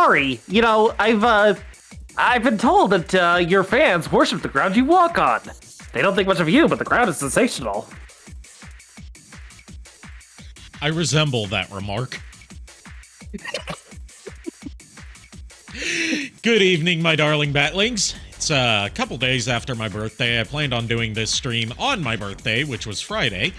Ari, I've been told that your fans worship the ground you walk on. They don't think much of you, but the ground is sensational. I resemble that remark. Good evening, my darling batlings. It's a couple days after my birthday. I planned on doing this stream on my birthday, which was Friday.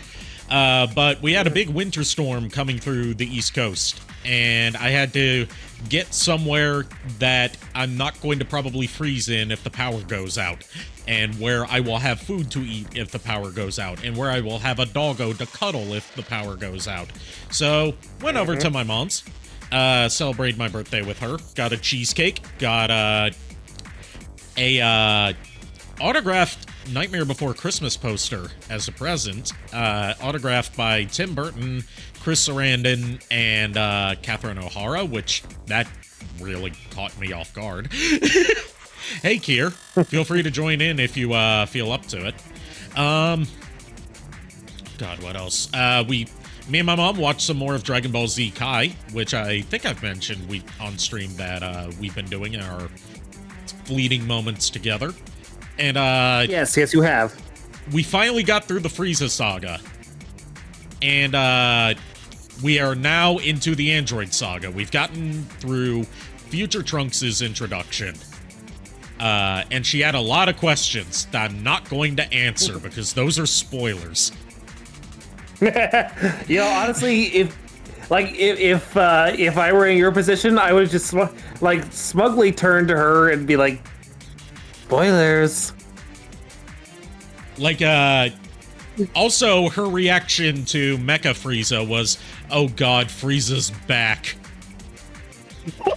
But we had a big winter storm coming through the East Coast, and I had to get somewhere that I'm not going to probably freeze in if the power goes out, and where I will have food to eat if the power goes out, and where I will have a doggo to cuddle if the power goes out. So, went over to my mom's, celebrated my birthday with her, got a cheesecake, got a autographed Nightmare Before Christmas poster as a present, autographed by Tim Burton, Chris Sarandon, and Catherine O'Hara, which that really caught me off guard. Hey, Kier, feel free to join in if you feel up to it. God, what else? Me and my mom watched some more of Dragon Ball Z Kai, which I think I've mentioned on stream that we've been doing in our fleeting moments together. And, Yes, you have. We finally got through the Frieza saga. And, we are now into the Android saga. We've gotten through Future Trunks' introduction. And she had a lot of questions that I'm not going to answer because those are spoilers. Honestly, if I were in your position, I would just smugly turn to her and be like, spoilers. Also, her reaction to Mecha Frieza was, oh god, Frieza's back.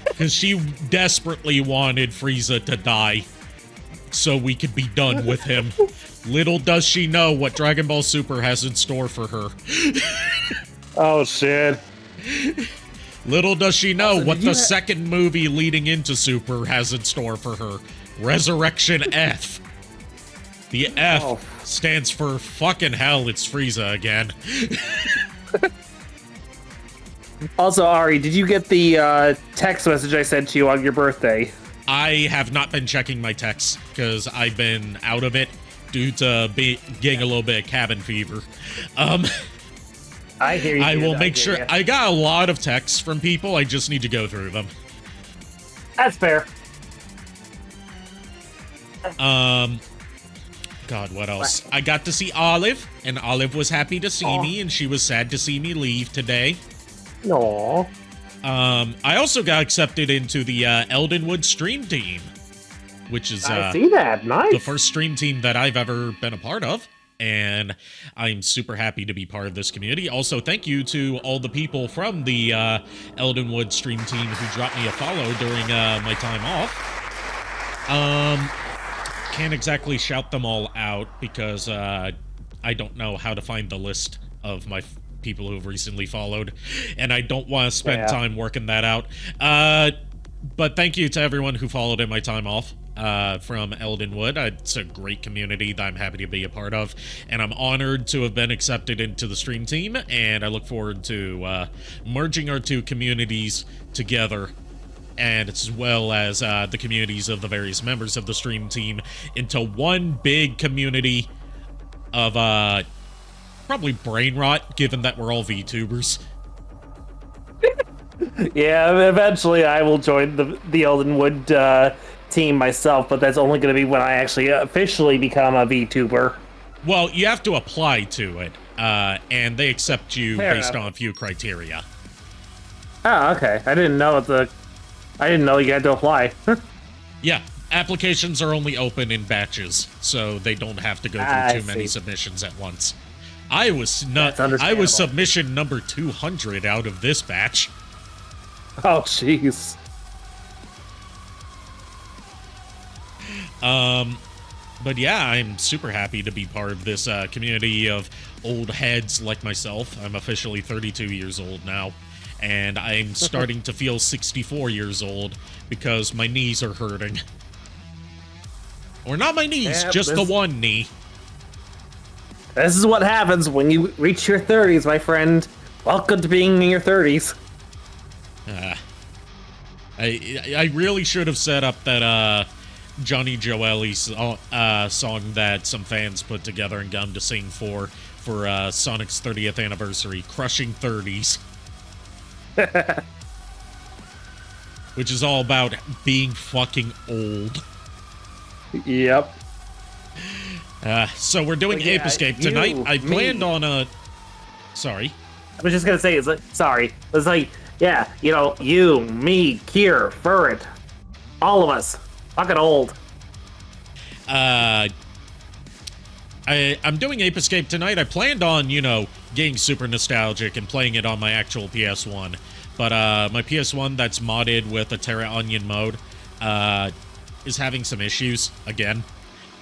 Because she desperately wanted Frieza to die so we could be done with him. Little does she know what Dragon Ball Super has in store for her. Oh, shit. Little does she know what the second movie leading into Super has in store for her. Resurrection F. The F stands for fucking hell, it's Frieza again. Also, Ari, did you get the text message I sent to you on your birthday? I have not been checking my texts because I've been out of it due to getting a little bit of cabin fever. I hear you. I will make sure. I got a lot of texts from people. I just need to go through them. That's fair. God, what else? I got to see Olive, and Olive was happy to see me, and she was sad to see me leave today. Aww. I also got accepted into the Eldenwood stream team, which is I see that. Nice. The first stream team that I've ever been a part of, and I'm super happy to be part of this community. Also, thank you to all the people from the Eldenwood stream team who dropped me a follow during my time off. Can't exactly shout them all out because I don't know how to find the list of my people who've recently followed, and I don't want to spend time working that out. But thank you to everyone who followed in my time off from Eldenwood. It's a great community that I'm happy to be a part of, and I'm honored to have been accepted into the stream team, and I look forward to merging our two communities together, and as well as the communities of the various members of the stream team into one big community of probably brain rot, given that we're all VTubers. Yeah, eventually I will join the Eldenwood team myself, but that's only going to be when I actually officially become a VTuber. Well, you have to apply to it, and they accept you based on a few criteria. Oh, okay. I didn't know you had to apply. Yeah, applications are only open in batches, so they don't have to go through too many submissions at once. I was submission number 200 out of this batch. Oh, jeez. But yeah, I'm super happy to be part of this community of old heads like myself. I'm officially 32 years old now, and I'm starting to feel 64 years old because my knees are hurting. Or not my knees, just the one knee. This is what happens when you reach your 30s, my friend. Welcome to being in your 30s. I really should have set up that Johnny Joeli song that some fans put together and got him to sing for Sonic's 30th anniversary, Crushing 30s. Which is all about being fucking old. Yep. So we're doing Ape Escape tonight. I planned on a... Sorry. I was just gonna say, it's like, yeah, you know, you, me, Kier, Furret, all of us, fucking old. I'm doing Ape Escape tonight. I planned on, you know, getting super nostalgic and playing it on my actual PS1. But my PS1 that's modded with a Terra Onion mode is having some issues again.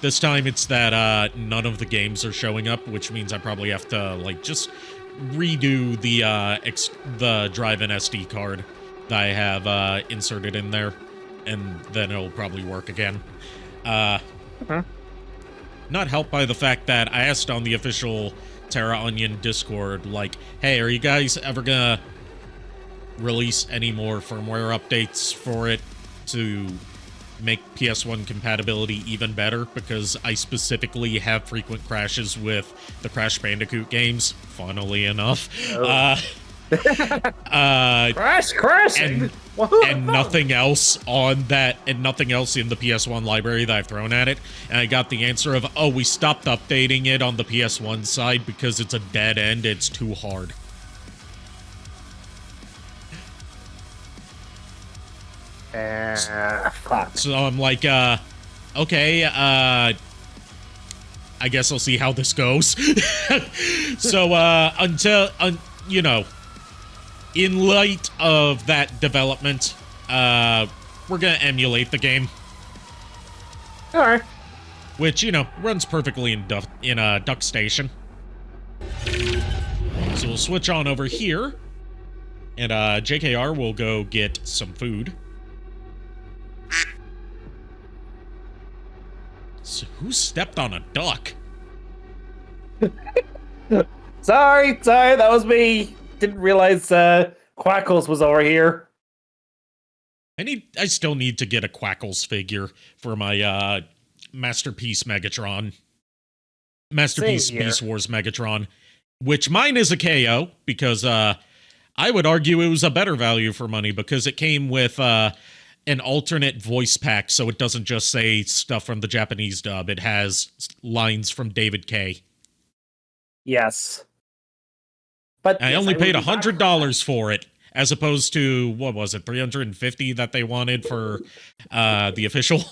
This time it's that none of the games are showing up, which means I probably have to, like, just redo the drive-in SD card that I have inserted in there, and then it'll probably work again. Not helped by the fact that I asked on the official Terra Onion Discord, like, hey, are you guys ever gonna release any more firmware updates for it to make PS1 compatibility even better, because I specifically have frequent crashes with the Crash Bandicoot games, funnily enough. Crashing! And nothing else on that, and nothing else in the PS1 library that I've thrown at it. And I got the answer of, oh, we stopped updating it on the PS1 side because it's a dead end, it's too hard. Fuck. So I'm like, okay, I guess I'll see how this goes. So, you know, in light of that development, we're gonna emulate the game. Alright. Which, you know, runs perfectly in Duck Station. So we'll switch on over here, and JKR will go get some food. So who stepped on a duck? Sorry, that was me. Didn't realize Quackles was over here. I still need to get a Quackles figure for my Masterpiece Megatron. Masterpiece Beast Wars Megatron. Which mine is a KO, because I would argue it was a better value for money, because it came with an alternate voice pack, so it doesn't just say stuff from the Japanese dub. It has lines from David K. Yes. But I only paid $100 for it, as opposed to, what was it, $350 that they wanted for the official?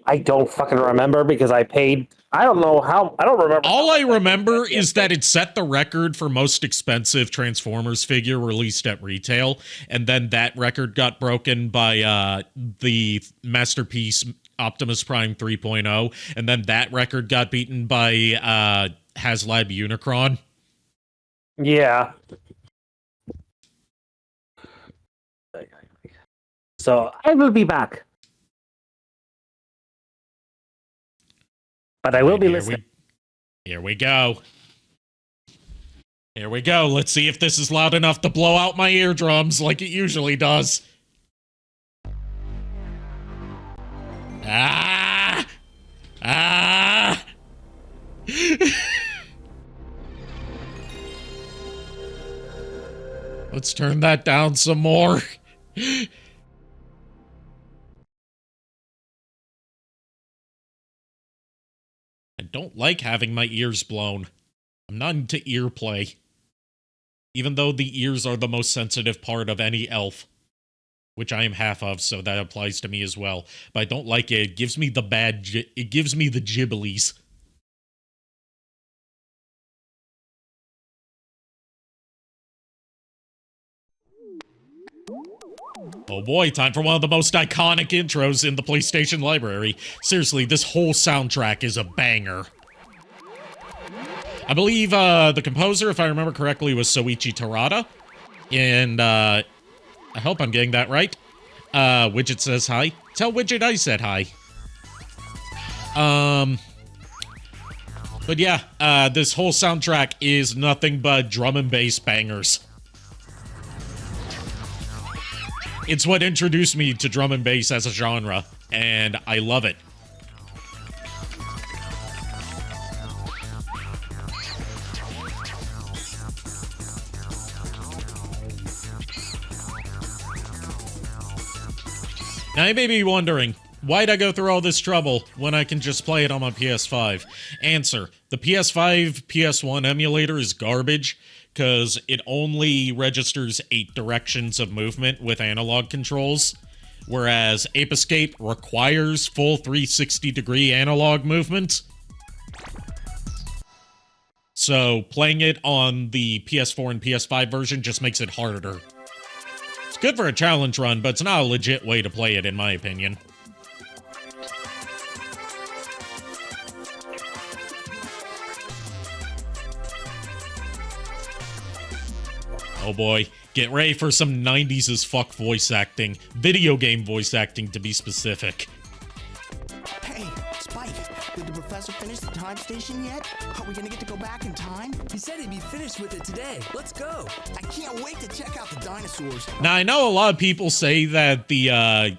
I don't fucking remember, because I paid... I don't remember. All I remember is that it set the record for most expensive Transformers figure released at retail, and then that record got broken by the Masterpiece Optimus Prime 3.0, and then that record got beaten by HasLab Unicron. Yeah. So, I will be back. But I will be listening. Here we go. Here we go. Let's see if this is loud enough to blow out my eardrums like it usually does. Ah! Ah! Let's turn that down some more. I don't like having my ears blown. I'm not into ear play. Even though the ears are the most sensitive part of any elf. Which I am half of, so that applies to me as well. But I don't like it. It gives me the it gives me the gibblies. Oh boy, time for one of the most iconic intros in the PlayStation library. Seriously, this whole soundtrack is a banger. I believe the composer, if I remember correctly, was Soichi Terada. And I hope I'm getting that right. Widget says hi. Tell Widget I said hi. But yeah, this whole soundtrack is nothing but drum and bass bangers. It's what introduced me to drum and bass as a genre, and I love it. Now, you may be wondering, why'd I go through all this trouble when I can just play it on my PS5? Answer, the PS5 PS1 emulator is garbage because it only registers 8 directions of movement with analog controls, whereas Ape Escape requires full 360-degree analog movement. So playing it on the PS4 and PS5 version just makes it harder. It's good for a challenge run, but it's not a legit way to play it, in my opinion. Oh boy, get ready for some 90s as fuck voice acting. Video game voice acting, to be specific. Hey, Spike, did the professor finish the time station yet? Are we gonna get to go back in time? He said he'd be finished with it today. Let's go. I can't wait to check out the dinosaurs. Now, I know a lot of people say that the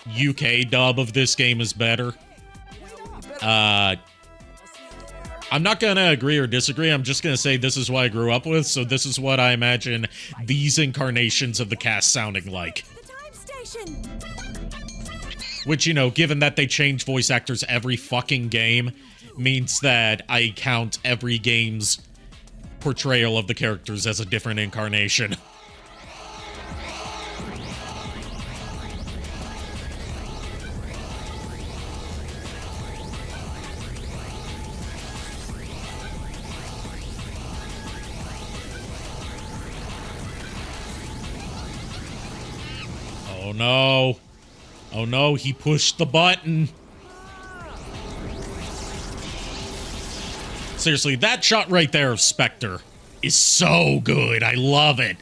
UK dub of this game is better. I'm not gonna agree or disagree. I'm just gonna say this is what I grew up with, so this is what I imagine these incarnations of the cast sounding like. The time station. Which, you know, given that they change voice actors every fucking game, means that I count every game's portrayal of the characters as a different incarnation. Oh no. Oh no, he pushed the button. Seriously, that shot right there of Spectre is so good. I love it.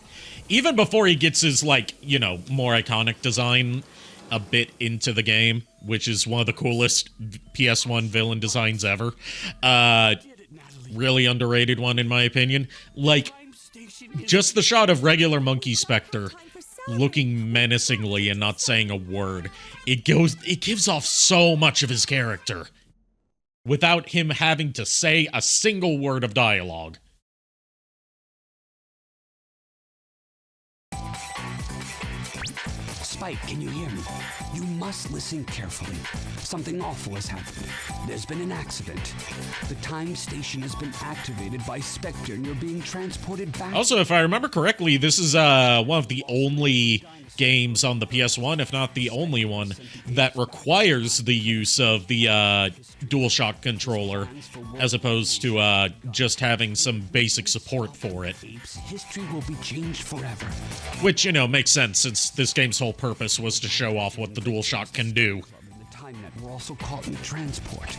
Even before he gets his, like, you know, more iconic design a bit into the game, which is one of the coolest PS1 villain designs ever. Really underrated one, in my opinion. Like, just the shot of regular Monkey Spectre looking menacingly and not saying a word. It gives off so much of his character without him having to say a single word of dialogue. Spike, can you hear me? You must listen carefully. Something awful has happened. There's been an accident. The time station has been activated by Spectre and you're being transported back. Also, if I remember correctly, this is one of the only games on the PS1, if not the only one, that requires the use of the DualShock controller, as opposed to just having some basic support for it. History will be changed forever. Which, you know, makes sense, since this game's whole purpose was to show off what the DualShock can do. We're also caught in transport.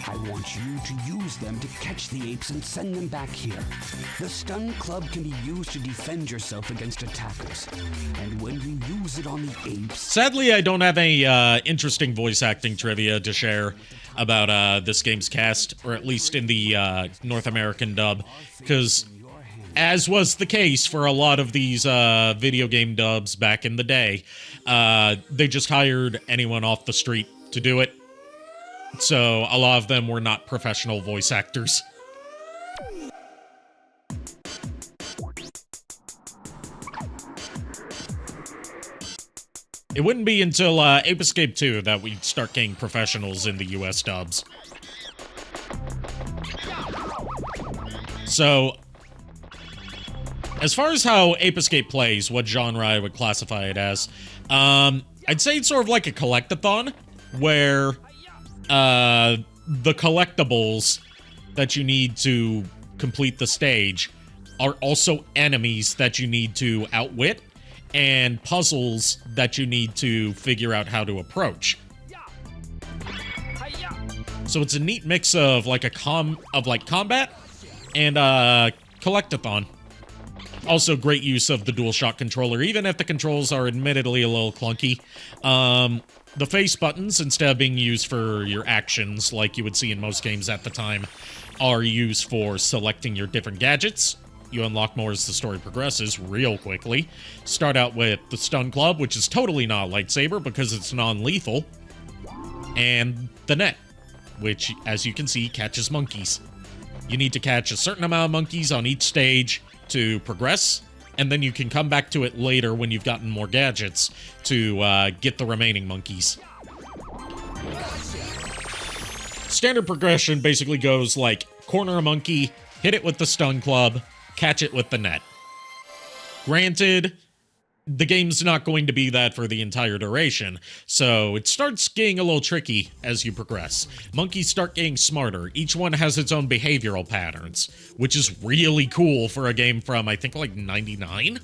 I want you to use them to catch the apes and send them back here. The stun club can be used to defend yourself against attackers. And when you use it on the apes... Sadly, I don't have any interesting voice acting trivia to share about this game's cast, or at least in the North American dub, because as was the case for a lot of these video game dubs back in the day, they just hired anyone off the street to do it. So a lot of them were not professional voice actors. It wouldn't be until Ape Escape 2 that we'd start getting professionals in the US dubs. So, as far as how Ape Escape plays, what genre I would classify it as, I'd say it's sort of like a collectathon, where the collectibles that you need to complete the stage are also enemies that you need to outwit, and puzzles that you need to figure out how to approach. So it's a neat mix of like combat and collectathon. Also, great use of the DualShock controller, even if the controls are admittedly a little clunky. The face buttons, instead of being used for your actions like you would see in most games at the time, are used for selecting your different gadgets. you unlock more as the story progresses real quickly. Start out with the Stun Club, which is totally not a lightsaber because it's non-lethal. And the net, which, as you can see, catches monkeys. You need to catch a certain amount of monkeys on each stage to progress, and then you can come back to it later when you've gotten more gadgets to get the remaining monkeys. Standard progression basically goes like corner a monkey, hit it with the Stun Club, catch it with the net. Granted, the game's not going to be that for the entire duration, so it starts getting a little tricky as you progress. Monkeys start getting smarter. Each one has its own behavioral patterns, which is really cool for a game from, I think, like 99?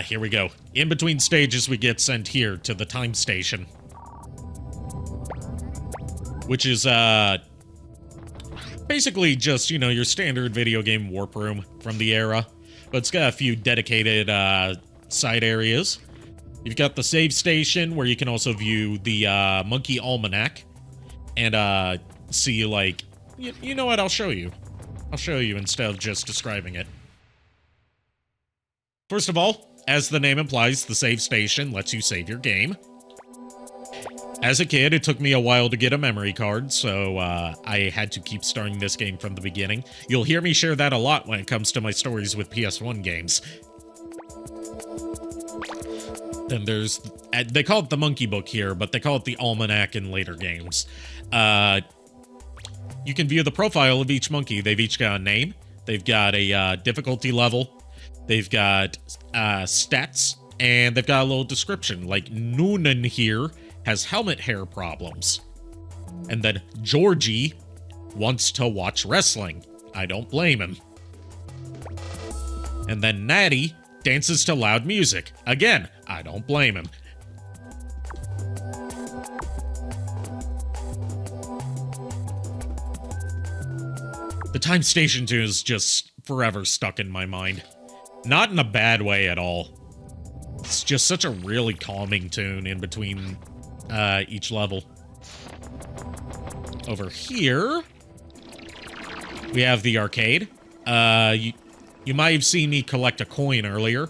Here we go. In between stages, we get sent here to the time station. Which is, basically just, you know, your standard video game warp room from the era. But it's got a few dedicated, side areas. You've got the save station, where you can also view the, Monkey Almanac. And, see, like... You know what? I'll show you. I'll show you instead of just describing it. First of all, as the name implies, the save station lets you save your game. As a kid, it took me a while to get a memory card, so I had to keep starting this game from the beginning. You'll hear me share that a lot when it comes to my stories with PS1 games. Then there's... They call it the Monkey Book here, but they call it the Almanac in later games. You can view the profile of each monkey. They've each got a name. They've got a difficulty level. They've got stats, and they've got a little description, like Noonan here has helmet hair problems. And then Georgie wants to watch wrestling. I don't blame him. And then Natty dances to loud music. Again, I don't blame him. The time station tune is just forever stuck in my mind. Not in a bad way at all. It's just such a really calming tune in between each level. Over here, we have the arcade. You might have seen me collect a coin earlier.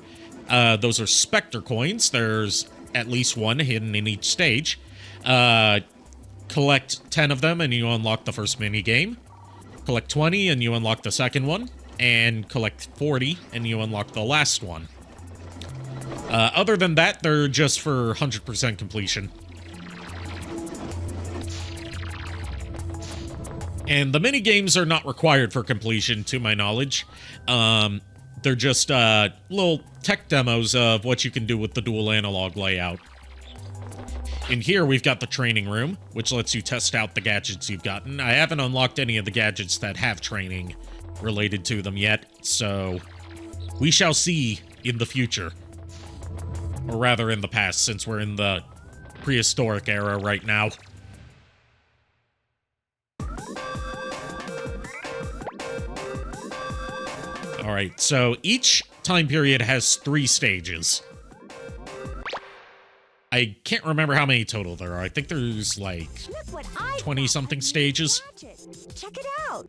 Those are Spectre coins. There's at least one hidden in each stage. Collect 10 of them and you unlock the first minigame. Collect 20 and you unlock the second one. And collect 40 and you unlock the last one. Other than that, they're just for 100% completion. And the minigames are not required for completion, to my knowledge. They're just little tech demos of what you can do with the dual analog layout. In here, we've got the training room, which lets you test out the gadgets you've gotten. I haven't unlocked any of the gadgets that have training related to them yet, so we shall see in the future. Or rather, in the past, since we're in the prehistoric era right now. Alright, so each time period has 3 stages. I can't remember how many total there are. I think there's like 20-something stages. Check it out.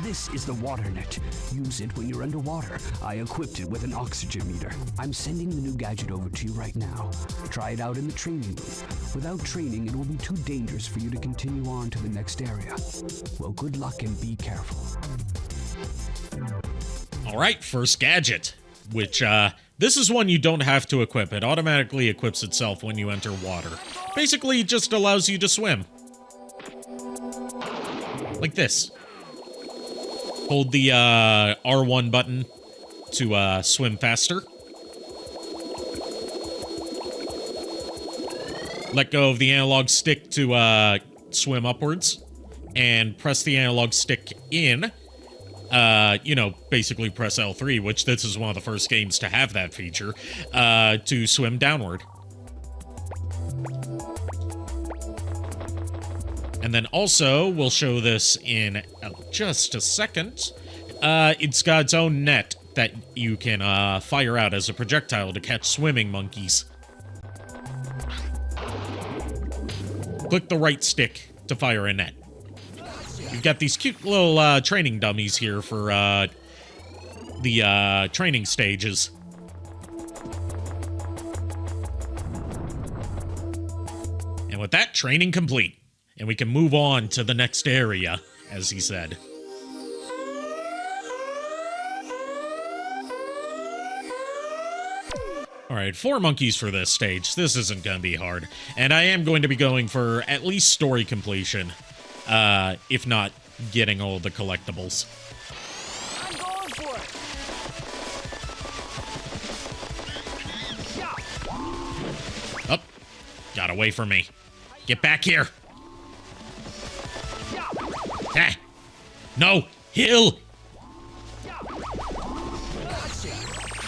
This is the water net. Use it when you're underwater. I equipped it with an oxygen meter. I'm sending the new gadget over to you right now. Try it out in the training room. Without training, it will be too dangerous for you to continue on to the next area. Well, good luck and be careful. Alright, first gadget. Which, this is one you don't have to equip. It automatically equips itself when you enter water. Basically, it just allows you to swim. Like this. Hold the R1 button to swim faster. Let go of the analog stick to swim upwards. And press the analog stick in. You know, basically press L3, which this is one of the first games to have that feature, to swim downward. And then also, we'll show this in just a second, it's got its own net that you can fire out as a projectile to catch swimming monkeys. click the right stick to fire a net. You've got these cute little training dummies here for the training stages. And with that, training complete. And we can move on to the next area, as he said. Alright, 4 monkeys for this stage. This isn't gonna be hard. And I am going to be going for at least story completion. If not, getting all the collectibles. I'm going for it. Up. Got away from me. Get back here. Ah. No. Hill.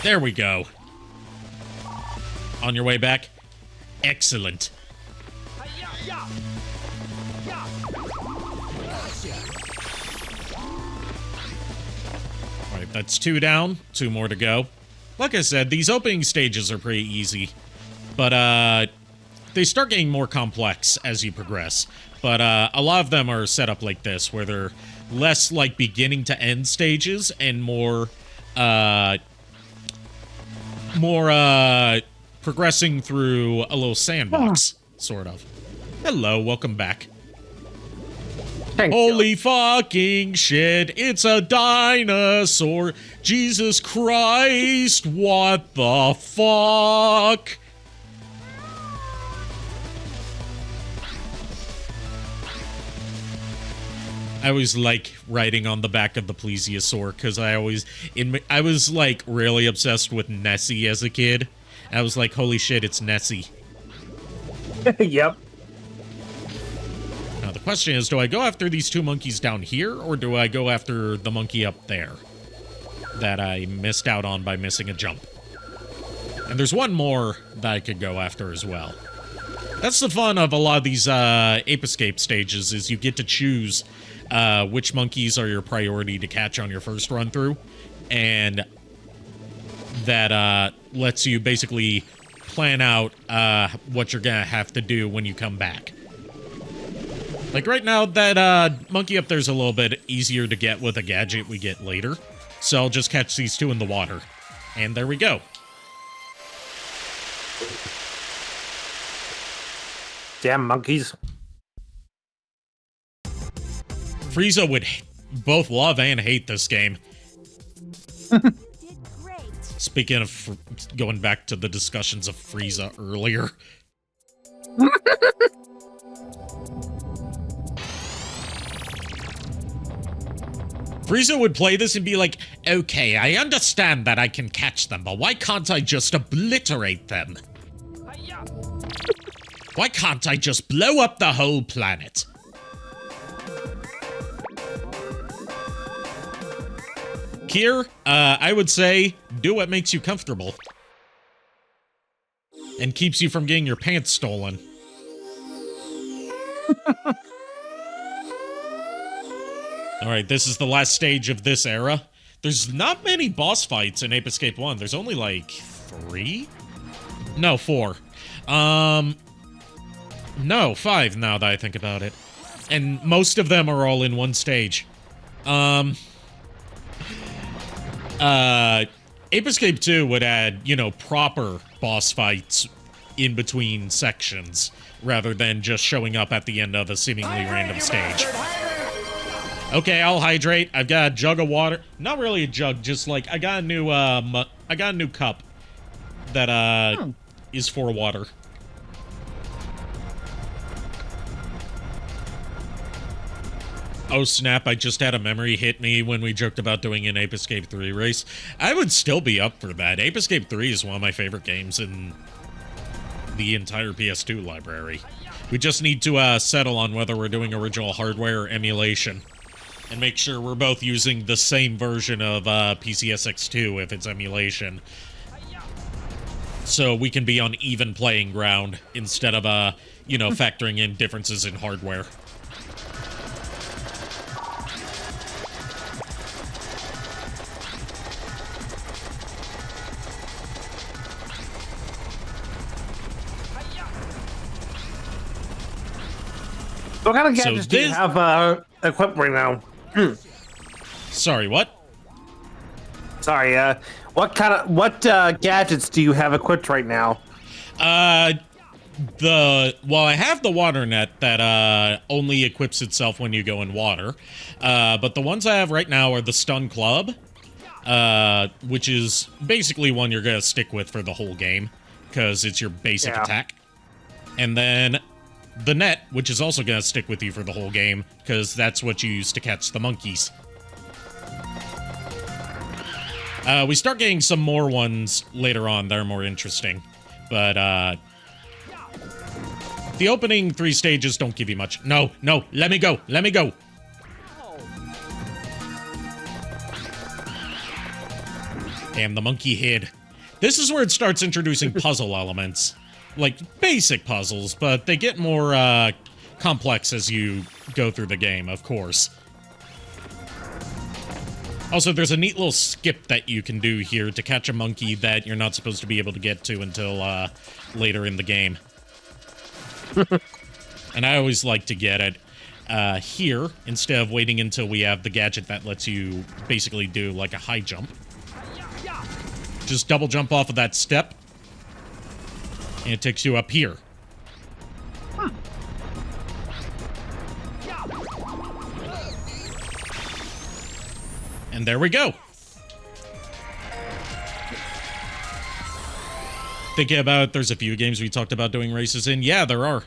There we go. On your way back? Excellent. Alright, that's 2 down. 2 more to go. Like I said, these opening stages are pretty easy. But, they start getting more complex as you progress. But, a lot of them are set up like this, where they're less like beginning to end stages and more progressing through a little sandbox, sort of. Hello, welcome back. Holy fucking shit, it's a dinosaur. Jesus Christ, what the fuck? I always like riding on the back of the plesiosaur because I was like really obsessed with Nessie as a kid. I was like, holy shit, it's Nessie. Yep. Now the question is, do I go after these 2 monkeys down here, or do I go after the monkey up there that I missed out on by missing a jump? And there's one more that I could go after as well. That's the fun of a lot of these Ape Escape stages, is you get to choose which monkeys are your priority to catch on your first run through, and that lets you basically plan out what you're gonna have to do when you come back. Like right now, that monkey up there's a little bit easier to get with a gadget we get later, so I'll just catch these 2 in the water. And there we go. Damn monkeys. Frieza would both love and hate this game. Speaking of going back to the discussions of Frieza earlier. Frieza would play this and be like, okay, I understand that I can catch them, but why can't I just obliterate them? Why can't I just blow up the whole planet? Here, I would say, do what makes you comfortable. And keeps you from getting your pants stolen. Alright, this is the last stage of this era. There's not many boss fights in Ape Escape 1. There's only, like, 3? No, 4. No, 5 now that I think about it. And most of them are all in one stage. Ape Escape 2 would add, you know, proper boss fights in between sections, rather than just showing up at the end of a seemingly random stage. Okay, I'll hydrate. I've got a jug of water. Not really a jug, just like, I got a new cup that, is for water. Oh snap, I just had a memory hit me when we joked about doing an Ape Escape 3 race. I would still be up for that. Ape Escape 3 is one of my favorite games in the entire PS2 library. We just need to settle on whether we're doing original hardware or emulation. And make sure we're both using the same version of PCSX2 if it's emulation. So we can be on even playing ground instead of, you know, factoring in differences in hardware. What kind of gadgets do you this- have equipped right now? Sorry, what? Sorry, what gadgets do you have equipped right now? I have the water net that only equips itself when you go in water. But the ones I have right now are the stun club, which is basically one you're gonna stick with for the whole game because it's your basic attack. And then the net, which is also gonna stick with you for the whole game because that's what you use to catch the monkeys. We start getting some more ones later on that are more interesting, but the opening 3 stages don't give you much. No, let me go. Damn, the monkey hid. This is where it starts introducing puzzle elements. Like, basic puzzles, but they get more complex as you go through the game, of course. Also, there's a neat little skip that you can do here to catch a monkey that you're not supposed to be able to get to until later in the game. And I always like to get it here, instead of waiting until we have the gadget that lets you basically do like a high jump. Just double jump off of that step, and it takes you up here. And there we go. Thinking about it, there's a few games we talked about doing races in. Yeah, there are.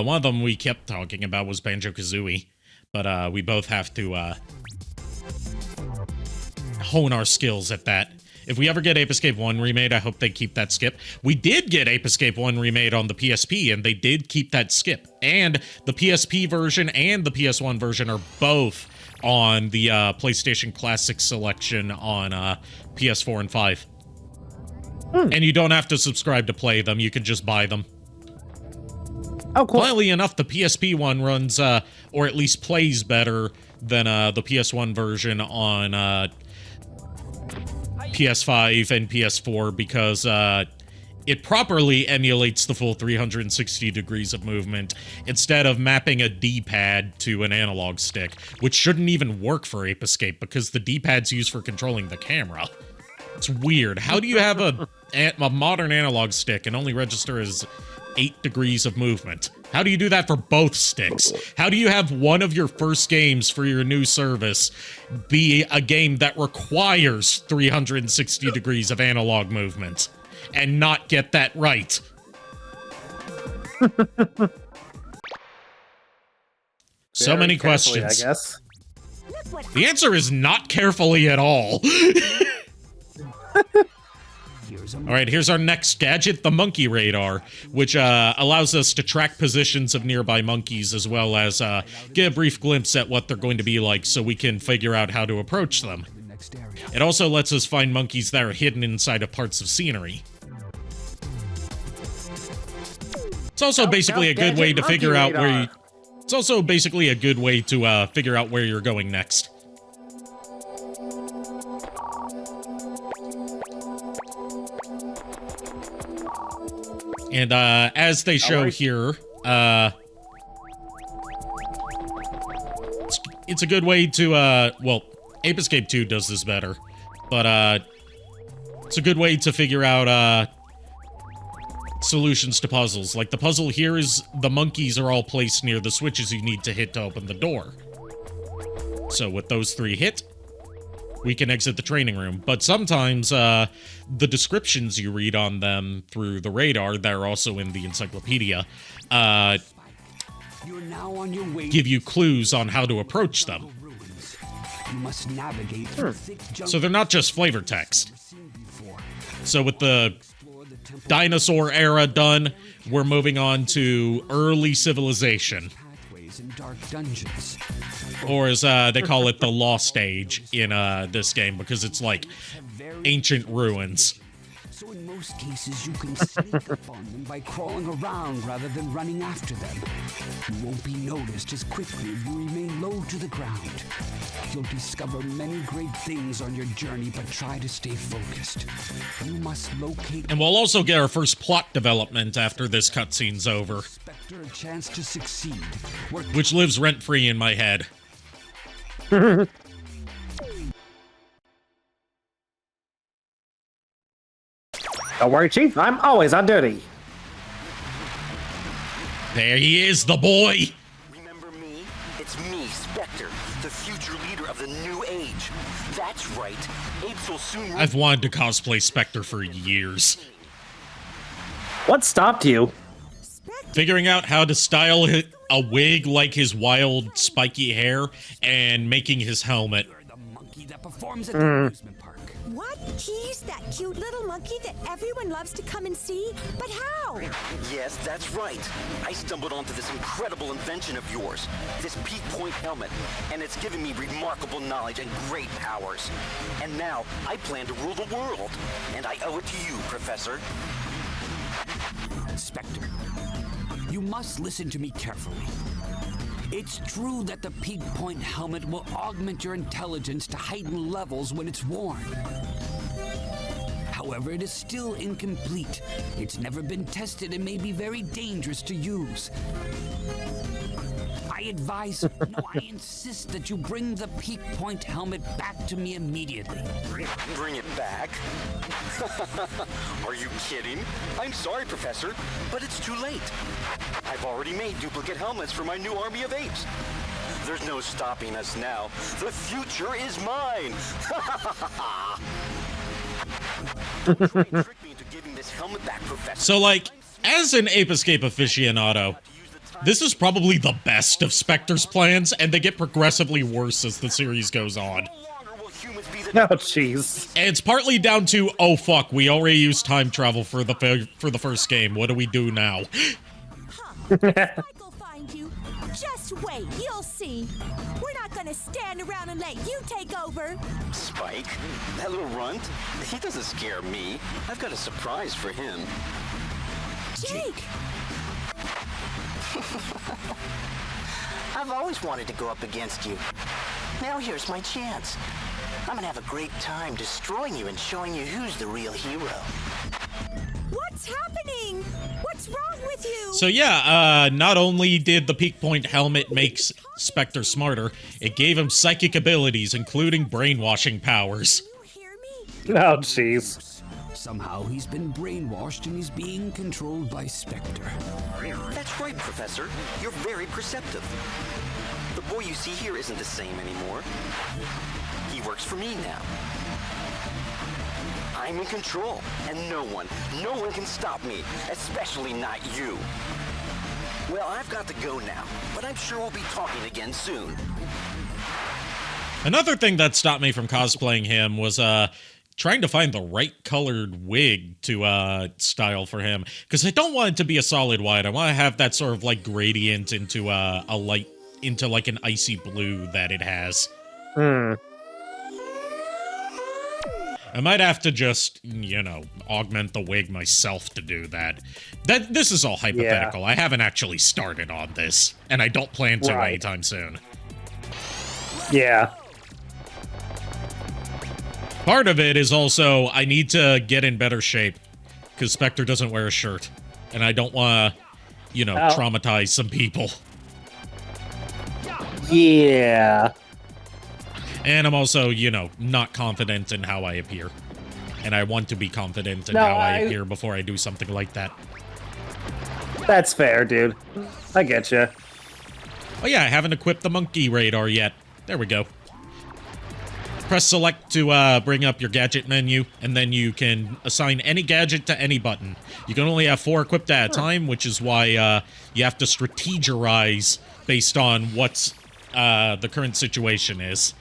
One of them we kept talking about was Banjo-Kazooie, but we both have to hone our skills at that. If we ever get Ape Escape 1 remade, I hope they keep that skip. We did get Ape Escape 1 remade on the PSP, and they did keep that skip. And the PSP version and the PS1 version are both on the PlayStation Classic selection on PS4 and 5. And you don't have to subscribe to play them, you can just buy them. Oh, cool. Funnily enough, the PSP one runs, or at least plays better than the PS1 version on PS5 and PS4 because it properly emulates the full 360 degrees of movement instead of mapping a D-pad to an analog stick, which shouldn't even work for Ape Escape because the D-pad's used for controlling the camera. It's weird. How do you have a modern analog stick and only register as 8 degrees of movement? How do you do that for both sticks? How do you have one of your first games for your new service be a game that requires 360 degrees of analog movement and not get that right? So many questions. I guess. The answer is not carefully at all. All right, here's our next gadget, the monkey radar, which allows us to track positions of nearby monkeys as well as get a brief glimpse at what they're going to be like so we can figure out how to approach them. It also lets us find monkeys that are hidden inside of parts of scenery. It's also basically a good way to figure out where It's also basically a good way to figure out where you're going next. And as they show here, it's a good way to, well, Ape Escape 2 does this better, but it's a good way to figure out solutions to puzzles. Like the puzzle here is the monkeys are all placed near the switches you need to hit to open the door. So with those 3 hit, we can exit the training room. But sometimes the descriptions you read on them through the radar that are also in the encyclopedia You're now on your way give you clues on how to approach them. You must navigate through thick So they're not just flavor text. So with the dinosaur era done, we're moving on to early civilization. pathways and dark dungeons. Or as they call it, the Lost Age in this game, because it's like ancient ruins. So in most cases, you can sneak upon them by crawling around rather than running after them. You won't be noticed as quickly if you remain low to the ground. You'll discover many great things on your journey, but try to stay focused. You must locate And we'll also get our first plot development after this cutscene's over. Spectre a chance to succeed. Which lives rent-free in my head. Don't worry, Chief. I'm always on duty. There he is, the boy! Remember me? It's me, Spectre, the future leader of the new age. That's right. Apes will soon... I've wanted to cosplay Spectre for years. What stopped you? Figuring out how to style a wig like his wild, spiky hair and making his helmet. The monkey that performs at the amusement park. What? He's that cute little monkey that everyone loves to come and see? But how? Yes, that's right. I stumbled onto this incredible invention of yours, this peak point helmet, and it's given me remarkable knowledge and great powers. And now, I plan to rule the world. And I owe it to you, Professor. Spectre, you must listen to me carefully. It's true that the Peak Point helmet will augment your intelligence to heightened levels when it's worn. However, it is still incomplete. It's never been tested and may be very dangerous to use. I advise, no, I insist that you bring the Peak Point helmet back to me immediately. Bring it back? Are you kidding? I'm sorry, Professor, but it's too late. I've already made duplicate helmets for my new army of apes. There's no stopping us now. The future is mine! Try and trick me into giving this helmet back, Professor. So, like, as an Ape Escape aficionado, this is probably the best of Spectre's plans, and they get progressively worse as the series goes on. No longer will humans be the... Oh, jeez. And it's partly down to, oh fuck, we already used time travel for the first game. What do we do now? Michael find you. Just wait, you'll see. We're not gonna stand around and let you take over. Spike? That little runt? He doesn't scare me. I've got a surprise for him. Jake! I've always wanted to go up against you. Now here's my chance. I'm gonna have a great time destroying you and showing you who's the real hero. What's happening? What's wrong with you? So yeah, not only did the Peak Point helmet make Spectre smarter, it gave him psychic abilities, including brainwashing powers. You hear me? Oh, jeez. Somehow he's been brainwashed and he's being controlled by Spectre. That's right, Professor. You're very perceptive. The boy you see here isn't the same anymore. He works for me now. I'm in control, and no one can stop me, especially not you. Well, I've got to go now, but I'm sure we'll be talking again soon. Another thing that stopped me from cosplaying him was, trying to find the right colored wig to style for him, because I don't want it to be a solid white. I want to have that sort of like gradient into a light, into like an icy blue that it has. I might have to just, you know, augment the wig myself to do that. This is all hypothetical. Yeah. I haven't actually started on this, and I don't plan to anytime soon. Yeah. Part of it is also, I need to get in better shape, because Spectre doesn't wear a shirt, and I don't want to, you know, traumatize some people. Yeah. And I'm also, you know, not confident in how I appear. And I want to be confident in how I appear before I do something like that. That's fair, dude. I get you. Oh yeah, I haven't equipped the monkey radar yet. There we go. Press select to bring up your gadget menu, and then you can assign any gadget to any button. You can only have 4 equipped at a time, which is why you have to strategize based on what's the current situation is.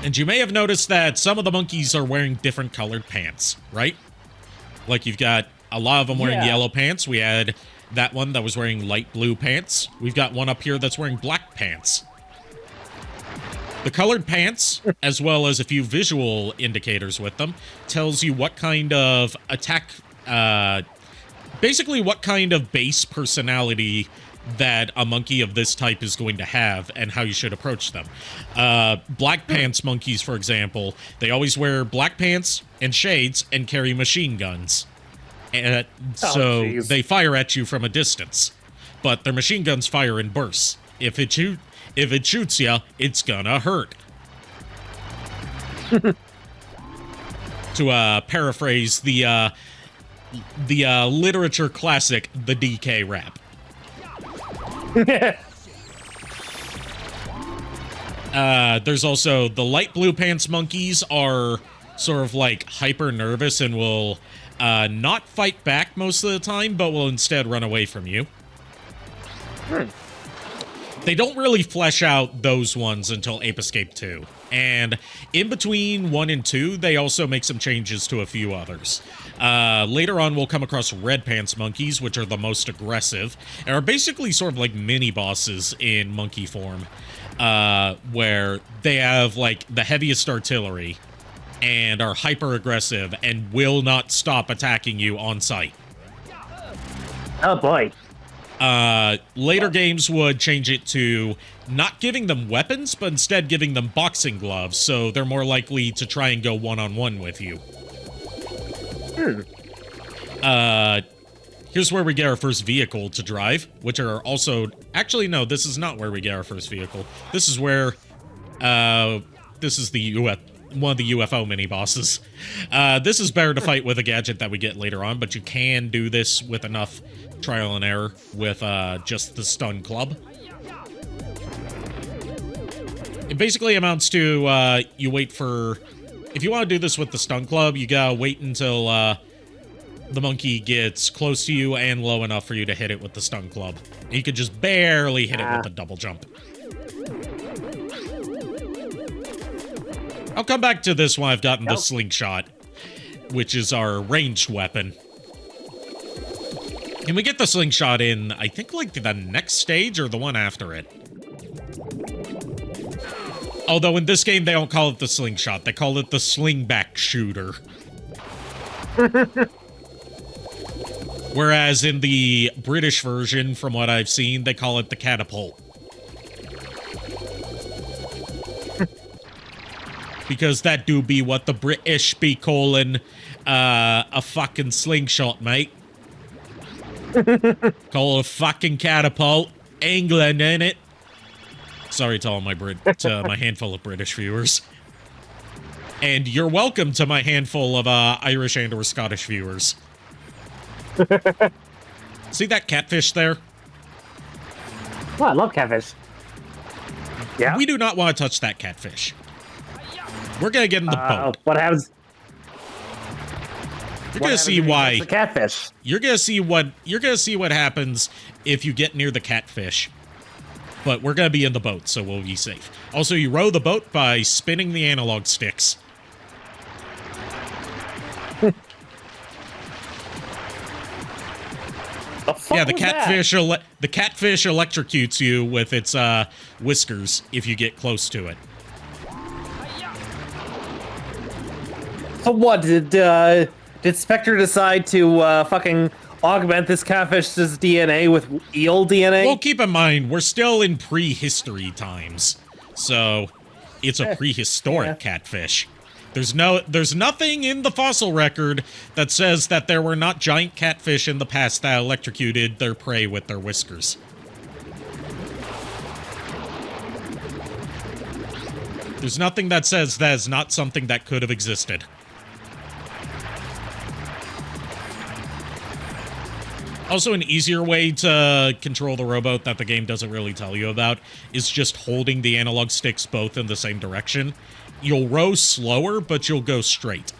And you may have noticed that some of the monkeys are wearing different colored pants, right? Like you've got a lot of them wearing yellow pants. We had that one that was wearing light blue pants. We've got one up here that's wearing black pants. The colored pants, as well as a few visual indicators with them, tells you what kind of attack, basically what kind of base personality that a monkey of this type is going to have and how you should approach them. Black pants monkeys, for example, they always wear black pants and shades and carry machine guns. And jeez. they fire at you from a distance, but their machine guns fire in bursts. If it shoots you, it's gonna hurt. To paraphrase the literature classic, the DK rap. There's also the light blue pants monkeys are sort of like hyper nervous and will not fight back most of the time, but will instead run away from you. They don't really flesh out those ones until Ape Escape 2. And in between 1 and 2, they also make some changes to a few others. Later on, we'll come across red pants monkeys, which are the most aggressive, and are basically sort of like mini-bosses in monkey form, where they have, like, the heaviest artillery, and are hyper-aggressive, and will not stop attacking you on sight. Oh boy. Later games would change it to not giving them weapons, but instead giving them boxing gloves, so they're more likely to try and go one-on-one with you. Here's where we get our first vehicle to drive, which are also... Actually, no, this is not where we get our first vehicle. This is where... this is the one of the UFO mini-bosses. This is better to fight with a gadget that we get later on, but you can do this with enough trial and error with just the stun club. It basically amounts to you wait for... If you want to do this with the stun club, you gotta wait until the monkey gets close to you and low enough for you to hit it with the stun club. You could just barely hit it with the double jump. I'll come back to this when I've gotten the slingshot, which is our ranged weapon. And we get the slingshot in, I think, like, the next stage or the one after it. Although in this game, they don't call it the slingshot. They call it the slingback shooter. Whereas in the British version, from what I've seen, they call it the catapult. Because that do be what the British be calling a fucking slingshot, mate. Call a fucking catapult. England, innit? Sorry to all my my handful of British viewers. And you're welcome to my handful of Irish and or Scottish viewers. See that catfish there? Oh, I love catfish. Yeah. We do not want to touch that catfish. We're gonna get in the boat. What happens? You're gonna see why. The catfish. You're gonna see what happens if you get near the catfish. But we're gonna be in the boat, so we'll be safe. Also, you row the boat by spinning the analog sticks. Yeah, the catfish electrocutes you with its whiskers if you get close to it. So what, did Spectre decide to fucking augment this catfish's DNA with eel DNA? Well, keep in mind, we're still in prehistory times. So, it's a prehistoric catfish. There's nothing in the fossil record that says that there were not giant catfish in the past that electrocuted their prey with their whiskers. There's nothing that says that is not something that could have existed. Also, an easier way to control the rowboat that the game doesn't really tell you about is just holding the analog sticks both in the same direction. You'll row slower, but you'll go straight.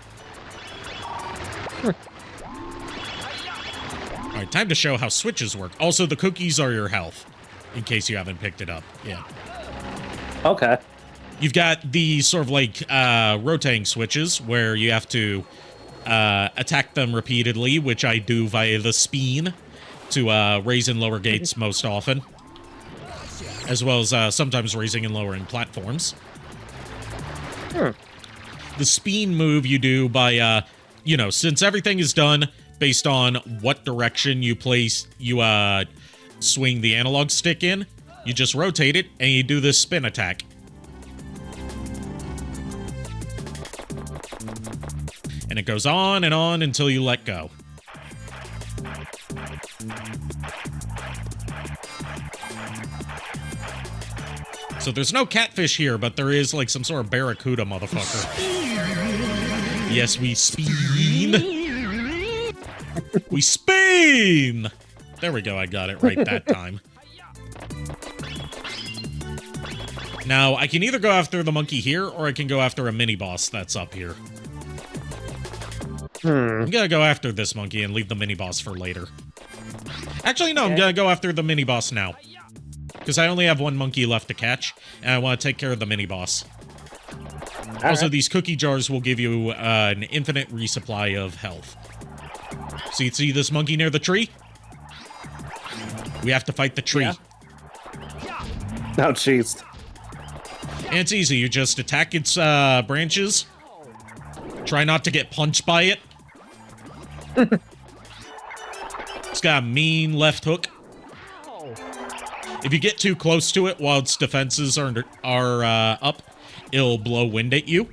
Alright, time to show how switches work. Also, the cookies are your health, in case you haven't picked it up. Yeah. Okay. You've got the sort of like rotating switches, where you have to attack them repeatedly, which I do via the spin to raise and lower gates most often. As well as sometimes raising and lowering platforms. The spin move you do by, you know, since everything is done based on what direction you swing the analog stick in, you just rotate it and you do this spin attack. And it goes on and on until you let go. So there's no catfish here, but there is like some sort of barracuda motherfucker. Yes, we spin. We spin! There we go, I got it right that time. Now, I can either go after the monkey here, or I can go after a mini-boss that's up here. I'm gonna go after this monkey and leave the mini-boss for later. Actually, no, I'm gonna go after the mini-boss now. Because I only have one monkey left to catch, and I want to take care of the mini-boss. Also, these cookie jars will give you an infinite resupply of health. So you see this monkey near the tree? We have to fight the tree. Yeah. Oh, jeez. And it's easy. You just attack its branches. Try not to get punched by it. It's got a mean left hook. If you get too close to it while its defenses are up, it'll blow wind at you.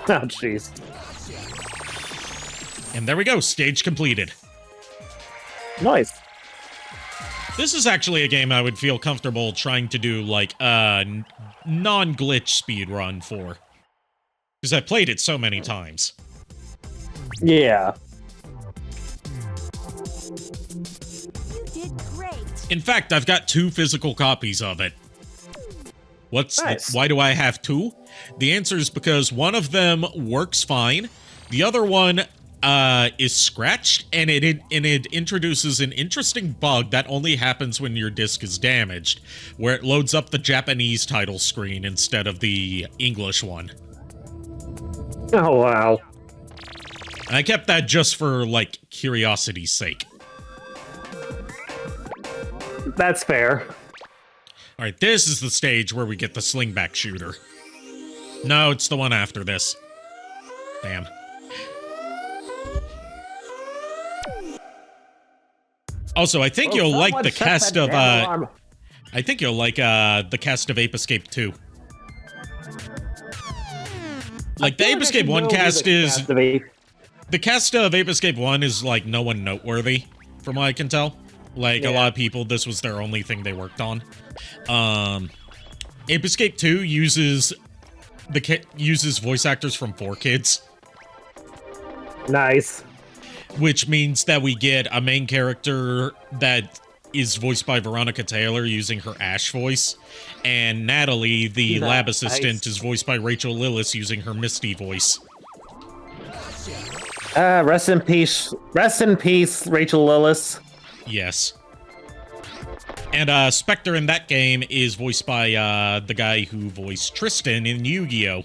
Oh, jeez. And there we go. Stage completed. Nice. This is actually a game I would feel comfortable trying to do, like, a non-glitch speedrun for. Because I've played it so many times. Yeah. You did great. In fact, I've got 2 physical copies of it. Nice. Why do I have 2? The answer is because one of them works fine. The other one is scratched, and it introduces an interesting bug that only happens when your disc is damaged, where it loads up the Japanese title screen instead of the English one. Oh, wow. And I kept that just for, like, curiosity's sake. That's fair. Alright, this is the stage where we get the slingback shooter. No, it's the one after this. Damn. Also, I think you'll like the cast of, I think you'll like, the cast of Ape Escape 2. Like, the Ape Escape 1 cast is... The cast of Ape Escape 1 is, like, no one noteworthy, from what I can tell. Like, a lot of people, this was their only thing they worked on. Ape Escape 2 uses voice actors from 4Kids. Nice. Which means that we get a main character that is voiced by Veronica Taylor using her Ash voice, and Natalie, the lab assistant, is voiced by Rachel Lillis using her Misty voice. Rest in peace, Rachel Lillis. Yes. And Spectre in that game is voiced by the guy who voiced Tristan in Yu-Gi-Oh!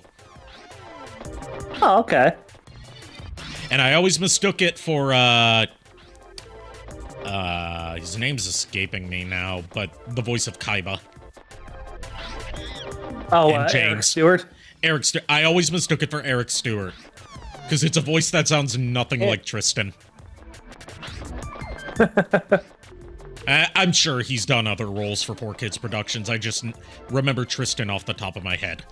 Oh, okay. And I always mistook it for, his name's escaping me now, but the voice of Kaiba. Oh, and James. Eric Stewart? Eric Stewart. I always mistook it for Eric Stewart. Because it's a voice that sounds nothing like Tristan. I'm sure he's done other roles for 4Kids Productions. I just remember Tristan off the top of my head.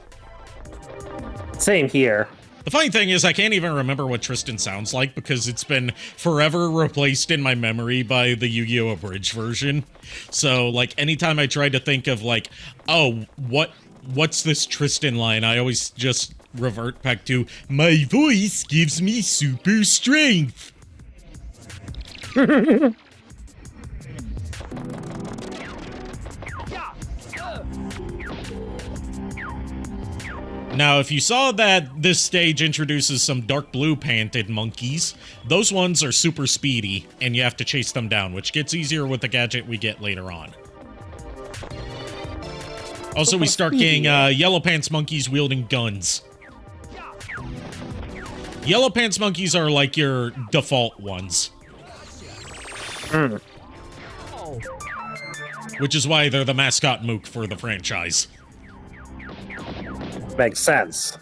Same here. The funny thing is, I can't even remember what Tristan sounds like because it's been forever replaced in my memory by the Yu-Gi-Oh! Abridged version. So, like, anytime I try to think of, like, oh, what's this Tristan line, I always just revert back to, my voice gives me super strength. Now, if you saw that this stage introduces some dark blue panted monkeys, those ones are super speedy, and you have to chase them down, which gets easier with the gadget we get later on. Also, we start getting yellow pants monkeys wielding guns. Yellow pants monkeys are like your default ones. Which is why they're the mascot mook for the franchise. Makes sense.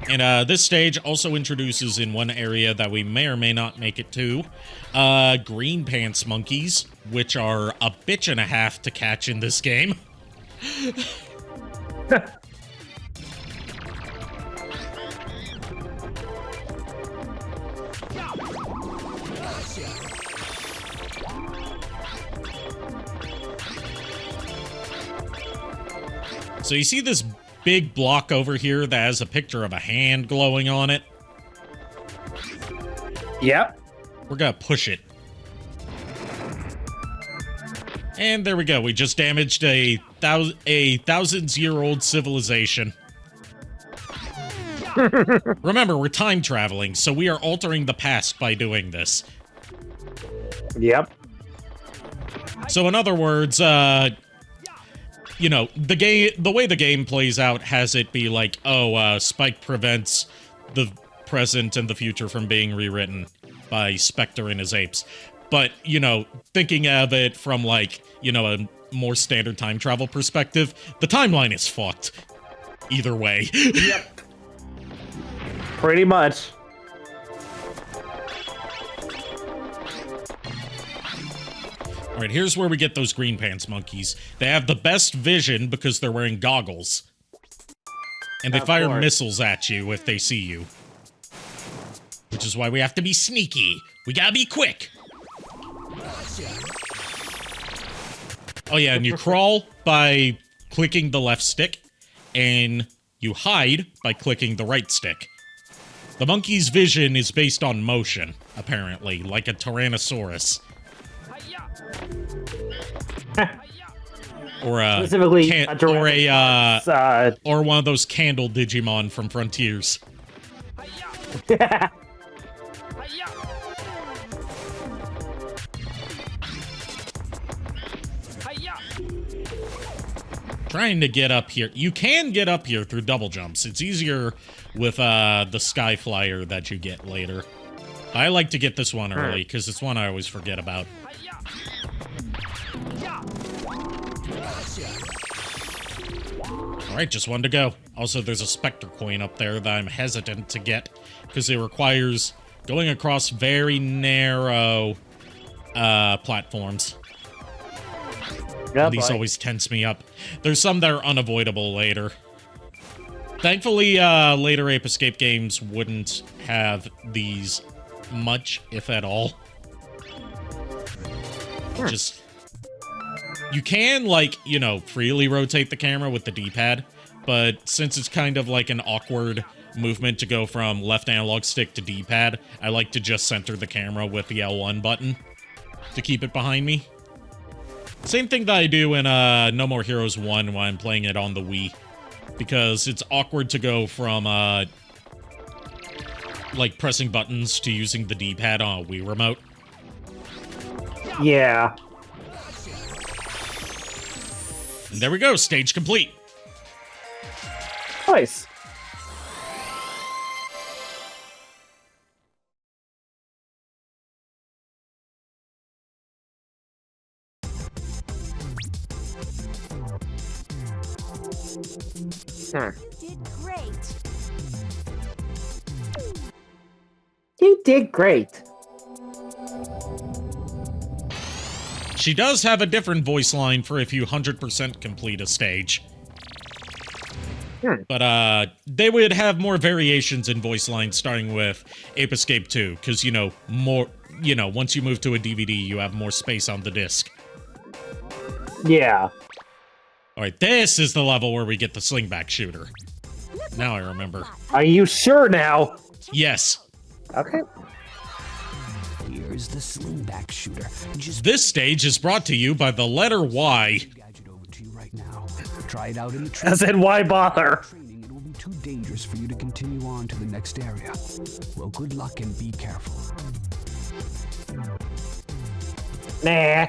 And this stage also introduces in one area that we may or may not make it to, green pants monkeys, which are a bitch and a half to catch in this game. So you see this big block over here that has a picture of a hand glowing on it? Yep. We're gonna push it. And there we go. We just damaged a thousands-year-old civilization. Remember, we're time traveling, so we are altering the past by doing this. Yep. So in other words, you know, the way the game plays out has it be like, oh, Spike prevents the present and the future from being rewritten by Spectre and his apes. But, you know, thinking of it from, like, you know, a more standard time travel perspective, the timeline is fucked. Either way. Yep. Pretty much. Alright, here's where we get those green pants monkeys. They have the best vision because they're wearing goggles. And they fire missiles at you if they see you. Which is why we have to be sneaky. We gotta be quick. Oh yeah, and you crawl by clicking the left stick, and you hide by clicking the right stick. The monkey's vision is based on motion, apparently, like a Tyrannosaurus. Or a Specifically, or one of those candle Digimon from Frontiers. Trying to get up here. You can get up here through double jumps. It's easier with the Sky Flyer that you get later. I like to get this one early, because it's one I always forget about. Alright, just one to go. Also, there's a Spectre coin up there that I'm hesitant to get, because it requires going across very narrow platforms. Yep, These always tense me up. There's some that are unavoidable later. Thankfully, later Ape Escape games wouldn't have these much, if at all. Just... You can, like, you know, freely rotate the camera with the D-pad, but since it's kind of like an awkward movement to go from left analog stick to D-pad, I like to just center the camera with the L1 button to keep it behind me. Same thing that I do in No More Heroes 1 when I'm playing it on the Wii. Because it's awkward to go from, like, pressing buttons to using the D-pad on a Wii remote. Yeah. And there we go, stage complete. Nice. Did great. You did great. She does have a different voice line for if you 100% complete a stage. But, they would have more variations in voice lines starting with Ape Escape 2, because, you know, once you move to a DVD, you have more space on the disc. Yeah. Alright, this is the level where we get the slingback shooter. Now I remember. Are you sure now? Yes. Okay. Here's the slingback shooter. This stage is brought to you by the letter Y. Gadget over to you right now. Try it out in the I said, why bother? training. It will be too dangerous for you to continue on to the next area. Well, good luck and be careful. Nah.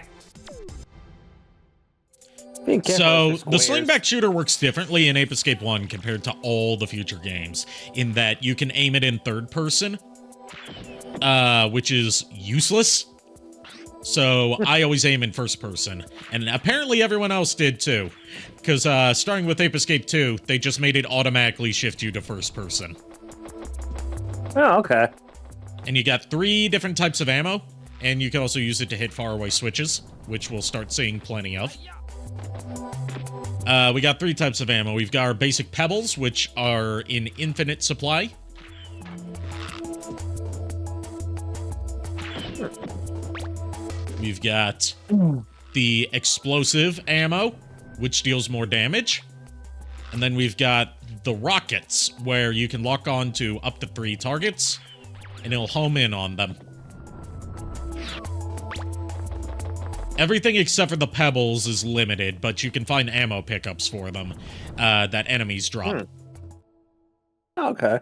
So, the slingback shooter works differently in Ape Escape 1 compared to all the future games, in that you can aim it in third person, which is useless. So, I always aim in first person, and apparently everyone else did too, because starting with Ape Escape 2, they just made it automatically shift you to first person. Oh, okay. And you got 3 different types of ammo, and you can also use it to hit faraway switches, which we'll start seeing plenty of. We got 3 types of ammo. We've got our basic pebbles, which are in infinite supply. We've got the explosive ammo, which deals more damage. And then we've got the rockets, where you can lock on to up to 3 targets, and it'll home in on them. Everything except for the pebbles is limited, but you can find ammo pickups for them that enemies drop. Okay.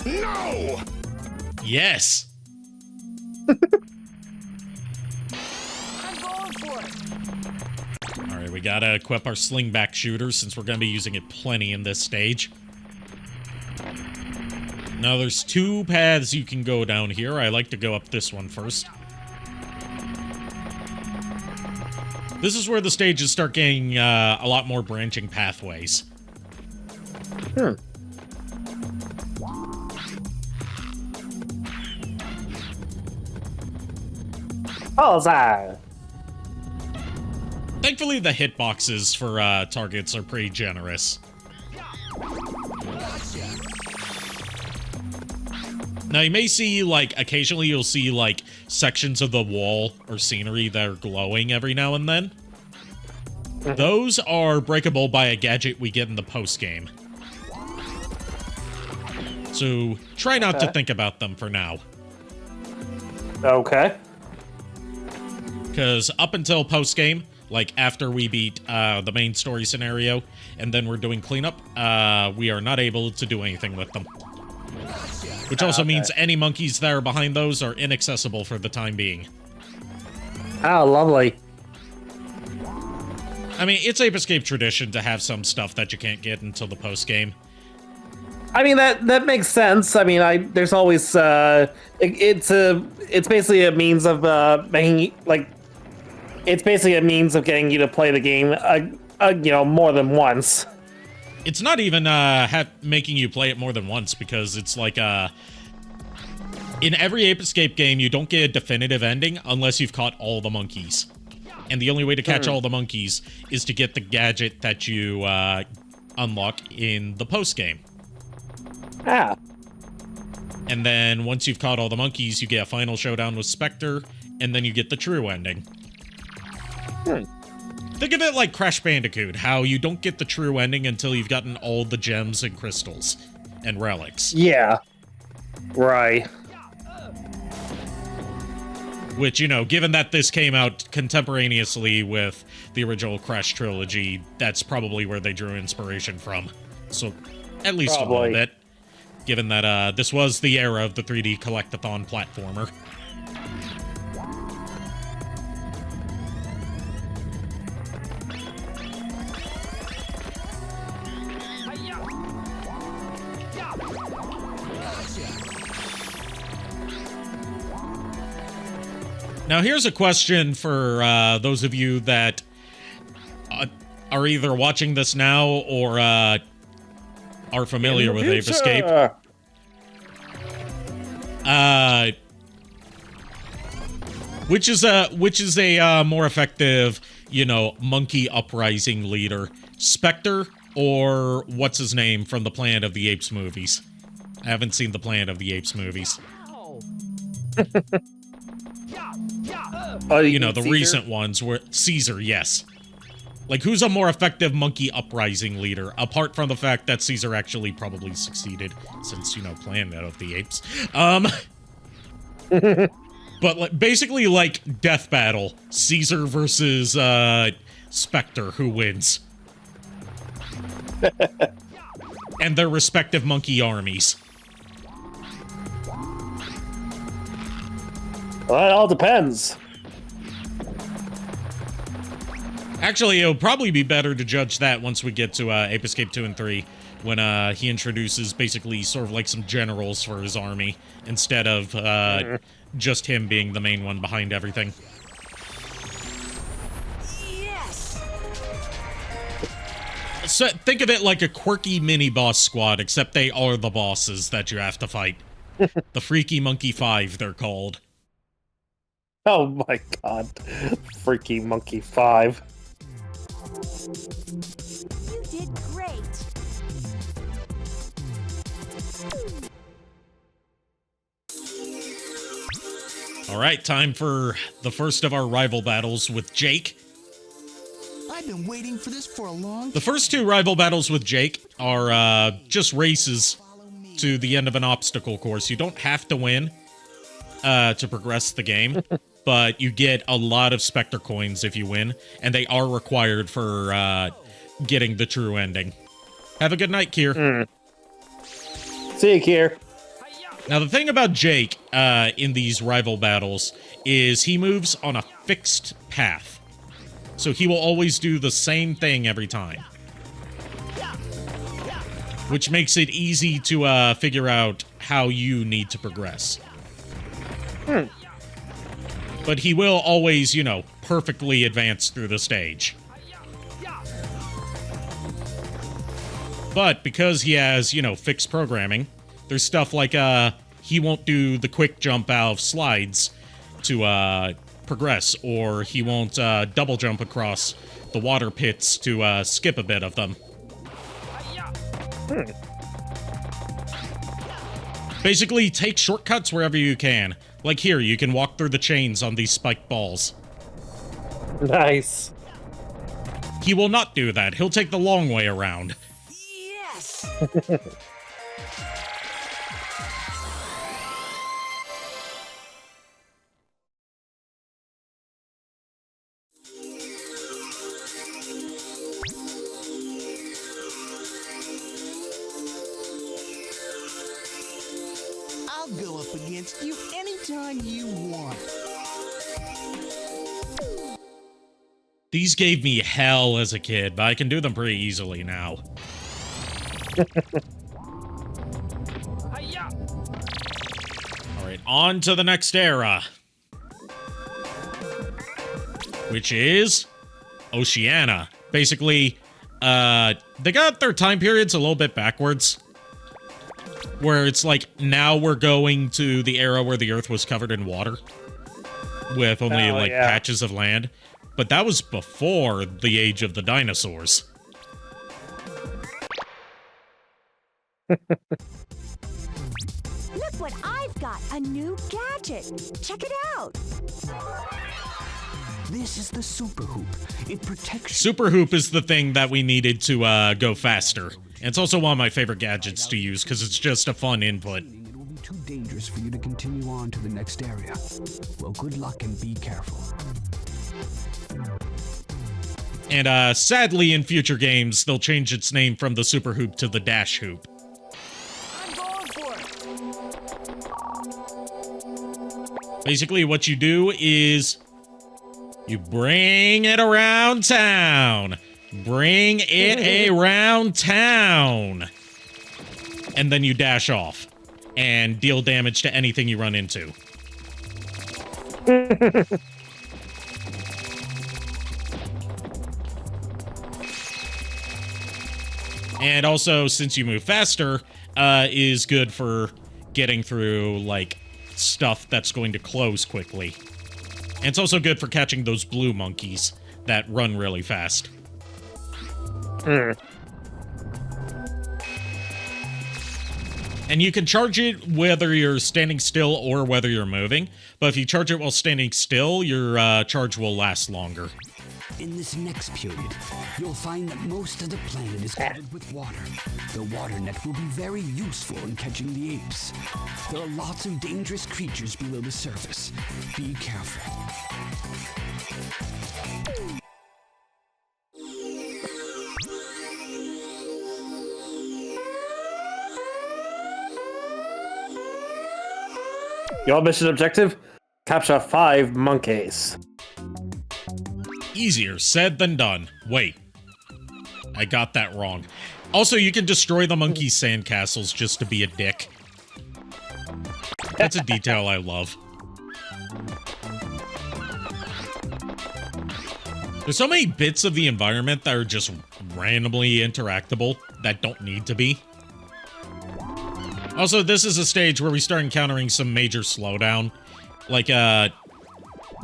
No! Yes! I'm going for it. Alright, we gotta equip our slingback shooter since we're gonna be using it plenty in this stage. Now there's 2 paths you can go down here. I like to go up this one first. This is where the stages start getting a lot more branching pathways. Bullseye. Thankfully, the hitboxes for targets are pretty generous. Now, you may see, like, occasionally you'll see, like, sections of the wall or scenery that are glowing every now and then. Those are breakable by a gadget we get in the post-game. So, try not to think about them for now. Okay. Because up until post-game, like after we beat the main story scenario, and then we're doing cleanup, we are not able to do anything with them. Which also means any monkeys that are behind those are inaccessible for the time being. Oh, lovely. I mean, it's Ape Escape tradition to have some stuff that you can't get until the post-game. I mean, that makes sense. I mean, there's always it's basically a means of making, like, it's basically a means of getting you to play the game you know, more than once. It's not even making you play it more than once, because it's like in every Ape Escape game you don't get a definitive ending unless you've caught all the monkeys. And the only way to catch all the monkeys is to get the gadget that you unlock in the post game. Ah. And then once you've caught all the monkeys, you get a final showdown with Spectre, and then you get the true ending. Think of it like Crash Bandicoot, how you don't get the true ending until you've gotten all the gems and crystals and relics. Yeah. Right. Which, you know, given that this came out contemporaneously with the original Crash trilogy, that's probably where they drew inspiration from. So, at least a little bit. Given that this was the era of the 3D collectathon platformer. Now, here's a question for those of you that are either watching this now or are familiar with Ape Escape. Which is a more effective, you know, monkey uprising leader, Spectre or what's his name from the Planet of the Apes movies? I haven't seen the Planet of the Apes movies. You know, the recent ones were Caesar, yes. Like, who's a more effective monkey uprising leader, apart from the fact that Caesar actually probably succeeded, since, you know, Planet of the Apes. But, like, basically, like, death battle. Caesar versus, Spectre, who wins? And their respective monkey armies. Well, it all depends. Actually, it'll probably be better to judge that once we get to Ape Escape 2 and 3, when he introduces basically sort of like some generals for his army, instead of just him being the main one behind everything. Yes. So think of it like a quirky mini-boss squad, except they are the bosses that you have to fight. The Freaky Monkey 5, they're called. Oh my god. Freaky Monkey 5. You did great. All right, time for the first of our rival battles with Jake. I've been waiting for this for a long time. The first two rival battles with Jake are just races to the end of an obstacle course. You don't have to win to progress the game, but you get a lot of Spectre coins if you win, and they are required for getting the true ending. Have a good night, Kier. See you, Kier. Now, the thing about Jake in these rival battles is he moves on a fixed path. So he will always do the same thing every time. Which makes it easy to figure out how you need to progress. But he will always, you know, perfectly advance through the stage. But because he has, you know, fixed programming, there's stuff like he won't do the quick jump out of slides to progress, or he won't double jump across the water pits to skip a bit of them. Basically, take shortcuts wherever you can. Like here, you can walk through the chains on these spiked balls. Nice. He will not do that. He'll take the long way around. Yes! I'll go up against you anytime you want. These gave me hell as a kid, but I can do them pretty easily now. Alright, on to the next era. Which is Oceania. Basically, they got their time periods a little bit backwards. Where it's like, now we're going to the era where the Earth was covered in water. With only, patches of land. But that was before the age of the dinosaurs. Look what I've got, a new gadget. Check it out. This is the Super Hoop. It protects... Super Hoop is the thing that we needed to go faster. And it's also one of my favorite gadgets to use, because it's just a fun input. It will be too dangerous for you to continue on to the next area. Well, good luck and be careful. And sadly, in future games, they'll change its name from the Super Hoop to the Dash Hoop. I'm going for it! Basically, what you do is you bring it around town. Bring it around town. And then you dash off and deal damage to anything you run into. And also, since you move faster, is good for getting through, like, stuff that's going to close quickly. And it's also good for catching those blue monkeys that run really fast. And you can charge it whether you're standing still or whether you're moving. But if you charge it while standing still, your charge will last longer. In this next period, you'll find that most of the planet is covered with water. The water net will be very useful in catching the apes. There are lots of dangerous creatures below the surface. Be careful. Your mission objective? Capture 5 monkeys. Easier said than done. Wait. I got that wrong. Also, you can destroy the monkey sandcastles just to be a dick. That's a detail I love. There's so many bits of the environment that are just randomly interactable that don't need to be. Also, this is a stage where we start encountering some major slowdown. Like,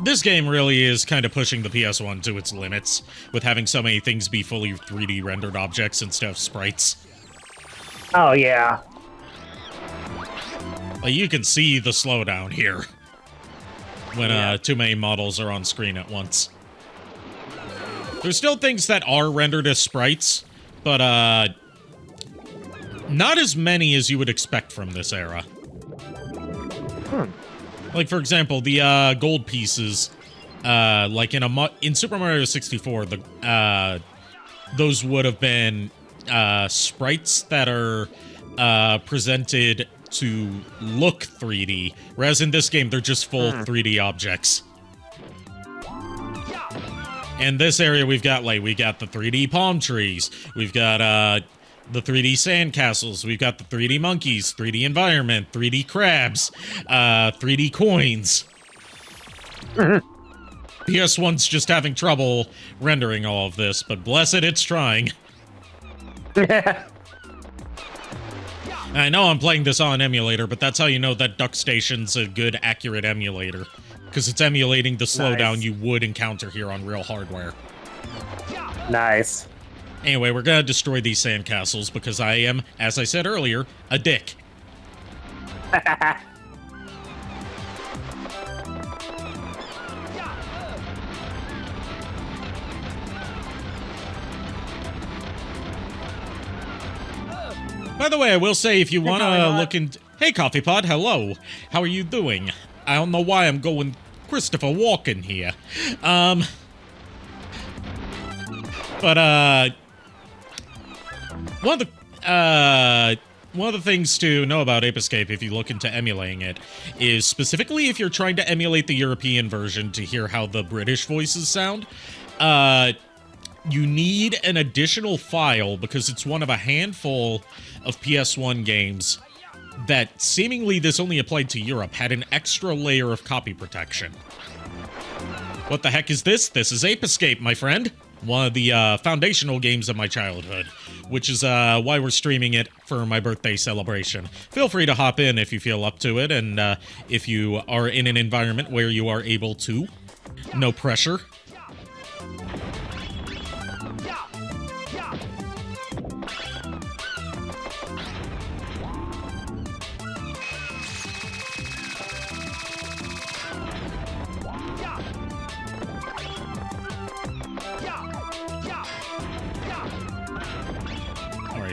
this game really is kind of pushing the PS1 to its limits, with having so many things be fully 3D rendered objects instead of sprites. Oh, yeah. Like, you can see the slowdown here. when too many models are on screen at once. There's still things that are rendered as sprites, but not as many as you would expect from this era. Like, for example, the gold pieces, like in Super Mario 64, those would have been sprites that are presented to look 3D, whereas in this game, they're just full 3D objects. In this area, we got the 3D palm trees, we've got the 3D sandcastles, we've got the 3D monkeys, 3D environment, 3D crabs, 3D coins. PS1's just having trouble rendering all of this, but bless it, it's trying. I know I'm playing this on emulator, but that's how you know that DuckStation's a good, accurate emulator. Because it's emulating the slowdown you would encounter here on real hardware. Nice. Anyway, we're gonna destroy these sandcastles because I am, as I said earlier, a dick. By the way, I will say, if you want to look into... Hey, Coffee Pod, hello. How are you doing? I don't know why I'm going Christopher Walken here. But, one of the things to know about Ape Escape, if you look into emulating it, is specifically if you're trying to emulate the European version to hear how the British voices sound, you need an additional file because it's one of a handful of PS1 games that seemingly this only applied to Europe, had an extra layer of copy protection. What the heck is this? This is Ape Escape, my friend. One of the foundational games of my childhood, which is why we're streaming it for my birthday celebration. Feel free to hop in if you feel up to it, and if you are in an environment where you are able to. No pressure.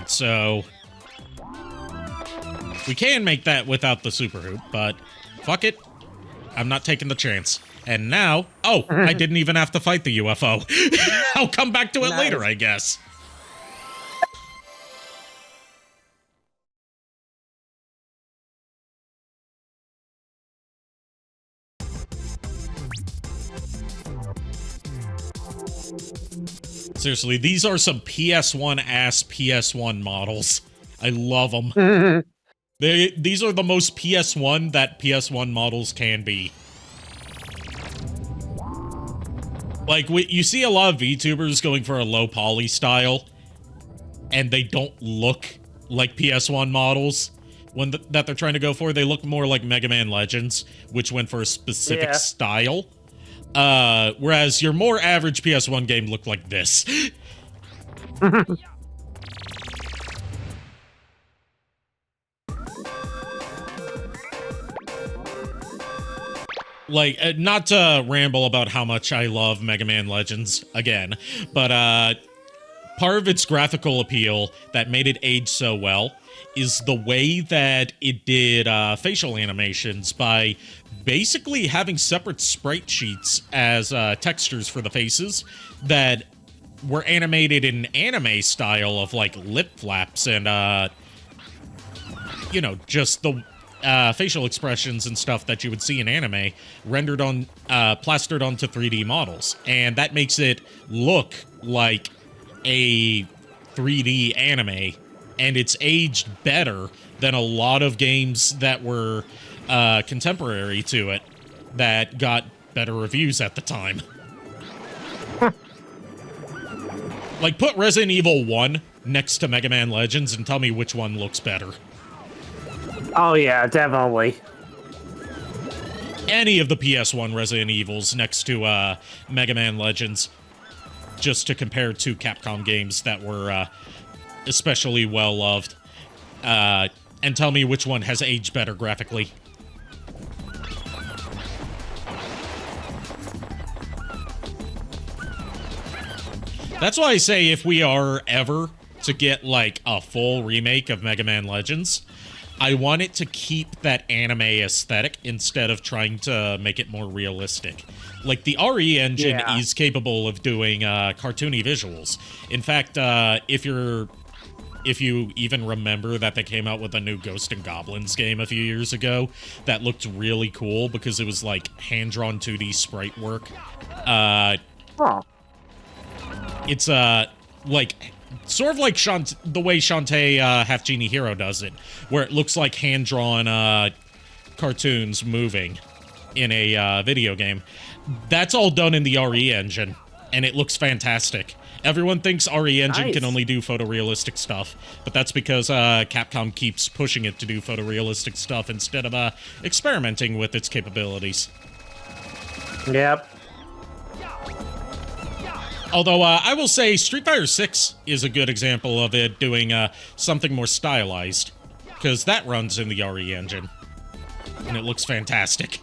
So, we can make that without the super hoop, but fuck it. I'm not taking the chance. And now, oh, I didn't even have to fight the UFO. I'll come back to it later, I guess. Seriously, these are some PS1-ass PS1 models. I love them. These are the most PS1 that PS1 models can be. Like, you see a lot of VTubers going for a low poly style, and they don't look like PS1 models that they're trying to go for. They look more like Mega Man Legends, which went for a specific style. Whereas your more average PS1 game looked like this. Like, not to ramble about how much I love Mega Man Legends again, but part of its graphical appeal that made it age so well is the way that it did facial animations by basically having separate sprite sheets as textures for the faces that were animated in anime style of, like, lip flaps and, you know, just the facial expressions and stuff that you would see in anime rendered on, plastered onto 3D models. And that makes it look like a 3D anime, and it's aged better than a lot of games that were contemporary to it that got better reviews at the time. Like, put Resident Evil 1 next to Mega Man Legends and tell me which one looks better. Oh yeah, definitely. Any of the PS1 Resident Evils next to Mega Man Legends, just to compare two Capcom games that were especially well-loved. And tell me which one has aged better graphically. That's why I say if we are ever to get, like, a full remake of Mega Man Legends, I want it to keep that anime aesthetic instead of trying to make it more realistic. Like, the RE engine is capable of doing cartoony visuals. In fact, if you even remember that they came out with a new Ghost and Goblins game a few years ago that looked really cool because it was, like, hand-drawn 2D sprite work. It's, like, sort of like the way Shantae Half Genie Hero does it, where it looks like hand-drawn cartoons moving in a video game. That's all done in the RE engine, and it looks fantastic. Everyone thinks RE Engine can only do photorealistic stuff, but that's because Capcom keeps pushing it to do photorealistic stuff instead of experimenting with its capabilities. Yep. Although, I will say Street Fighter 6 is a good example of it doing something more stylized, because that runs in the RE Engine, and it looks fantastic.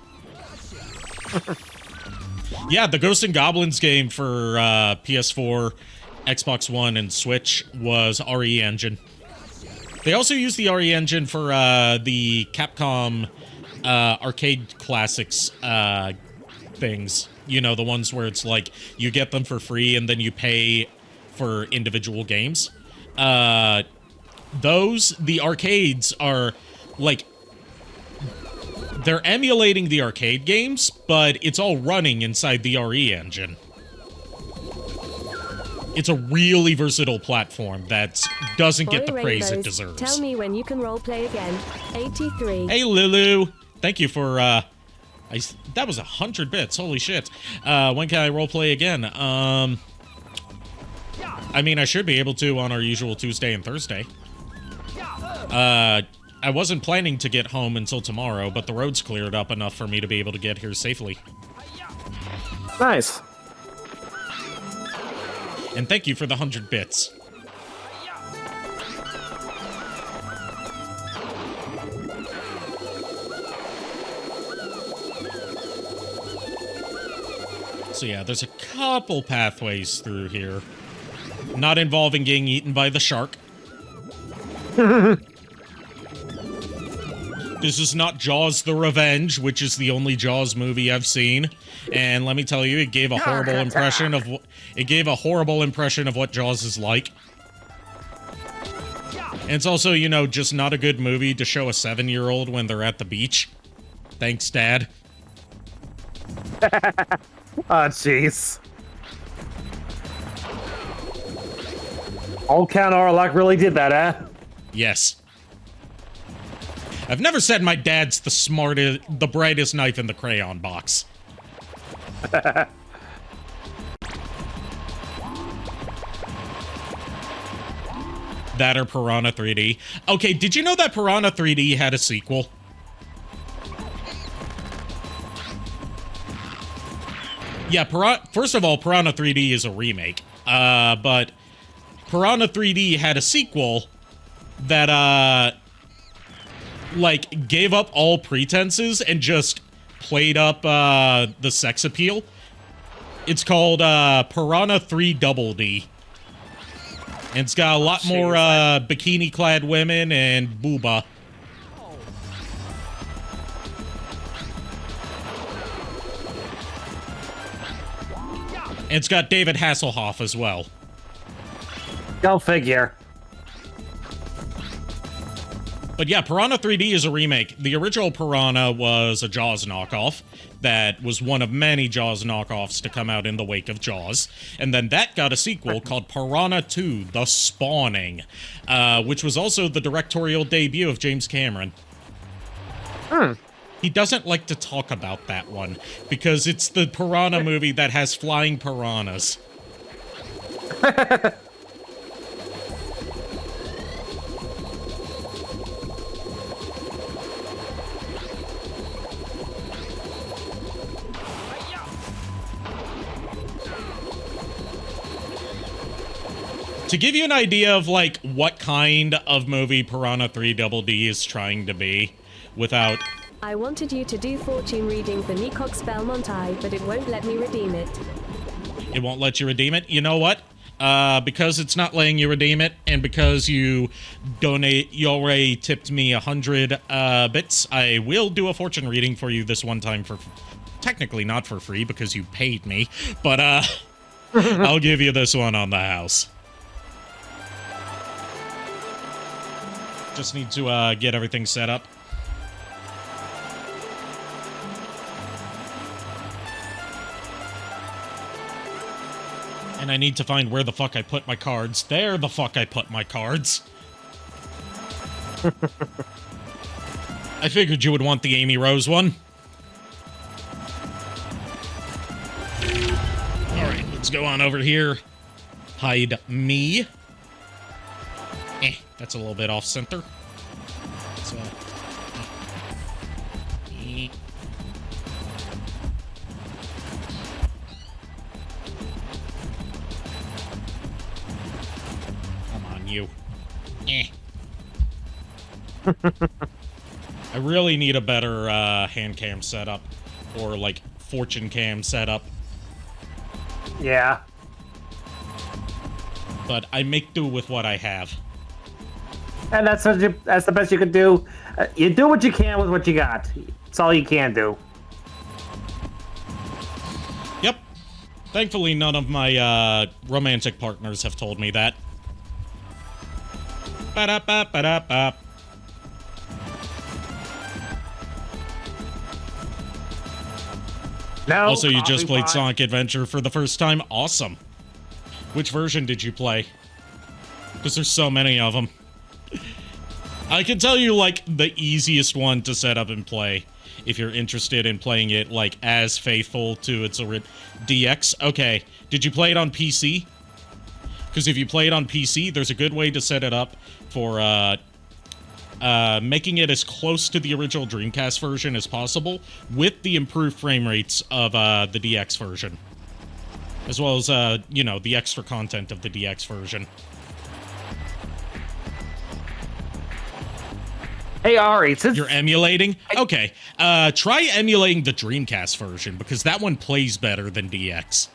Yeah, the Ghost and Goblins game for PS4, Xbox One, and Switch was RE Engine. They also used the RE Engine for the Capcom Arcade Classics things. You know, the ones where it's like, you get them for free and then you pay for individual games. The arcades are, like, they're emulating the arcade games, but it's all running inside the RE engine. It's a really versatile platform that doesn't get the praise it deserves. Tell me when you can roleplay again. 83. Hey, Lulu. Thank you for, that was 100 bits. Holy shit. When can I roleplay again? I mean, I should be able to on our usual Tuesday and Thursday. I wasn't planning to get home until tomorrow, but the road's cleared up enough for me to be able to get here safely. Nice. And thank you for the 100 bits. So yeah, there's a couple pathways through here. Not involving getting eaten by the shark. This is not Jaws the Revenge, which is the only Jaws movie I've seen. And let me tell you, it gave a horrible impression of what Jaws is like. And it's also, you know, just not a good movie to show a 7-year-old when they're at the beach. Thanks, Dad. Oh, jeez. Old Count Orlok really did that, eh? Yes. I've never said my dad's the brightest knife in the crayon box. That or Piranha 3D. Okay, did you know that Piranha 3D had a sequel? Yeah, first of all, Piranha 3D is a remake. But Piranha 3D had a sequel that, like, gave up all pretenses and just played up the sex appeal. It's called Piranha 3 Double D. And it's got a lot more bikini-clad women and booba. And it's got David Hasselhoff as well. Go figure. But yeah, Piranha 3D is a remake. The original Piranha was a Jaws knockoff that was one of many Jaws knockoffs to come out in the wake of Jaws. And then that got a sequel called Piranha 2, The Spawning, which was also the directorial debut of James Cameron. He doesn't like to talk about that one, because it's the Piranha movie that has flying piranhas. To give you an idea of, like, what kind of movie Piranha 3 Double D is trying to be, without... I wanted you to do fortune reading for Nikok's Belmont Eye, but it won't let me redeem it. It won't let you redeem it? You know what? because it's not letting you redeem it, and because you already tipped me 100 bits, I will do a fortune reading for you this one time for, technically not for free because you paid me, but I'll give you this one on the house. Just need to get everything set up. And I need to find where the fuck I put my cards. There the fuck I put my cards. I figured you would want the Amy Rose one. Alright, let's go on over here. Hide me. That's a little bit off center. So, come on, you. I really need a better hand cam setup, or like fortune cam setup. Yeah. But I make do with what I have. And that's the best you can do. You do what you can with what you got. It's all you can do. Yep. Thankfully, none of my romantic partners have told me that. Ba-da-ba-ba-da-ba. No. Also, you just played Sonic Adventure for the first time? Awesome. Which version did you play? Because there's so many of them. I can tell you, like, the easiest one to set up and play, if you're interested in playing it, like, as faithful to its DX. Okay, did you play it on PC? Because if you play it on PC, there's a good way to set it up for, making it as close to the original Dreamcast version as possible, with the improved frame rates of, the DX version. As well as, you know, the extra content of the DX version. Hey, Ari, since you're emulating? Okay. Try emulating the Dreamcast version, because that one plays better than DX.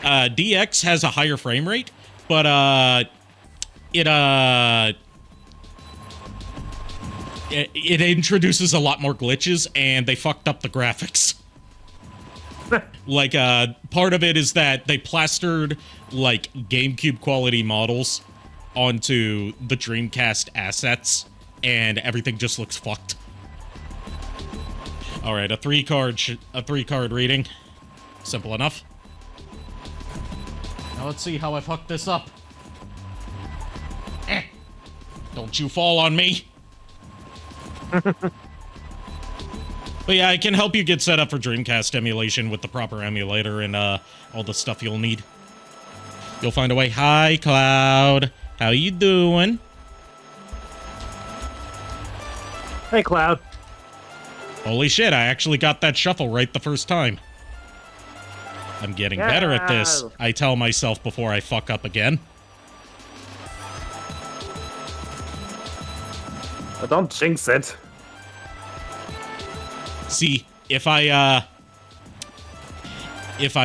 DX has a higher frame rate, but, it introduces a lot more glitches, and they fucked up the graphics. Like, part of it is that they plastered, like, GameCube quality models onto the Dreamcast assets, and everything just looks fucked. All right, a three card reading. Simple enough. Now let's see how I fucked this up. Don't you fall on me. But yeah, I can help you get set up for Dreamcast emulation with the proper emulator and all the stuff you'll need. You'll find a way. Hi, Cloud. How you doing? Hey, Cloud. Holy shit, I actually got that shuffle right the first time. I'm getting better at this, I tell myself before I fuck up again. But don't jinx it. See, if I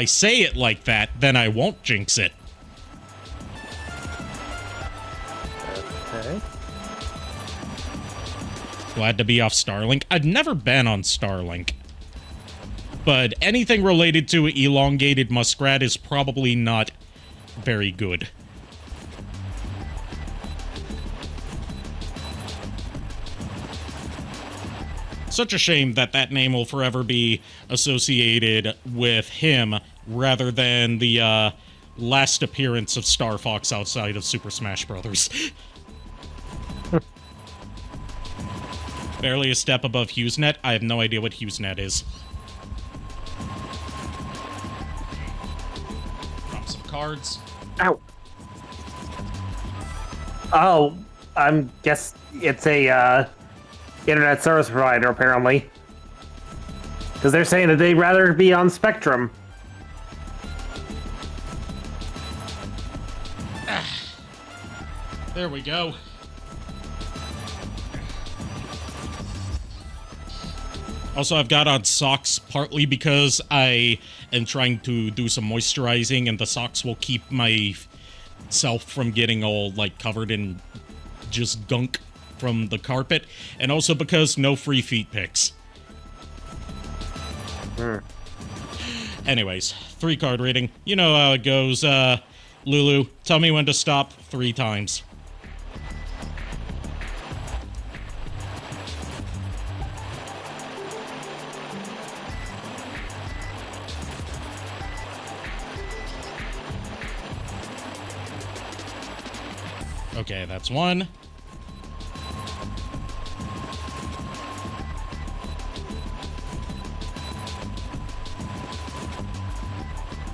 say it like that, then I won't jinx it. Okay. Glad to be off Starlink. I've never been on Starlink. But anything related to elongated muskrat is probably not very good. Such a shame that that name will forever be associated with him rather than the last appearance of Star Fox outside of Super Smash Bros. Barely a step above HughesNet. I have no idea what HughesNet is. Drop some cards. Ow. Oh, guess it's a internet service provider, apparently. Because they're saying that they'd rather be on Spectrum. There we go. Also, I've got on socks partly because I am trying to do some moisturizing, and the socks will keep myself from getting all, like, covered in just gunk from the carpet, and also because no free feet pics. Anyways, 3-card reading. You know how it goes. Lulu, tell me when to stop 3 times. Okay, that's 1.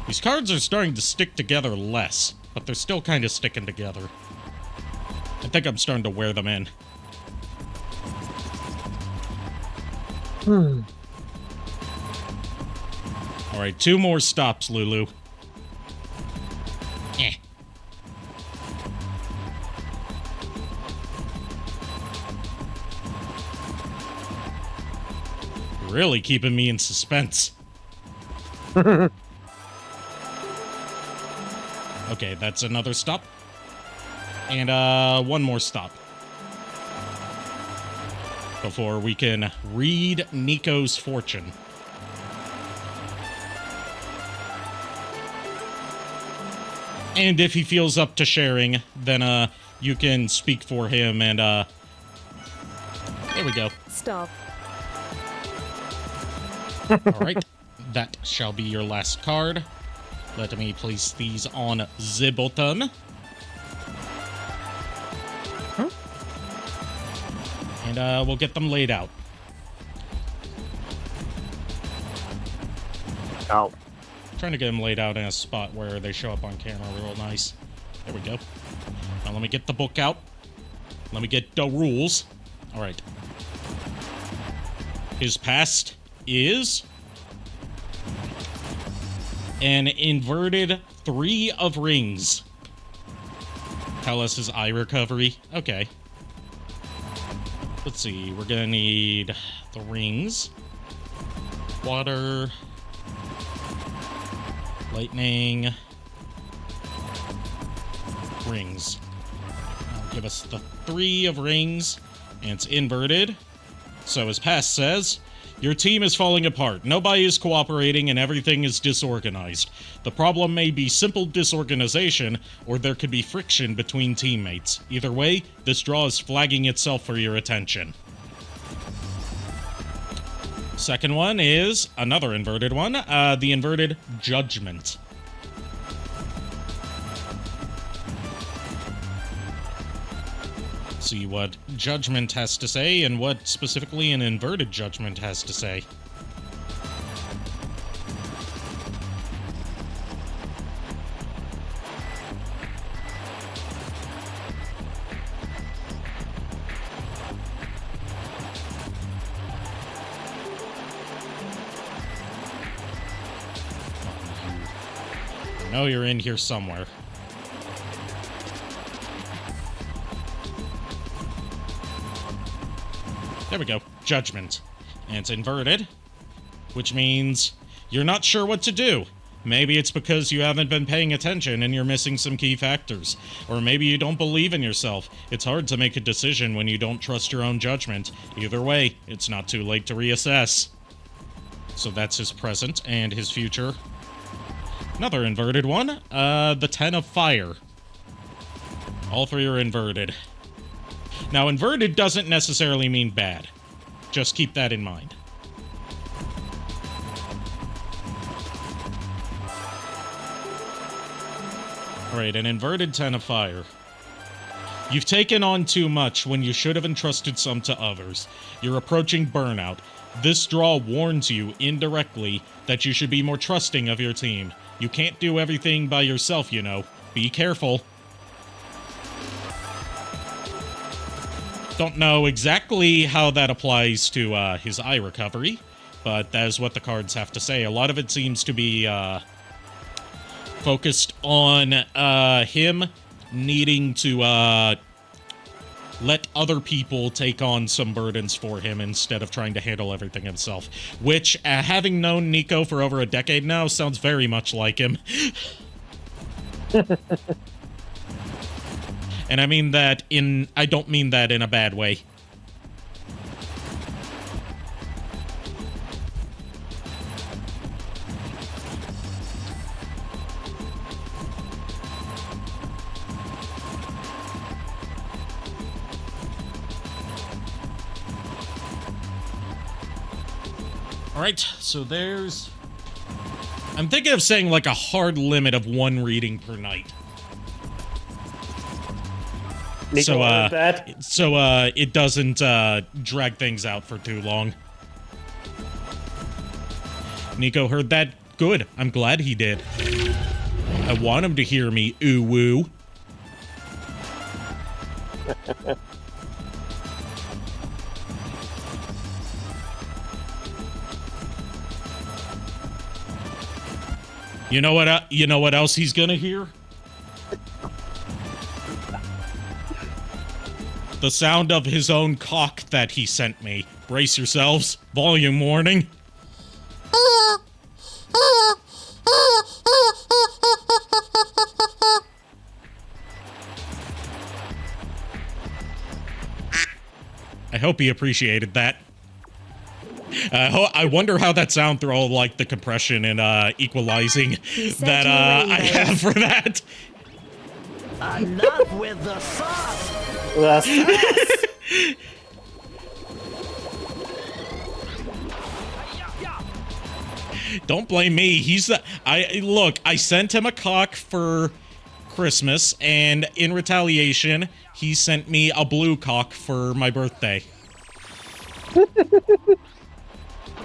These cards are starting to stick together less, but they're still kind of sticking together. I think I'm starting to wear them in. Alright, 2 more stops, Lulu. Eh. You're really keeping me in suspense. Okay, that's another stop. And, 1 more stop. Before we can read Nico's fortune. And if he feels up to sharing, then, you can speak for him and, there we go. Stop. Alright, that shall be your last card. Let me place these on the bottom. And we'll get them laid out. Oh. Trying to get them laid out in a spot where they show up on camera real nice. There we go. Now let me get the book out. Let me get the rules. Alright. His past is an inverted 3 of rings. Tell us his eye recovery. Okay. Let's see. We're gonna need the rings. Water. Lightning. Rings. That'll give us the 3 of rings. And it's inverted. So his past says, your team is falling apart. Nobody is cooperating and everything is disorganized. The problem may be simple disorganization, or there could be friction between teammates. Either way, this draw is flagging itself for your attention. Second one is another inverted one, the inverted judgment. See what judgment has to say and what specifically an inverted judgment has to say. I know you're in here somewhere. There we go. Judgment. And it's inverted, which means you're not sure what to do. Maybe it's because you haven't been paying attention and you're missing some key factors. Or maybe you don't believe in yourself. It's hard to make a decision when you don't trust your own judgment. Either way, it's not too late to reassess. So that's his present and his future. Another inverted one. The 10 of Fire. All 3 are inverted. Now, inverted doesn't necessarily mean bad. Just keep that in mind. Alright, an inverted 10 of Fire. You've taken on too much when you should have entrusted some to others. You're approaching burnout. This draw warns you, indirectly, that you should be more trusting of your team. You can't do everything by yourself, you know. Be careful. Don't know exactly how that applies to his eye recovery, but that is what the cards have to say. A lot of it seems to be focused on him needing to let other people take on some burdens for him instead of trying to handle everything himself. Which, having known Nico for over a decade now, sounds very much like him. And I mean that I don't mean that in a bad way. Alright, so there's... I'm thinking of saying like a hard limit of 1 reading per night. Nico heard that. It doesn't drag things out for too long. Nico heard that? Good. I'm glad he did. I want him to hear me ooh-woo. You know what else he's gonna hear? The sound of his own cock that he sent me. Brace yourselves. Volume warning. I hope he appreciated that. I wonder how that sound through all, like, the compression and equalizing that I have for that. Enough with the sauce! Don't blame me. Look, I sent him a cock for Christmas, and in retaliation, he sent me a blue cock for my birthday.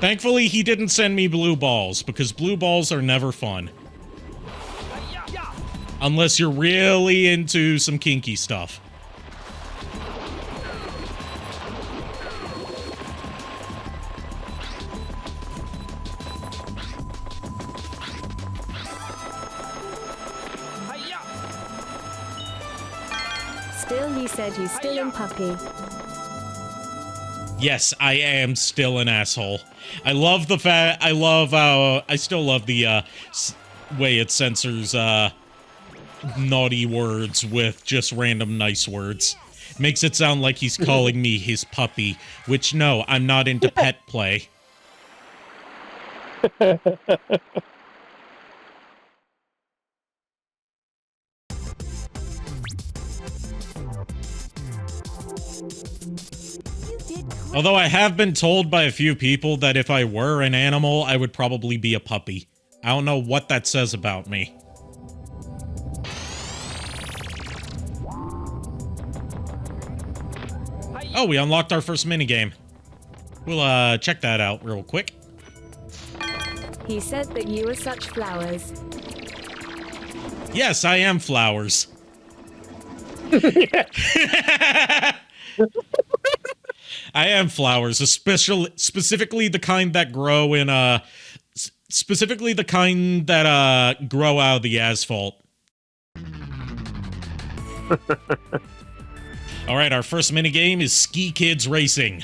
Thankfully, he didn't send me blue balls, because blue balls are never fun. Unless you're really into some kinky stuff. Still, he said he's still in puppy. Yes, I am still an asshole. I love the fact. I still love the way it censors naughty words with just random nice words. Makes it sound like he's calling me his puppy, which no, I'm not into pet play. Although I have been told by a few people that if I were an animal, I would probably be a puppy. I don't know what that says about me. Oh, we unlocked our first minigame. We'll, check that out real quick. He said that you were such flowers. Yes, I am flowers. I am flowers, specifically the kind that grow in, specifically the kind that, grow out of the asphalt. Alright, our first minigame is Ski Kids Racing.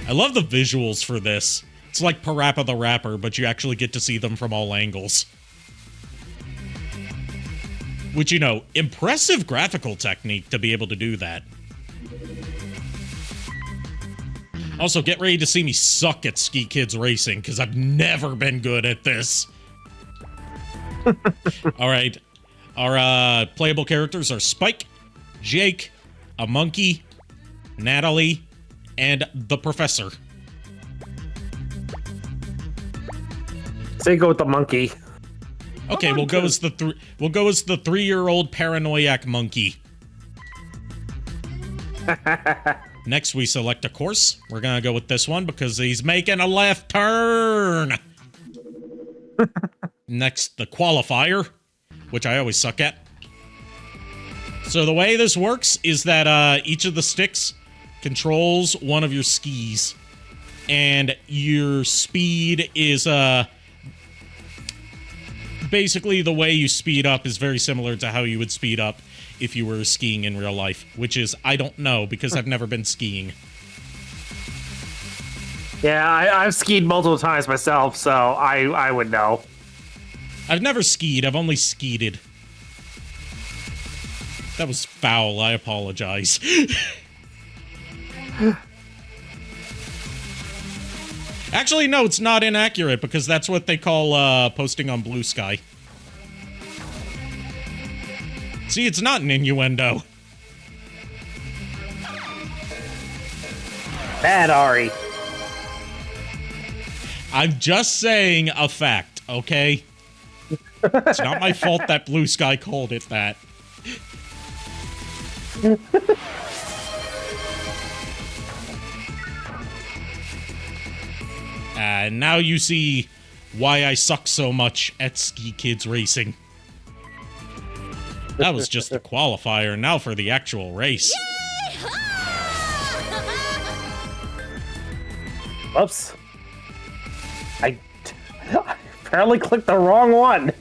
I love the visuals for this. It's like Parappa the Rapper, but you actually get to see them from all angles. Which, you know, impressive graphical technique to be able to do that. Also, get ready to see me suck at Ski Kids Racing, because I've never been good at this. Alright. Our, playable characters are Spike, Jake, a monkey, Natalie, and the Professor. Say go with the monkey. Okay, we'll go as the 3-year-old paranoiac monkey. Next, we select a course. We're gonna go with this one because he's making a left turn. Next, the qualifier, which I always suck at. So the way this works is that each of the sticks controls one of your skis, and your speed is basically the way you speed up is very similar to how you would speed up if you were skiing in real life, which is, I don't know, because I've never been skiing. Yeah, I've skied multiple times myself, so I would know. I've never skied, I've only skeeted. That was foul, I apologize. Actually, no, it's not inaccurate, because that's what they call posting on Blue Sky. See, it's not an innuendo. Bad Ari. I'm just saying a fact, okay? It's not my fault that Blue Sky called it that. And now you see why I suck so much at Ski Kids Racing. That was just the qualifier, now for the actual race. Whoops. I apparently clicked the wrong one.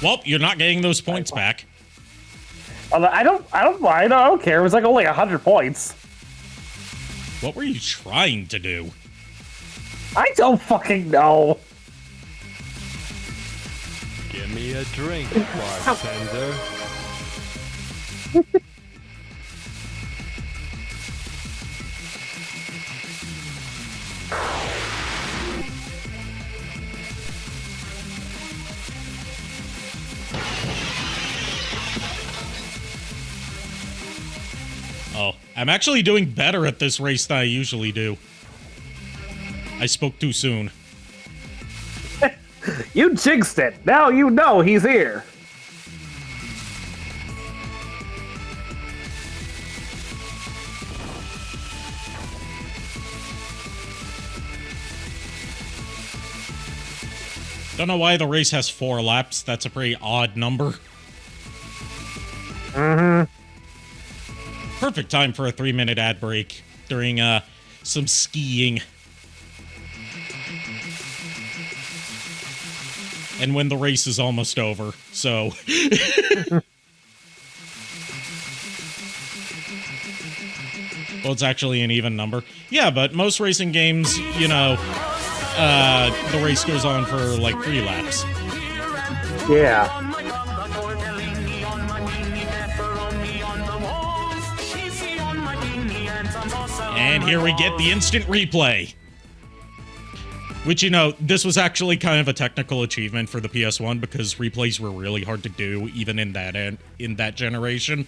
Well, you're not getting those points back. I don't mind. I don't care. It was like only 100 points. What were you trying to do? I don't fucking know. Give me a drink, bartender. Oh, I'm actually doing better at this race than I usually do. I spoke too soon. You jinxed it. Now you know he's here. Don't know why the race has 4 laps. That's a pretty odd number. Mm-hmm. Perfect time for a 3-minute ad break during some skiing. And when the race is almost over, so... Well, it's actually an even number. Yeah, but most racing games, you know, the race goes on for, like, 3 laps. Yeah. And here we get the instant replay. Which, you know, this was actually kind of a technical achievement for the PS1 because replays were really hard to do, even in that generation.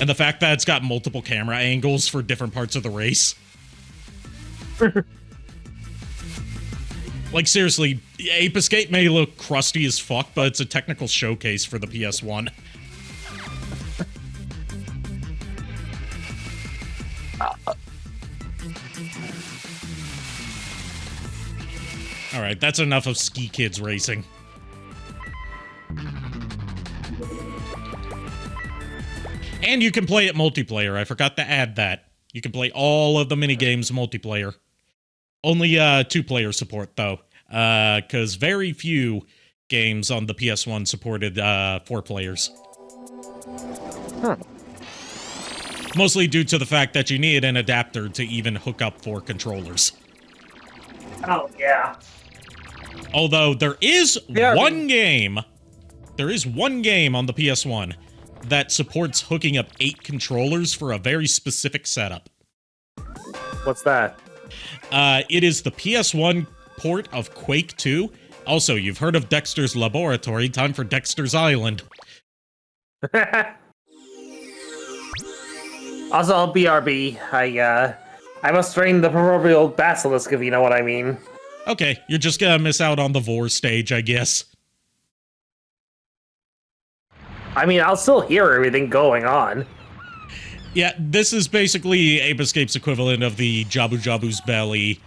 And the fact that it's got multiple camera angles for different parts of the race. Like, seriously, Ape Escape may look crusty as fuck, but it's a technical showcase for the PS1. Alright, that's enough of Ski Kids Racing. And you can play it multiplayer. I forgot to add that. You can play all of the minigames multiplayer. Only 2-player support, though. Because very few games on the PS1 supported 4 players. Huh. Mostly due to the fact that you need an adapter to even hook up 4 controllers. Oh, yeah. Although there is one game on the PS1 that supports hooking up 8 controllers for a very specific setup. What's that? It is the PS1 port of Quake 2. Also, you've heard of Dexter's Laboratory. Time for Dexter's Island. Also, BRB. I must train the proverbial basilisk, if you know what I mean. Okay, you're just gonna miss out on the Vor stage, I guess. I mean, I'll still hear everything going on. Yeah, this is basically Ape Escape's equivalent of the Jabu Jabu's Belly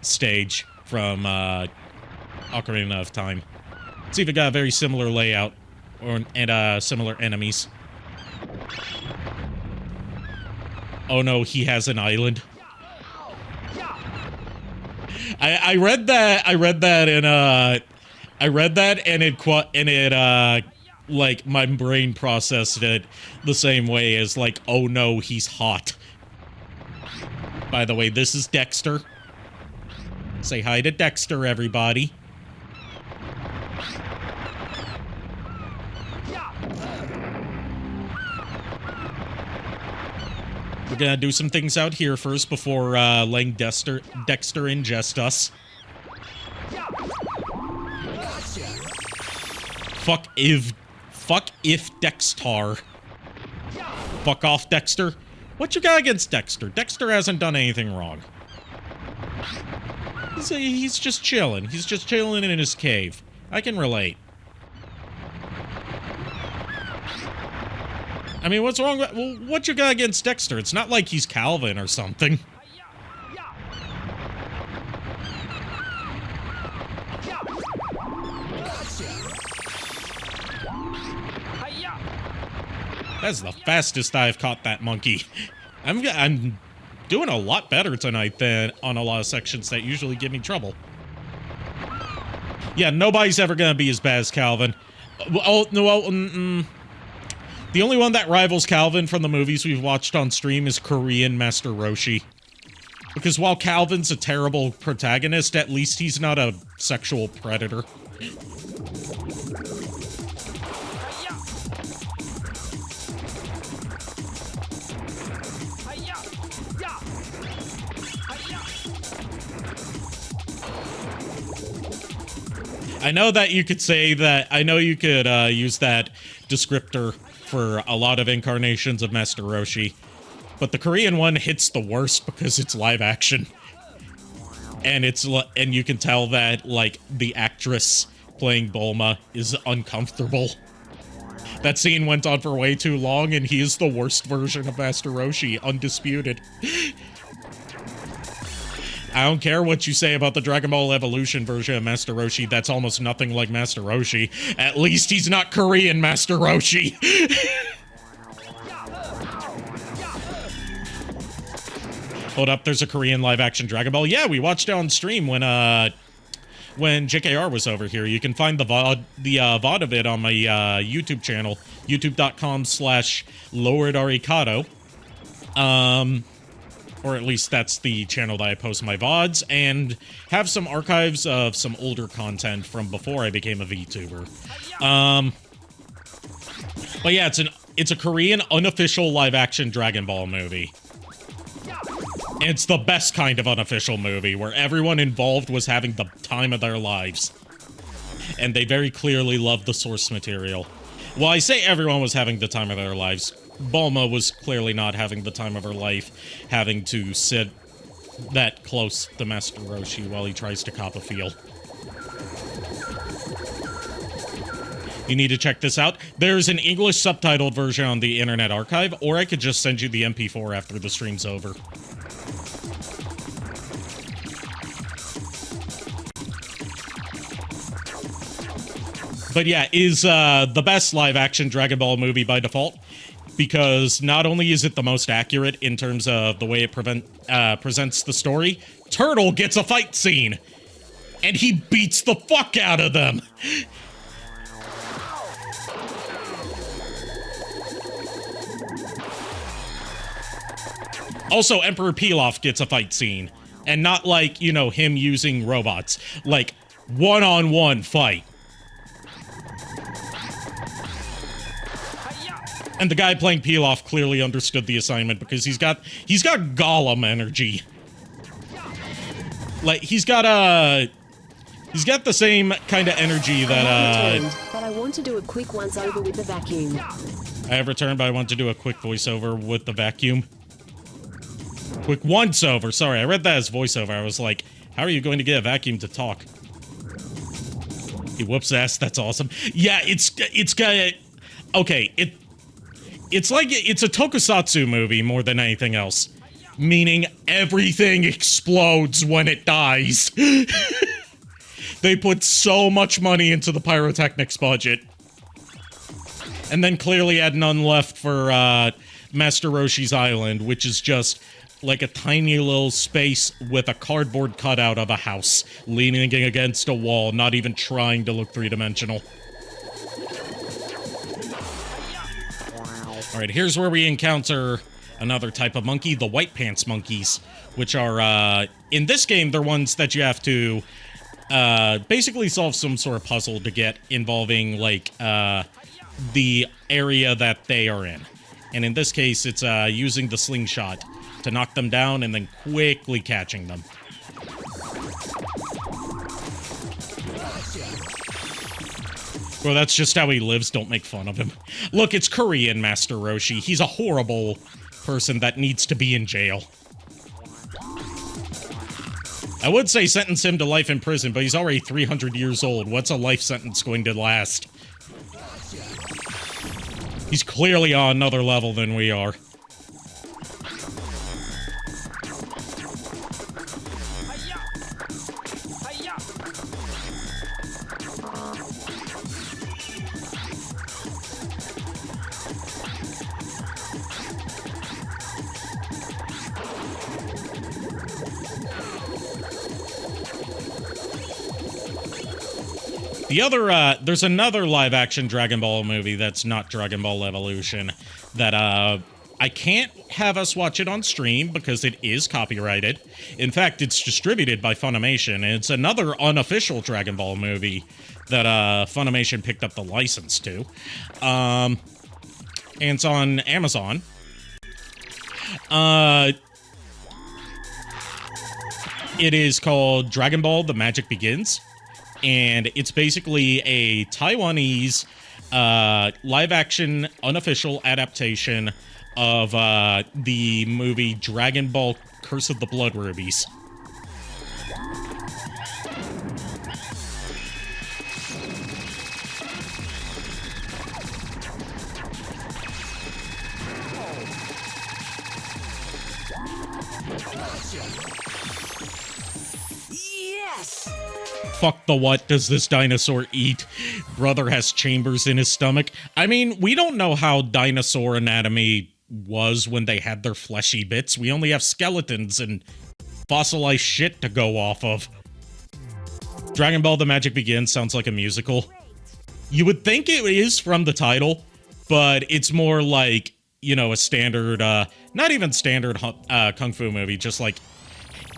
stage from Ocarina of Time. It's even got a very similar layout and similar enemies. Oh no, he has an island. I read that and it like, my brain processed it the same way as, like, oh no, he's hot. By the way, this is Dexter. Say hi to Dexter, everybody. We're gonna do some things out here first before letting Dexter ingest us. Fuck if Dextar. Fuck off, Dexter. What you got against Dexter? Dexter hasn't done anything wrong. He's just chilling. He's just chilling in his cave. I can relate. I mean, what's wrong with... Well, what you got against Dexter? It's not like he's Calvin or something. That's the fastest I've caught that monkey. I'm doing a lot better tonight than on a lot of sections that usually give me trouble. Yeah, nobody's ever gonna be as bad as Calvin. Oh, no, well, the only one that rivals Calvin from the movies we've watched on stream is Korean Master Roshi. Because while Calvin's a terrible protagonist, at least he's not a sexual predator. I know that you could say that, I know you could use that descriptor for a lot of incarnations of Master Roshi, but the Korean one hits the worst because it's live action. And and you can tell that, like, the actress playing Bulma is uncomfortable. That scene went on for way too long, and he is the worst version of Master Roshi, undisputed. I don't care what you say about the Dragon Ball Evolution version of Master Roshi, that's almost nothing like Master Roshi. At least he's not Korean Master Roshi! Hold up, there's a Korean live-action Dragon Ball. Yeah, we watched it on stream when JKR was over here. You can find the VOD of it on my YouTube channel, youtube.com/Lord Arikado. Or at least that's the channel that I post my VODs, and have some archives of some older content from before I became a VTuber. But yeah, it's a Korean unofficial live-action Dragon Ball movie. And it's the best kind of unofficial movie, where everyone involved was having the time of their lives. And they very clearly loved the source material. Well, I say everyone was having the time of their lives. Bulma was clearly not having the time of her life, having to sit that close to Master Roshi while he tries to cop a feel. You need to check this out. There's an English subtitled version on the Internet Archive, or I could just send you the MP4 after the stream's over. But yeah, is the best live-action Dragon Ball movie by default, because not only is it the most accurate in terms of the way it presents the story, Turtle gets a fight scene, and he beats the fuck out of them! Also, Emperor Pilaf gets a fight scene, and not like, you know, him using robots, like, one-on-one fight. And the guy playing Pilaf clearly understood the assignment because he's got Gollum energy. Like he's got the same kind of energy that But I want to do a quick once-over with the vacuum. I have returned, but I want to do a quick voiceover with the vacuum. Quick once-over. Sorry, I read that as voiceover. I was like, how are you going to get a vacuum to talk? He whoops ass. That's awesome. Yeah, it's got okay. It's like, it's a tokusatsu movie more than anything else. Meaning, everything explodes when it dies. They put so much money into the pyrotechnics budget. And then clearly had none left for, Master Roshi's Island, which is just like a tiny little space with a cardboard cutout of a house, leaning against a wall, not even trying to look three-dimensional. Alright, here's where we encounter another type of monkey, the white pants monkeys, which are, in this game, they're ones that you have to, basically solve some sort of puzzle to get involving, like, the area that they are in. And in this case, it's, using the slingshot to knock them down and then quickly catching them. Well, that's just how he lives. Don't make fun of him. Look, it's Korean, Master Roshi. He's a horrible person that needs to be in jail. I would say sentence him to life in prison, but he's already 300 years old. What's a life sentence going to last? He's clearly on another level than we are. The other, there's another live-action Dragon Ball movie that's not Dragon Ball Evolution that, I can't have us watch it on stream because it is copyrighted. In fact, it's distributed by Funimation, and it's another unofficial Dragon Ball movie that, Funimation picked up the license to. And it's on Amazon. It is called Dragon Ball: The Magic Begins. And it's basically a Taiwanese live-action unofficial adaptation of the movie Dragon Ball: Curse of the Blood Rubies. Yes! Fuck the what does this dinosaur eat? Brother has chambers in his stomach. I mean, we don't know how dinosaur anatomy was when they had their fleshy bits. We only have skeletons and fossilized shit to go off of. Dragon Ball: The Magic Begins sounds like a musical. You would think it is from the title, but it's more like, you know, a standard, not even standard kung fu movie, just like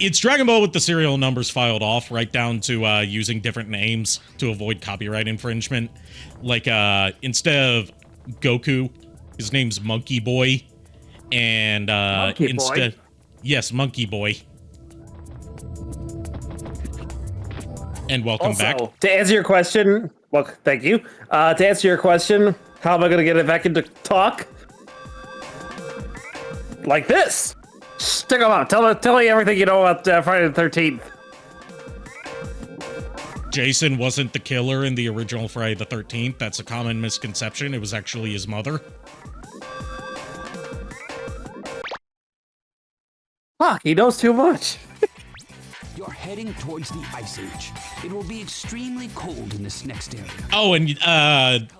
it's Dragon Ball with the serial numbers filed off, right down to using different names to avoid copyright infringement. Like, instead of Goku, his name's Monkey Boy. And, Monkey instead... Boy? Yes, Monkey Boy. And welcome back. To answer your question... Well, thank you. To answer your question, how am I going to get it back into talk? Like this! Stick 'em up. Tell me everything you know about Friday the 13th. Jason wasn't the killer in the original Friday the 13th. That's a common misconception. It was actually his mother. Fuck, he knows too much. You're heading towards the Ice Age. It will be extremely cold in this next area. Oh, and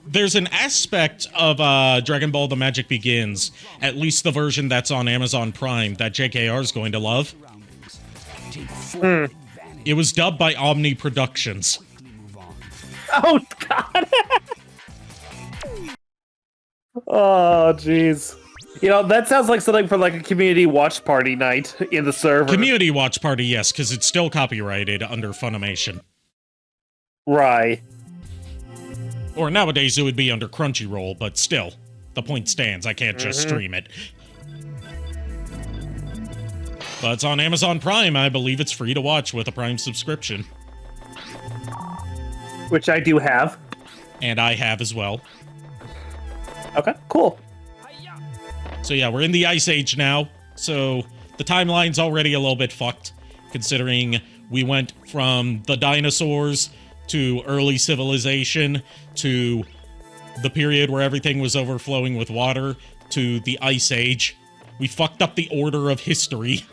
there's an aspect of Dragon Ball: The Magic Begins, at least the version that's on Amazon Prime, that JKR is going to love. It was dubbed by Omni Productions. Oh, God. Oh, jeez. You know, that sounds like something for like a community watch party night in the server. Community watch party, yes, because it's still copyrighted under Funimation. Right. Or nowadays it would be under Crunchyroll, but still, the point stands. I can't just stream it. But it's on Amazon Prime. I believe it's free to watch with a Prime subscription. Which I do have. And I have as well. Okay, cool. So yeah, we're in the Ice Age now, so the timeline's already a little bit fucked, considering we went from the dinosaurs to early civilization to the period where everything was overflowing with water to the Ice Age. We fucked up the order of history.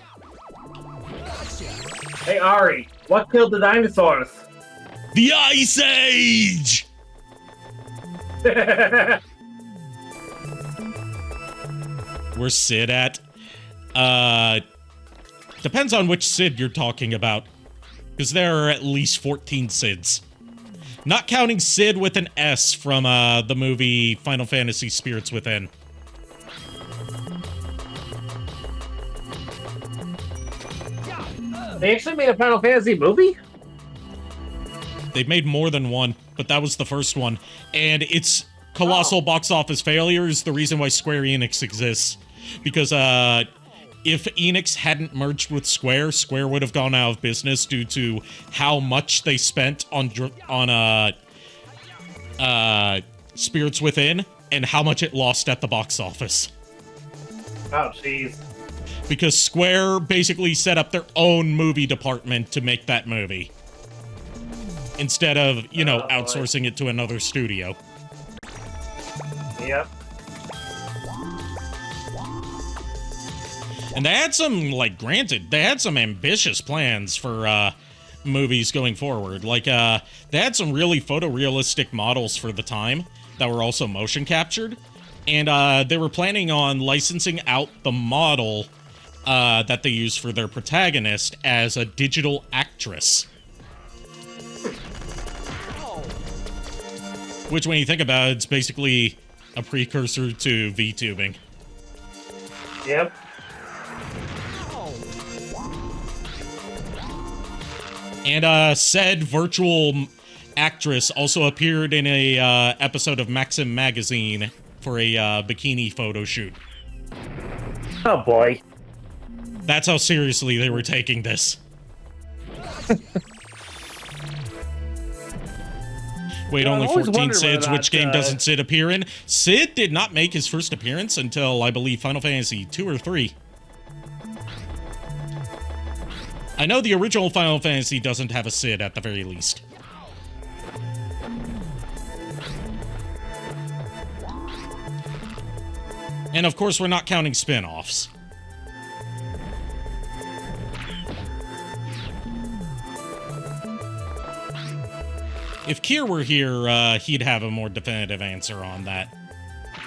Hey, Ari, what killed the dinosaurs? The Ice Age! Where's Sid at? Depends on which Sid you're talking about. Because there are at least 14 Sids. Not counting Sid with an S from, the movie Final Fantasy Spirits Within. They actually made a Final Fantasy movie? They've made more than one, but that was the first one. And its colossal box office failure is the reason why Square Enix exists. Because, if Enix hadn't merged with Square, Square would have gone out of business due to how much they spent on Spirits Within and how much it lost at the box office. Oh, jeez. Because Square basically set up their own movie department to make that movie. Instead of, you know, outsourcing it to another studio. Yep. And they had some, like, granted, they had some ambitious plans for, movies going forward. Like, they had some really photorealistic models for the time that were also motion captured. And, they were planning on licensing out the model, that they used for their protagonist as a digital actress. Which, when you think about it, it's basically a precursor to VTubing. Yep. And said virtual actress also appeared in a episode of Maxim magazine for a bikini photo shoot. Oh boy. That's how seriously they were taking this. Wait, only 14 Sids. Which game doesn't Sid appear in? Sid did not make his first appearance until, I believe, Final Fantasy 2 or 3. I know the original Final Fantasy doesn't have a Sid at the very least. And of course, we're not counting spin-offs. If Kier were here, he'd have a more definitive answer on that.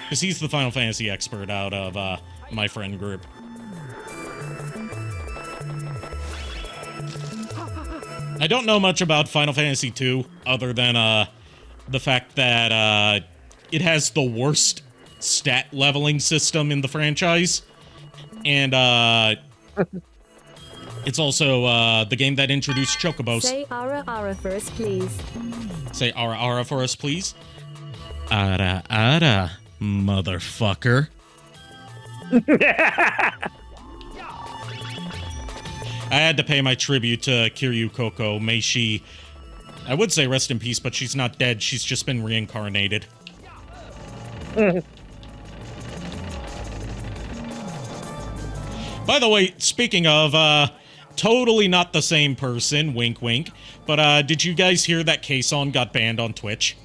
Because he's the Final Fantasy expert out of my friend group. I don't know much about Final Fantasy II, other than the fact that it has the worst stat leveling system in the franchise. And it's also the game that introduced Chocobos. Say ara ara for us, please. Say ara ara for us, please. Ara ara, motherfucker. I had to pay my tribute to Kiryu Koko. May she... I would say rest in peace, but she's not dead. She's just been reincarnated. By the way, speaking of, totally not the same person, wink wink, but did you guys hear that K-Song got banned on Twitch?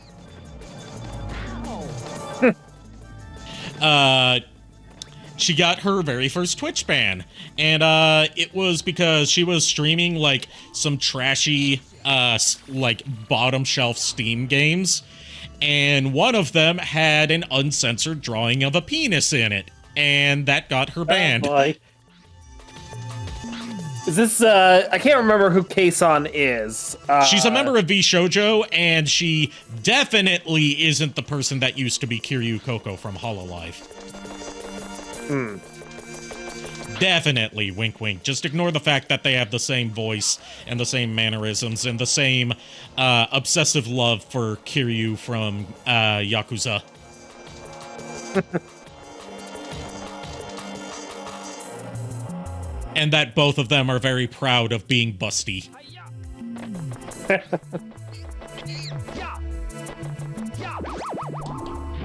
She got her very first Twitch ban, and it was because she was streaming, like, some trashy, like, bottom shelf Steam games, and one of them had an uncensored drawing of a penis in it, and that got her banned. Oh boy. Is this, I can't remember who Kason is. She's a member of V Shoujo, and she definitely isn't the person that used to be Kiryu Koko from Hololive. Definitely, wink wink. Just ignore the fact that they have the same voice and the same mannerisms and the same obsessive love for Kiryu from Yakuza. And that both of them are very proud of being busty.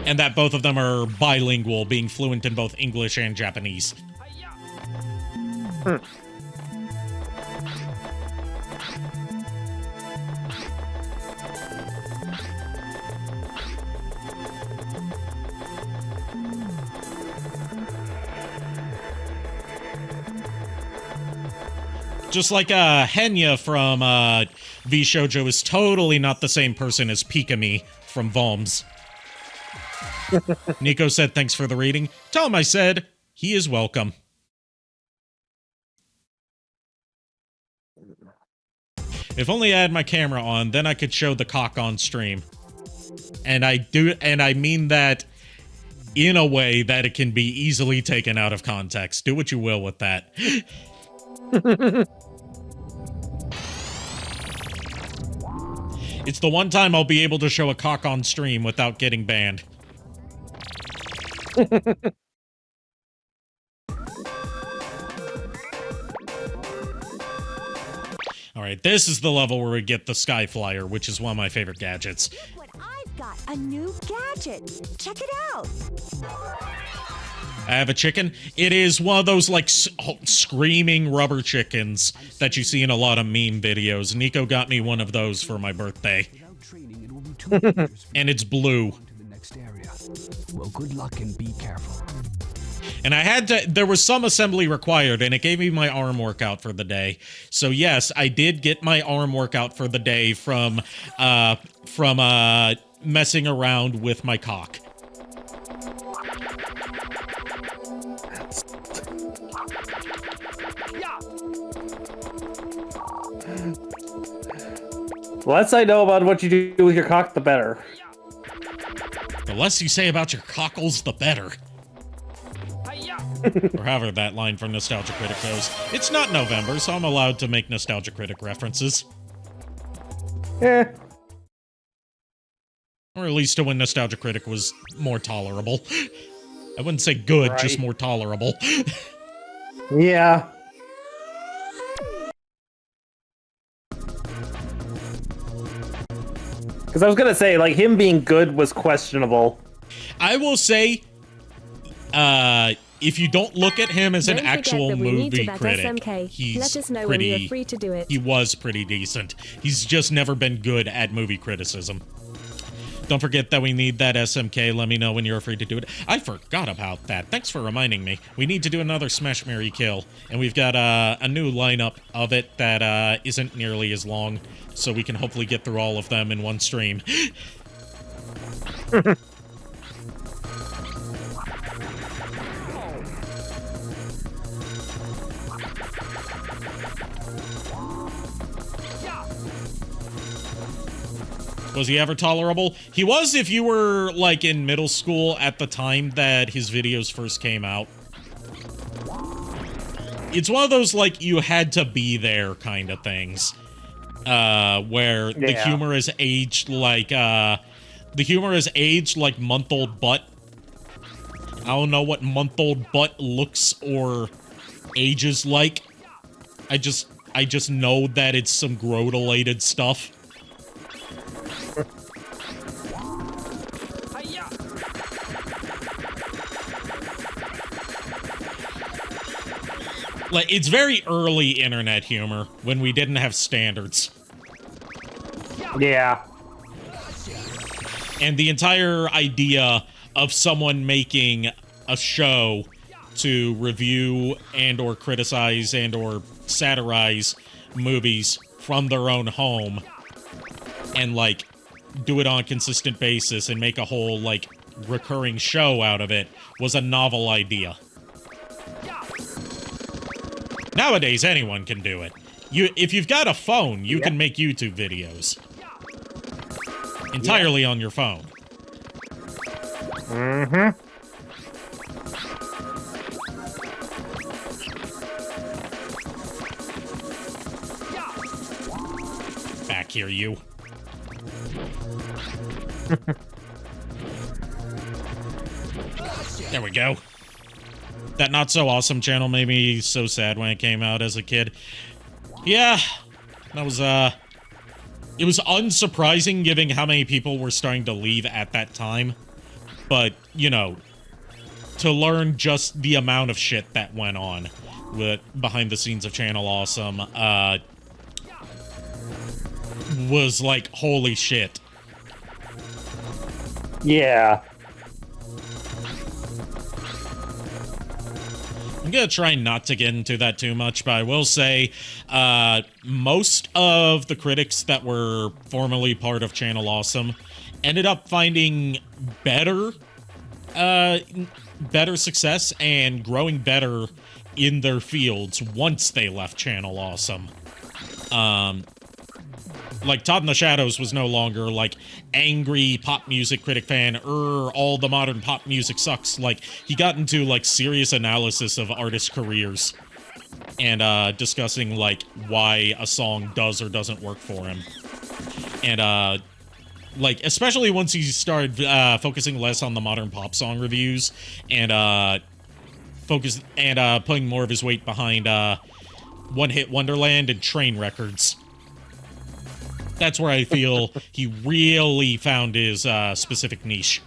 And that both of them are bilingual, being fluent in both English and Japanese. Just like Henya from V Shoujo is totally not the same person as Pikami from Voms. Nico said thanks for the reading. Tell him I said he is welcome. If only I had my camera on, then I could show the cock on stream. And I mean that in a way that it can be easily taken out of context. Do what you will with that. It's the one time I'll be able to show a cock on stream without getting banned. Alright, this is the level where we get the Sky Flyer, which is one of my favorite gadgets. Look what I've got, a new gadget. Check it out. I have a chicken. It is one of those, like, screaming rubber chickens that you see in a lot of meme videos. Nico got me one of those for my birthday. And it's blue. Well, good luck and be careful. And I had to, there was some assembly required, and it gave me my arm workout for the day. So yes, I did get my arm workout for the day from messing around with my cock. The less I know about what you do with your cock, the better. The less you say about your cockles, the better. Or however that line from Nostalgia Critic goes. It's not November, so I'm allowed to make Nostalgia Critic references. Eh. Or at least to when Nostalgia Critic was more tolerable. I wouldn't say good, Right. just more tolerable. Yeah. Because I was gonna say, like, him being good was questionable. I will say, if you don't look at him as an Don't forget actual that we need movie to vet critic, SMK. he's Let us know pretty, when you are free to do it. he was pretty decent. He's just never been good at movie criticism. Don't forget that we need that SMK. Let me know when you're free to do it. I forgot about that. Thanks for reminding me. We need to do another Smash, Marry, Kill. And we've got a new lineup of it that isn't nearly as long, so we can hopefully get through all of them in one stream. Was he ever tolerable? He was if you were, like, in middle school at the time that his videos first came out. It's one of those, like, you had to be there kind of things. Where the humor is aged like, month-old butt. I don't know what month-old butt looks or ages like. I just know that it's some growth-related stuff. Like, it's very early internet humor when we didn't have standards. Yeah. And the entire idea of someone making a show to review and or criticize and or satirize movies from their own home and, like, do it on a consistent basis and make a whole, like, recurring show out of it was a novel idea. Nowadays, anyone can do it. If you've got a phone, you can make YouTube videos. Entirely on your phone. Mm-hmm. Back here, you. There we go. That Not So Awesome channel made me so sad when it came out as a kid. Yeah, that was, it was unsurprising given how many people were starting to leave at that time. But, you know, to learn just the amount of shit that went on with behind the scenes of Channel Awesome, was like, holy shit. Yeah. I'm gonna try not to get into that too much, but I will say, most of the critics that were formerly part of Channel Awesome ended up finding better success and growing better in their fields once they left Channel Awesome. Like, Todd in the Shadows was no longer, like, angry pop music critic fan, all the modern pop music sucks. Like, he got into, like, serious analysis of artists' careers and, discussing, like, why a song does or doesn't work for him. And, like, especially once he started focusing less on the modern pop song reviews and putting more of his weight behind One Hit Wonderland and Train Records. That's where I feel he really found his specific niche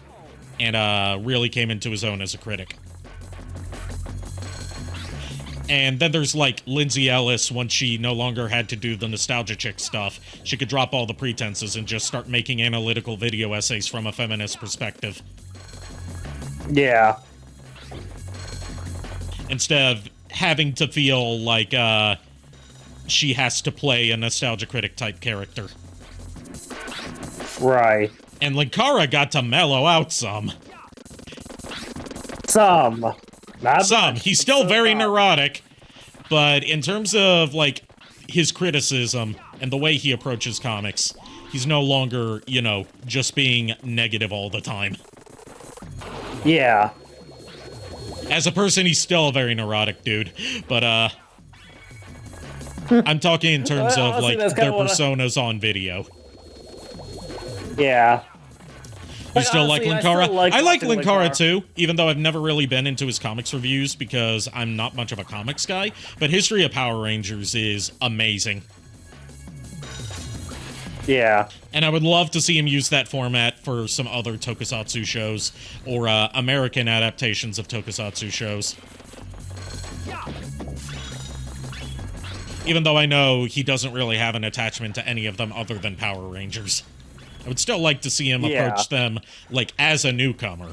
and really came into his own as a critic. And then there's, like, Lindsay Ellis. Once she no longer had to do the nostalgia chick stuff, she could drop all the pretenses and just start making analytical video essays from a feminist perspective. Yeah. Instead of having to feel like she has to play a nostalgia critic type character. Right. And Linkara got to mellow out some. Some. Not some. much, He's but still so very far. neurotic, but in terms of, like, his criticism and the way he approaches comics, he's no longer, you know, just being negative all the time. Yeah. As a person, he's still a very neurotic dude, but, I'm talking in terms of, Honestly, like, that's their kinda what personas on video. Yeah. You still honestly, like I Linkara? still like I like watching Linkara Linkara. too, even though I've never really been into his comics reviews because I'm not much of a comics guy. But History of Power Rangers is amazing. Yeah. And I would love to see him use that format for some other tokusatsu shows or American adaptations of tokusatsu shows. Even though I know he doesn't really have an attachment to any of them other than Power Rangers. I would still like to see him approach them, like, as a newcomer.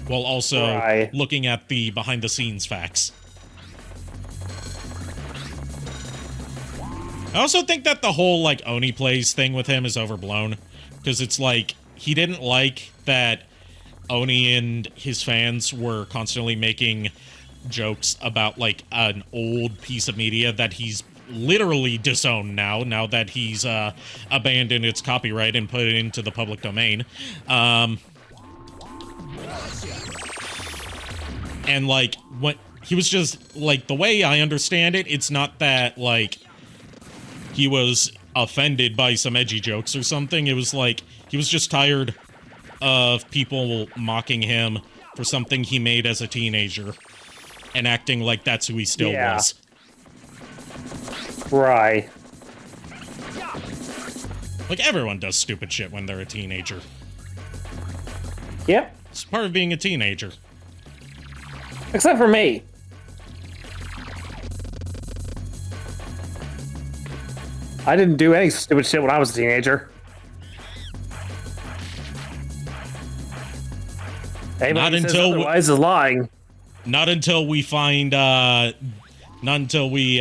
While also looking at the behind-the-scenes facts. I also think that the whole, like, Oni plays thing with him is overblown. Because it's like, he didn't like that Oni and his fans were constantly making jokes about, like, an old piece of media that he's literally disowned now that he's abandoned its copyright and put it into the public domain. And, like, what he was just, like, the way I understand it, it's not that, like, he was offended by some edgy jokes or something. It was like, he was just tired of people mocking him for something he made as a teenager and acting like that's who he still was. Right. Like, everyone does stupid shit when they're a teenager. Yep. It's part of being a teenager. Except for me. I didn't do any stupid shit when I was a teenager. Anybody who says otherwise is lying. Not until we find, not until we,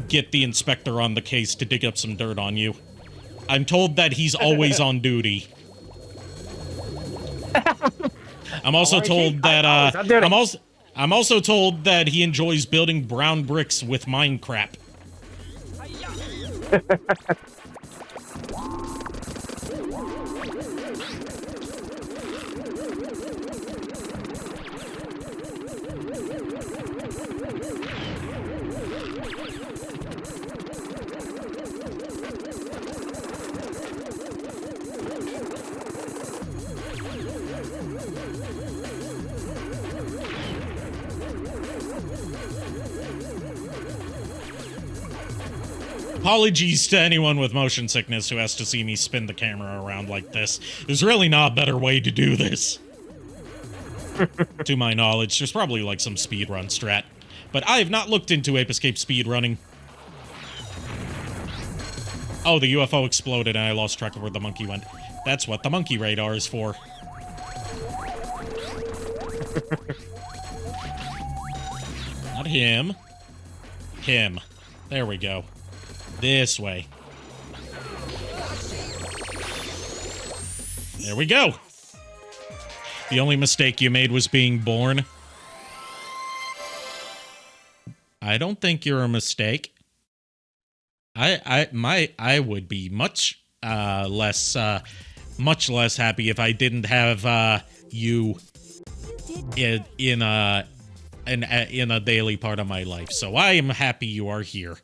get the inspector on the case to dig up some dirt on you. I'm told that he's always on duty. I'm also told that, I'm also told that he enjoys building brown bricks with Minecraft. Apologies to anyone with motion sickness who has to see me spin the camera around like this. There's really not a better way to do this. To my knowledge, there's probably like some speedrun strat. But I have not looked into Ape Escape speedrunning. Oh, the UFO exploded and I lost track of where the monkey went. That's what the monkey radar is for. Not him. Him. There we go. This way. There we go. The only mistake you made was being born. I don't think you're a mistake. I would be much less happy if I didn't have you in a daily part of my life. So I am happy you are here.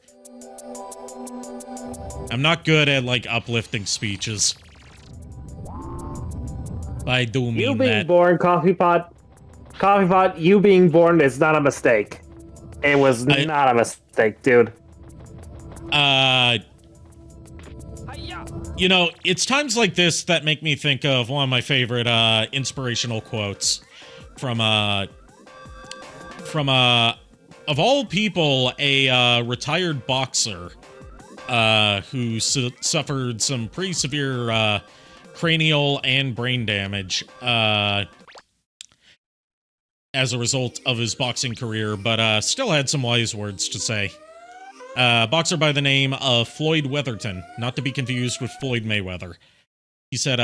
I'm not good at, like, uplifting speeches. I do mean You being that. born, Coffee Pot, you being born is not a mistake. It was not a mistake, dude. You know, it's times like this that make me think of one of my favorite inspirational quotes from of all people, a retired boxer who suffered some pretty severe cranial and brain damage as a result of his boxing career, but still had some wise words to say. Boxer by the name of Floyd Weatherton, not to be confused with Floyd Mayweather. He said,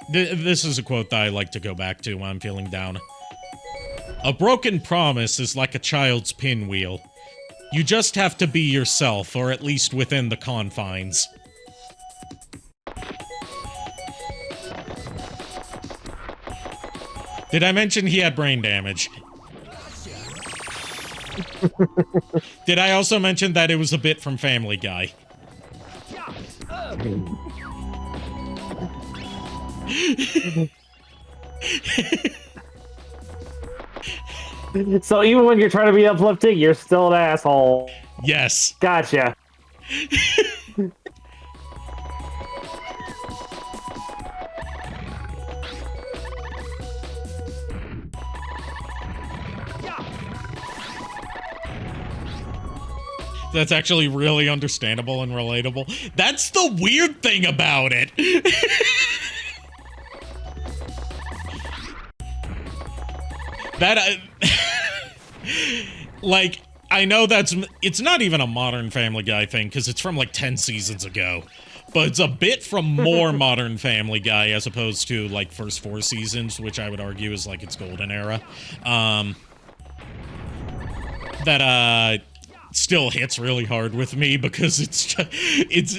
this is a quote that I like to go back to when I'm feeling down. A broken promise is like a child's pinwheel. You just have to be yourself, or at least within the confines. Did I mention he had brain damage? Did I also mention that it was a bit from Family Guy? So even when you're trying to be uplifting, you're still an asshole. Yes. Gotcha. That's actually really understandable and relatable. That's the weird thing about it. That, like, I know it's not even a modern Family Guy thing, because it's from like 10 seasons ago. But it's a bit from more modern Family Guy as opposed to, like, first 4 seasons, which I would argue is, like, its golden era. That, still hits really hard with me because it's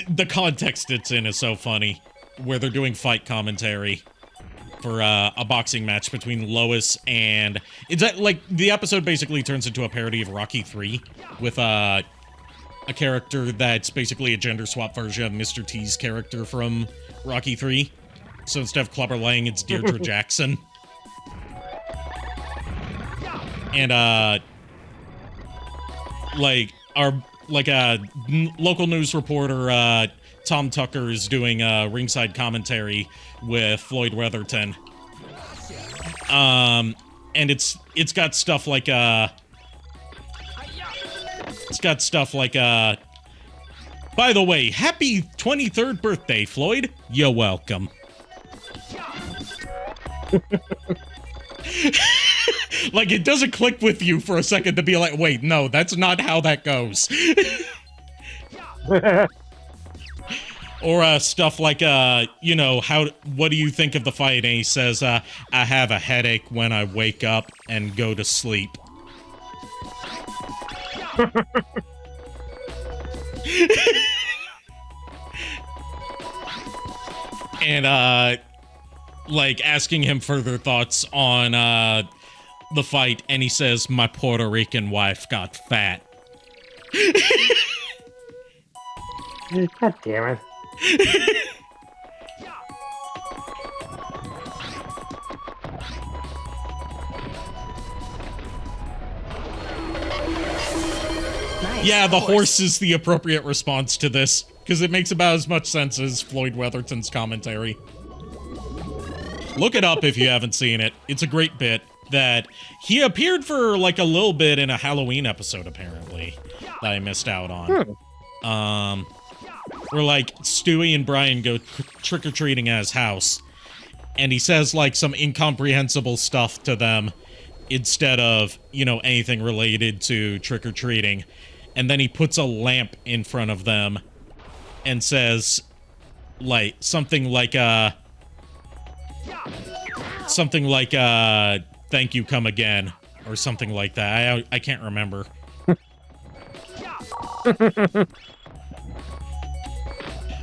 the context it's in is so funny, where they're doing fight commentary for a boxing match between Lois and it's like the episode basically turns into a parody of Rocky 3 with a character that's basically a gender swap version of Mr. T's character from Rocky 3. So instead of Clubber Lang, it's Deirdre Jackson. And local news reporter, Tom Tucker is doing ringside commentary with Floyd Weatherton. And it's got stuff like by the way, happy 23rd birthday, Floyd. You're welcome. Like, it doesn't click with you for a second to be like, wait, no, that's not how that goes. Or stuff like, you know, what do you think of the fight? And he says, I have a headache when I wake up and go to sleep. And, like, asking him further thoughts on, the fight, and he says, my Puerto Rican wife got fat. God damn it. Yeah, the horse is the appropriate response to this, because it makes about as much sense as Floyd Weatherton's commentary. Look it up if you haven't seen it. It's a great bit that he appeared for, like, a little bit in a Halloween episode, apparently, that I missed out on. Where, like, Stewie and Brian go trick-or-treating at his house, and he says, like, some incomprehensible stuff to them instead of, you know, anything related to trick-or-treating. And then he puts a lamp in front of them and says, like, something like, thank you, come again, or something like that. I can't remember.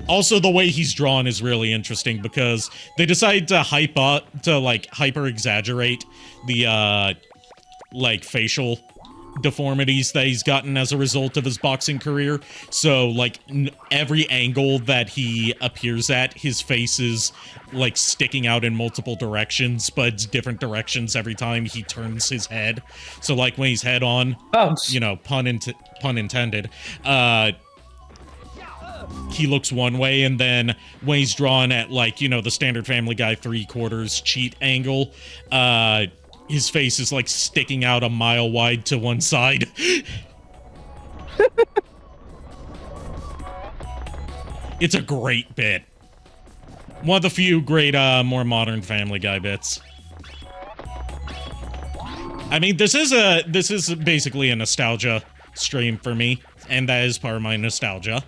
Also, the way he's drawn is really interesting because they decide to hyper exaggerate the, like, facial deformities that he's gotten as a result of his boxing career. So, like, every angle that he appears at, his face is, like, sticking out in multiple directions, but it's different directions every time he turns his head. So, like, when he's head on, you know, pun intended, he looks one way, and then when he's drawn at, like, you know, the standard Family Guy 3/4 cheat angle, his face is, like, sticking out a mile wide to one side. It's a great bit. One of the few great, more modern Family Guy bits. I mean, this is basically a nostalgia stream for me, and that is part of my nostalgia.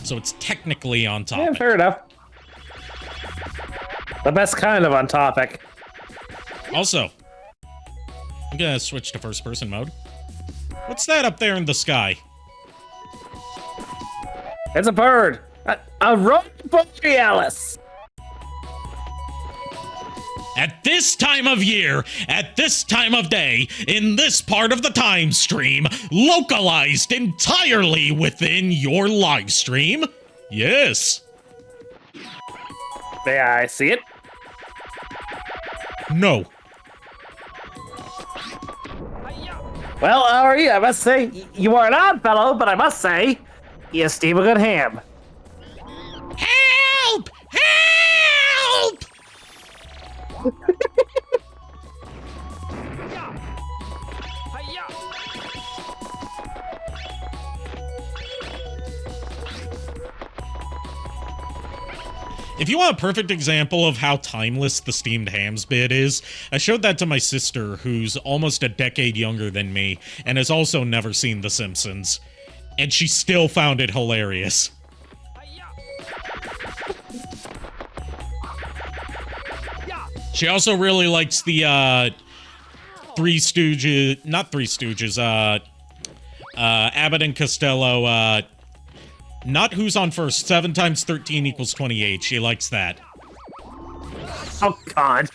So it's technically on topic. Yeah, fair enough. The best kind of on topic. Also, I'm gonna switch to first-person mode. What's that up there in the sky? It's a bird. A Aurora Borealis. At this time of year, at this time of day, in this part of the time stream, localized entirely within your live stream. Yes. May I see it? No. Well, Ari, I must say, you are an odd fellow, but I must say, you steam a good ham. Help! Help! If you want a perfect example of how timeless the steamed hams bit is, I showed that to my sister, who's almost a decade younger than me, and has also never seen The Simpsons. And she still found it hilarious. She also really likes the, Abbott and Costello, not Who's on First, 7 times 13 equals 28. She likes that. Oh, God.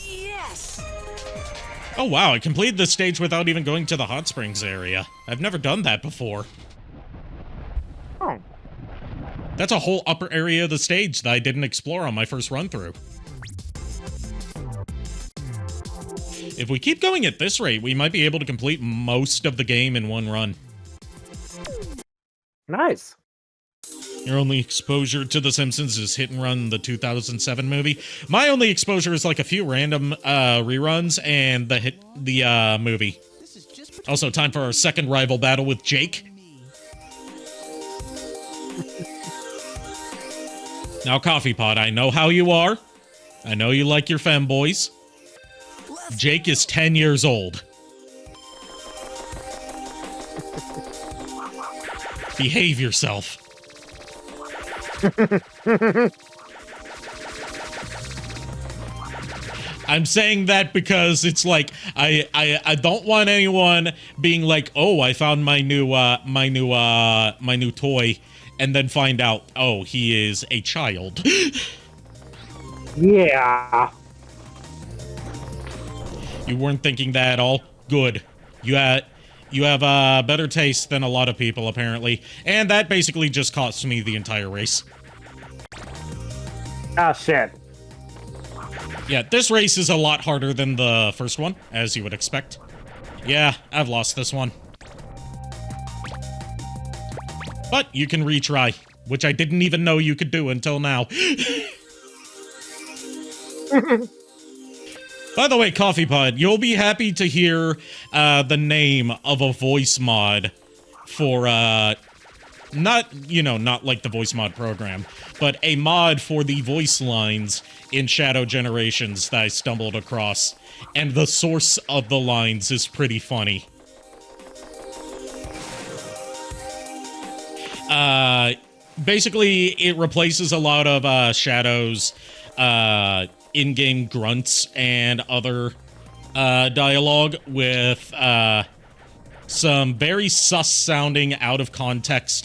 Yes! Oh, wow, I completed this stage without even going to the hot springs area. I've never done that before. Oh. That's a whole upper area of the stage that I didn't explore on my first run-through. If we keep going at this rate, we might be able to complete most of the game in one run. Nice. Your only exposure to The Simpsons is Hit and Run, the 2007 movie. My only exposure is like a few random reruns and the movie. Also, time for our second rival battle with Jake. Now, Coffee Pot, I know how you are. I know you like your femboys. Jake is 10 years old. Behave yourself. I'm saying that because it's like I don't want anyone being like, "Oh, I found my new toy," and then find out, "Oh, he is a child." Yeah. You weren't thinking that at all? Good. You have better taste than a lot of people, apparently. And that basically just cost me the entire race. Oh, shit. Yeah, this race is a lot harder than the first one, as you would expect. Yeah, I've lost this one. But you can retry, which I didn't even know you could do until now. By the way, Coffee Pod, you'll be happy to hear the name of a voice mod for, not like the voice mod program, but a mod for the voice lines in Shadow Generations that I stumbled across. And the source of the lines is pretty funny. Basically, it replaces a lot of Shadow's, in-game grunts and other dialogue with some very sus-sounding, out-of-context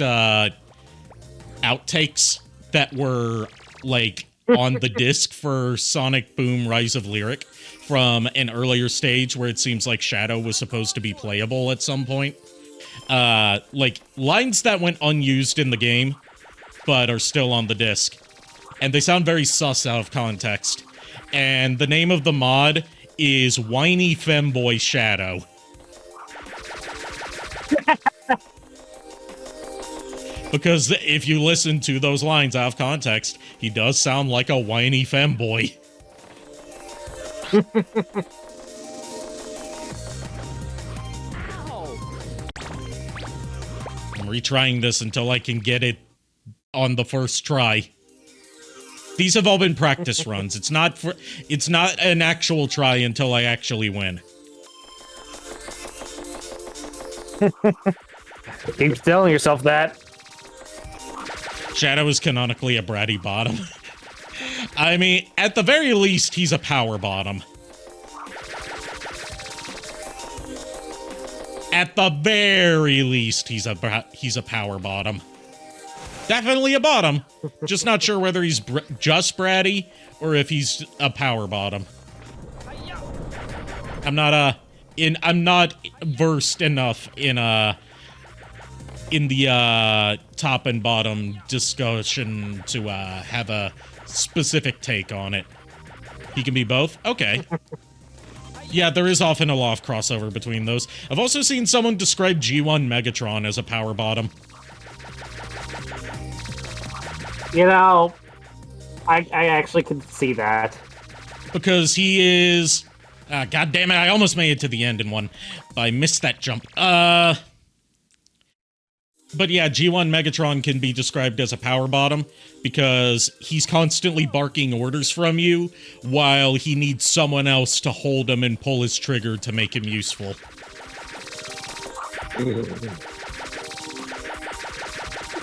outtakes that were, like, on the disc for Sonic Boom Rise of Lyric from an earlier stage where it seems like Shadow was supposed to be playable at some point. Like, lines that went unused in the game, but are still on the disc. And they sound very sus out of context. And the name of the mod is Whiny Femboy Shadow. Because if you listen to those lines out of context, he does sound like a whiny femboy. I'm retrying this until I can get it on the first try. These have all been practice runs. It's not an actual try until I actually win. Keep telling yourself that. Shadow is canonically a bratty bottom. I mean, at the very least, he's a power bottom. At the very least, he's a power bottom. Definitely a bottom. Just not sure whether he's just bratty or if he's a power bottom. I'm not versed enough in the top and bottom discussion to have a specific take on it. He can be both? Okay. Yeah, there is often a lot of crossover between those. I've also seen someone describe G1 Megatron as a power bottom. You know, I actually can see that. Because he is... God damn it, I almost made it to the end in one. But I missed that jump. But yeah, G1 Megatron can be described as a power bottom because he's constantly barking orders from you while he needs someone else to hold him and pull his trigger to make him useful.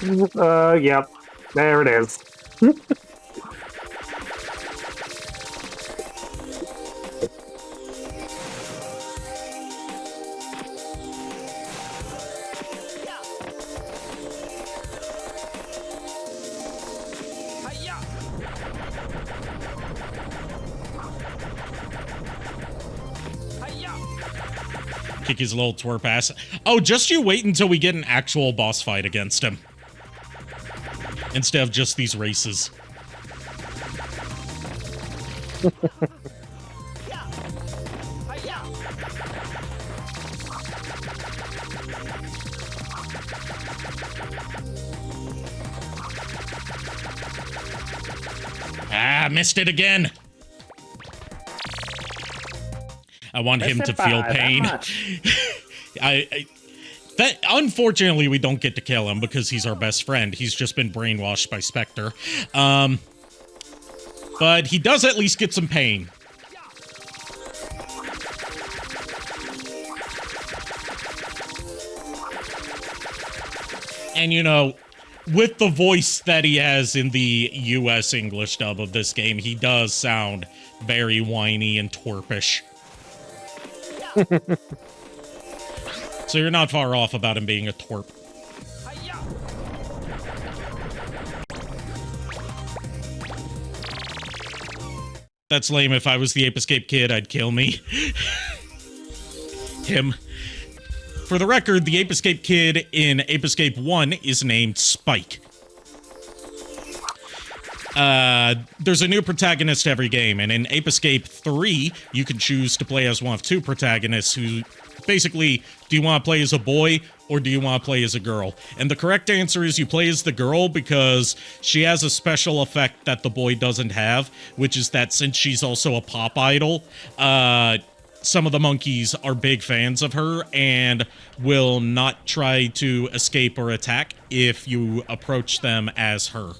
Yep. There it is. Kick his little twerp ass. Oh, just you wait until we get an actual boss fight against him. Instead of just these races. Ah, missed it again. I want him to feel pain. That unfortunately we don't get to kill him because he's our best friend. He's just been brainwashed by Spectre. But he does at least get some pain. And you know, with the voice that he has in the US English dub of this game, he does sound very whiny and twerpish. So you're not far off about him being a twerp. That's lame. If I was the Ape Escape kid, I'd kill me. Him. For the record, the Ape Escape kid in Ape Escape 1 is named Spike. There's a new protagonist every game, and in Ape Escape 3, you can choose to play as one of two protagonists who basically, do you want to play as a boy or do you want to play as a girl? And the correct answer is you play as the girl because she has a special effect that the boy doesn't have, which is that since she's also a pop idol, some of the monkeys are big fans of her and will not try to escape or attack if you approach them as her.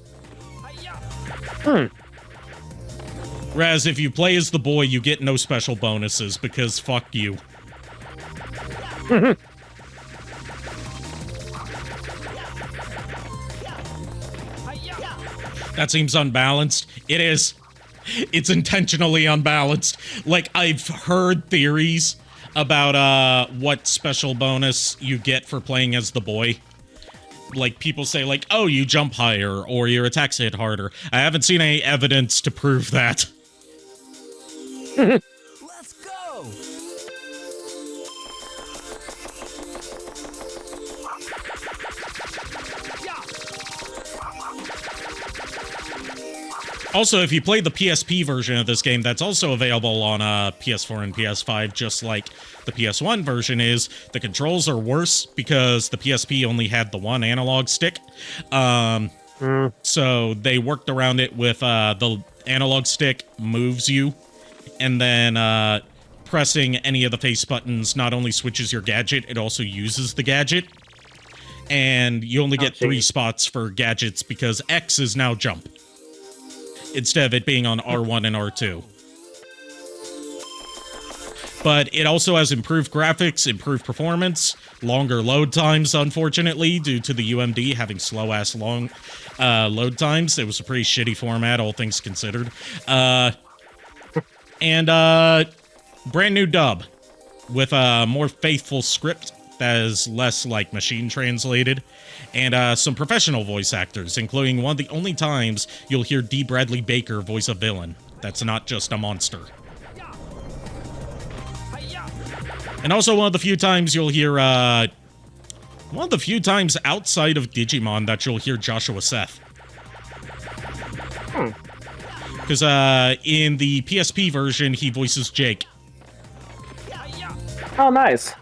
Whereas if you play as the boy, you get no special bonuses because fuck you. That seems unbalanced. It is. It's intentionally unbalanced. Like, I've heard theories about what special bonus you get for playing as the boy. Like, people say, like, oh, you jump higher, or your attacks hit harder. I haven't seen any evidence to prove that. Let's Also, if you play the PSP version of this game, that's also available on PS4 and PS5, just like the PS1 version is. The controls are worse because the PSP only had the one analog stick. So they worked around it with the analog stick moves you, and then pressing any of the face buttons not only switches your gadget, it also uses the gadget. And you only get 3 spots for gadgets because X is now jump, instead of it being on R1 and R2. But it also has improved graphics, improved performance, longer load times, unfortunately, due to the UMD having slow-ass long load times. It was a pretty shitty format, all things considered. And brand new dub with a more faithful script that is less, like, machine translated, and some professional voice actors, including one of the only times you'll hear D. Bradley Baker voice a villain. That's not just a monster. And also one of the few times you'll hear, one of the few times outside of Digimon that you'll hear Joshua Seth. Because in the PSP version, he voices Jake. Oh, nice.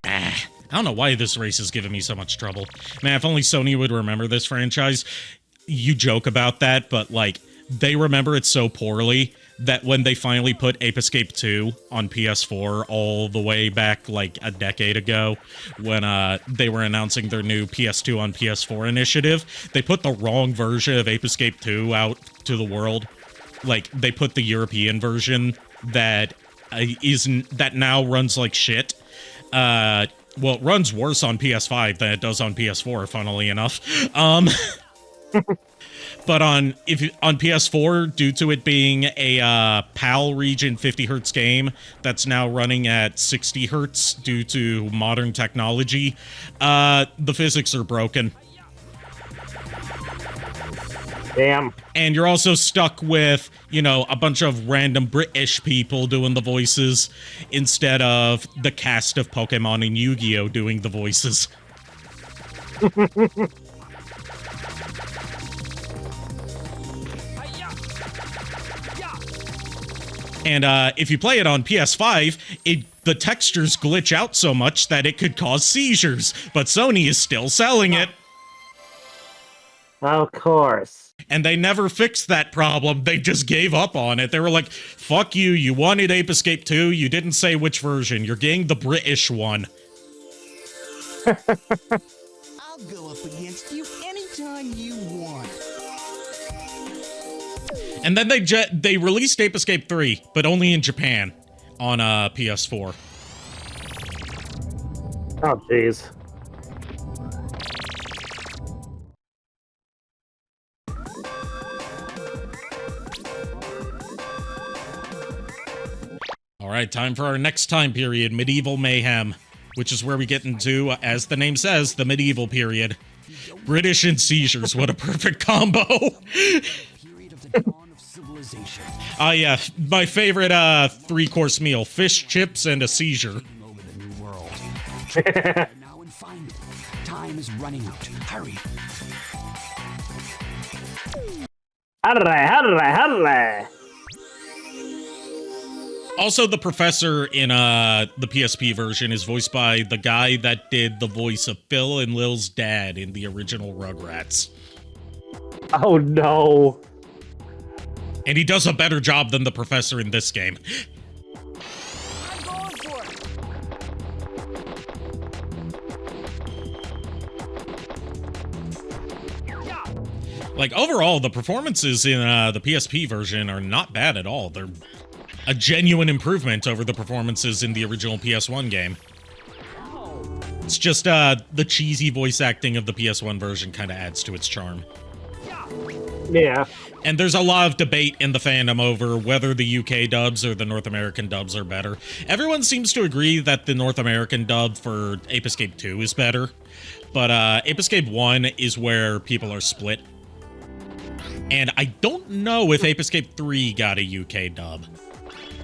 I don't know why this race is giving me so much trouble. Man, if only Sony would remember this franchise. You joke about that, but, like, they remember it so poorly that when they finally put Ape Escape 2 on PS4 all the way back, like, a decade ago, when they were announcing their new PS2 on PS4 initiative, they put the wrong version of Ape Escape 2 out to the world. Like, they put the European version that that now runs like shit. Well, it runs worse on PS5 than it does on PS4, funnily enough. But on PS4, due to it being a PAL region 50 hertz game that's now running at 60 hertz due to modern technology, the physics are broken. Damn. And you're also stuck with, you know, a bunch of random British people doing the voices instead of the cast of Pokemon and Yu-Gi-Oh! Doing the voices. And if you play it on PS5, the textures glitch out so much that it could cause seizures, but Sony is still selling it. Of course. And they never fixed that problem. They just gave up on it. They were like, fuck you, you wanted Ape Escape 2, you didn't say which version. You're getting the British one. I'll go up against you anytime you want. And then they released Ape Escape 3, but only in Japan on PS4. Oh, jeez. All right, time for our next time period, Medieval Mayhem, which is where we get into, as the name says, the medieval period. British and seizures, what a perfect combo. Yeah, my favorite 3-course meal, fish, chips, and a seizure. Now and find it. Time is running out. Hurry. Hurry. Also, the professor in the PSP version is voiced by the guy that did the voice of Phil and Lil's dad in the original Rugrats. Oh, no. And he does a better job than the professor in this game. I'm going for it. Like, overall, the performances in the PSP version are not bad at all. They're a genuine improvement over the performances in the original PS1 game. It's just the cheesy voice acting of the PS1 version kind of adds to its charm. Yeah. And there's a lot of debate in the fandom over whether the UK dubs or the North American dubs are better. Everyone seems to agree that the North American dub for Ape Escape 2 is better, but Ape Escape 1 is where people are split. And I don't know if Ape Escape 3 got a UK dub.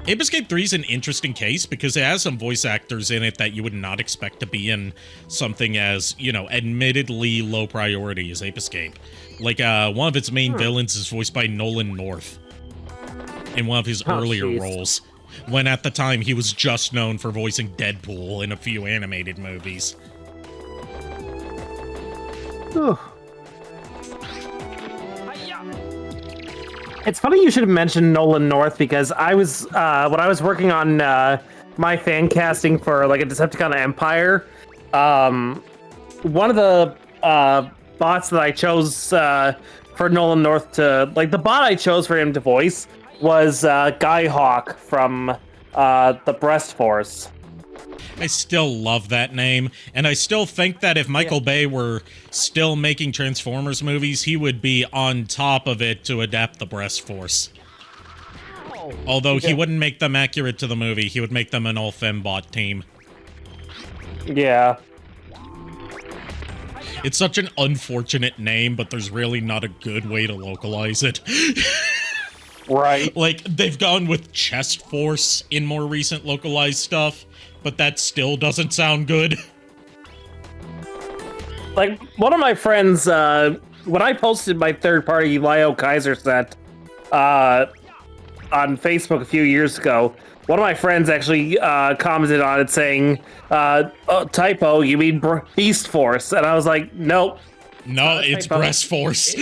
Ape Escape 3 is an interesting case because it has some voice actors in it that you would not expect to be in something as, you know, admittedly low priority as Ape Escape. Like, one of its main villains is voiced by Nolan North in one of his earlier roles, when at the time he was just known for voicing Deadpool in a few animated movies. It's funny you should have mentioned Nolan North because I was when I was working on my fan casting for like a Decepticon Empire, one of the bots that I chose for Nolan North to like the bot I chose for him to voice was Guy Hawk from the Breast Force. I still love that name, and I still think that if Michael Bay were still making Transformers movies, he would be on top of it to adapt the Breast Force. Although he wouldn't make them accurate to the movie, he would make them an all-fembot team. Yeah. It's such an unfortunate name, but there's really not a good way to localize it. Right. Like, they've gone with Chest Force in more recent localized stuff, but that still doesn't sound good. Like, one of my friends, when I posted my third-party Lio Kaiser set on Facebook a few years ago, one of my friends actually commented on it saying, oh, typo, you mean Beast Force? And I was like, nope. No, it's Breast Force.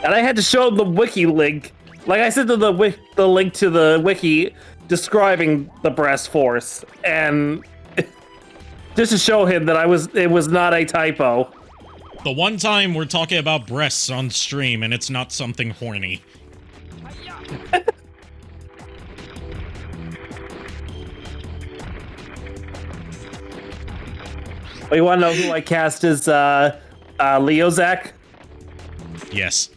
And I had to show him the wiki link. Like, I sent him the link to the wiki describing the Breast Force, and just to show him that it was not a typo. The one time we're talking about breasts on stream, and it's not something horny. Oh, you want to know who I cast as Leozak? Yes.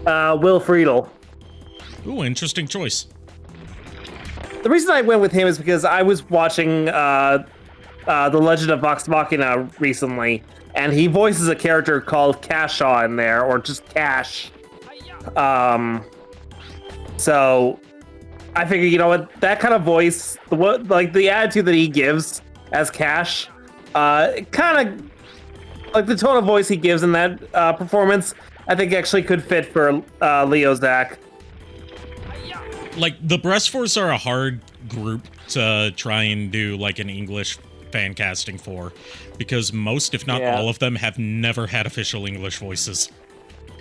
Will Friedle. Ooh, interesting choice. The reason I went with him is because I was watching The Legend of Vox Machina recently, and he voices a character called Cashaw in there, or just Cash. So I figured, you know what, that kind of voice, like the attitude that he gives as Cash, kind of like the tone of voice he gives in that performance, I think actually could fit for Leozak. Like, the Breast Force are a hard group to try and do, like, an English fan casting for, because most, if not all of them, have never had official English voices,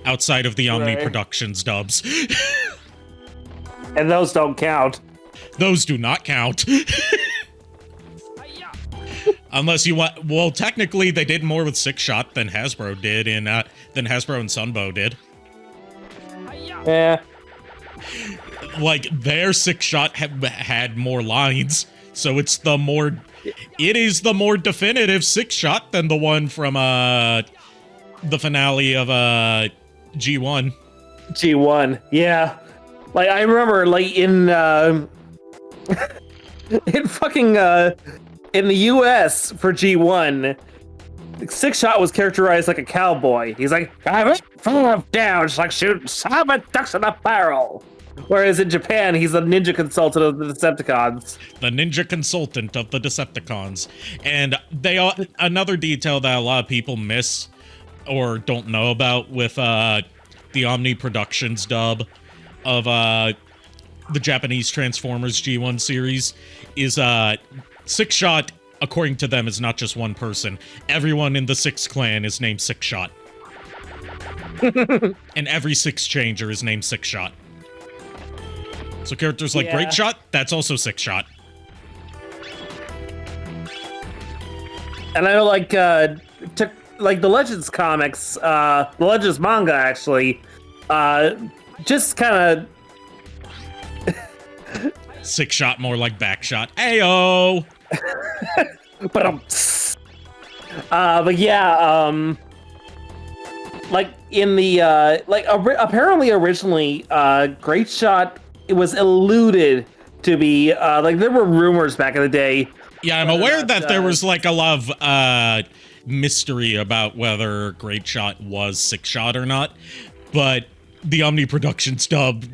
outside of the Omni Productions dubs. And those don't count. Those do not count. Unless you want... Well, technically, they did more with Six Shot than Hasbro did, than Hasbro and Sunbow did. Yeah. Like, their Six Shot had more lines, so it's the more... It is the more definitive Six Shot than the one from, the finale of, G1. G1, yeah. Like, I remember, like, in fucking, in the US for G1, Six Shot was characterized like a cowboy. He's like, I'm down, just like shooting 7 ducks in a barrel. Whereas in Japan, he's a ninja consultant of the Decepticons. The ninja consultant of the Decepticons. And another detail that a lot of people miss or don't know about with the Omni Productions dub of the Japanese Transformers G1 series is Six Shot, according to them, is not just one person. Everyone in the Six Clan is named Six Shot. And every Six Changer is named Six Shot. So characters like Great Shot, that's also Six Shot. And I know, like, like the Legends comics, the Legends manga, actually, just kind of... Six Shot, more like Back Shot. Ayo! But yeah, like, in the, apparently originally, Great Shot, it was alluded to be, like, there were rumors back in the day. Yeah, I'm aware that there was, like, a lot of, mystery about whether Great Shot was Six Shot or not, but the Omni Productions dub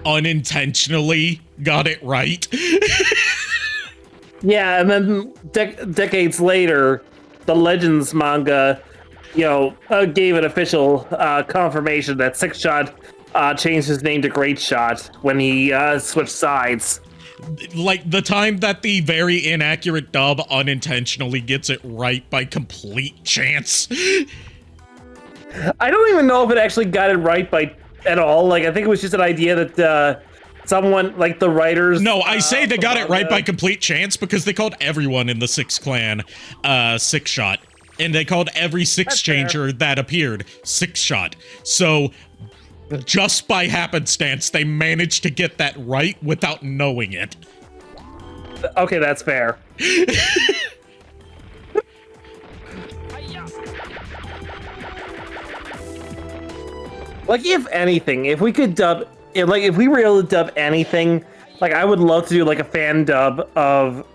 unintentionally got it right. Yeah, and then decades later, the Legends manga, gave an official confirmation that Six Shot changed his name to Great Shot when he switched sides. Like, the time that the very inaccurate dub unintentionally gets it right by complete chance. I don't even know if it actually got it right at all. Like, I think it was just an idea that someone, like the writers... No, I say they got it right by complete chance because they called everyone in the Six Clan Six Shot. And they called every Six Changer that appeared Six Shot. So, just by happenstance, they managed to get that right without knowing it. Okay, that's fair. Like, if anything, if we could dub... if we were able to dub anything, like, I would love to do, like, a fan dub of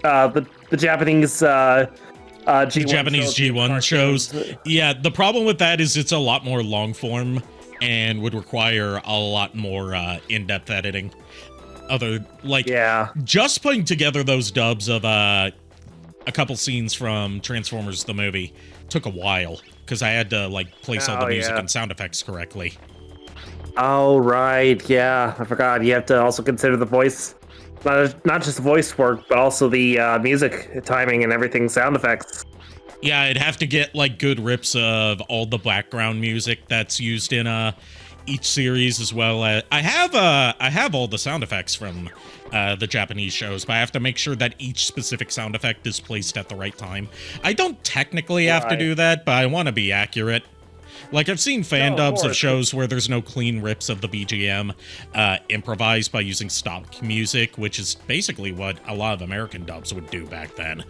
the Japanese... Japanese G1 shows. Yeah, the problem with that is it's a lot more long form and would require a lot more in-depth editing. Just putting together those dubs of a couple scenes from Transformers the movie took a while because I had to place all the music and sound effects correctly. Oh right, yeah, I forgot. You have to also consider the voice. Not just voice work, but also the music timing and everything, sound effects. Yeah, I'd have to get good rips of all the background music that's used in each series, as well as I have all the sound effects from the Japanese shows, but I have to make sure that each specific sound effect is placed at the right time. I don't technically have to do that, but I want to be accurate. Like, I've seen fan dubs of shows where there's no clean rips of the BGM improvised by using stock music, which is basically what a lot of American dubs would do back then.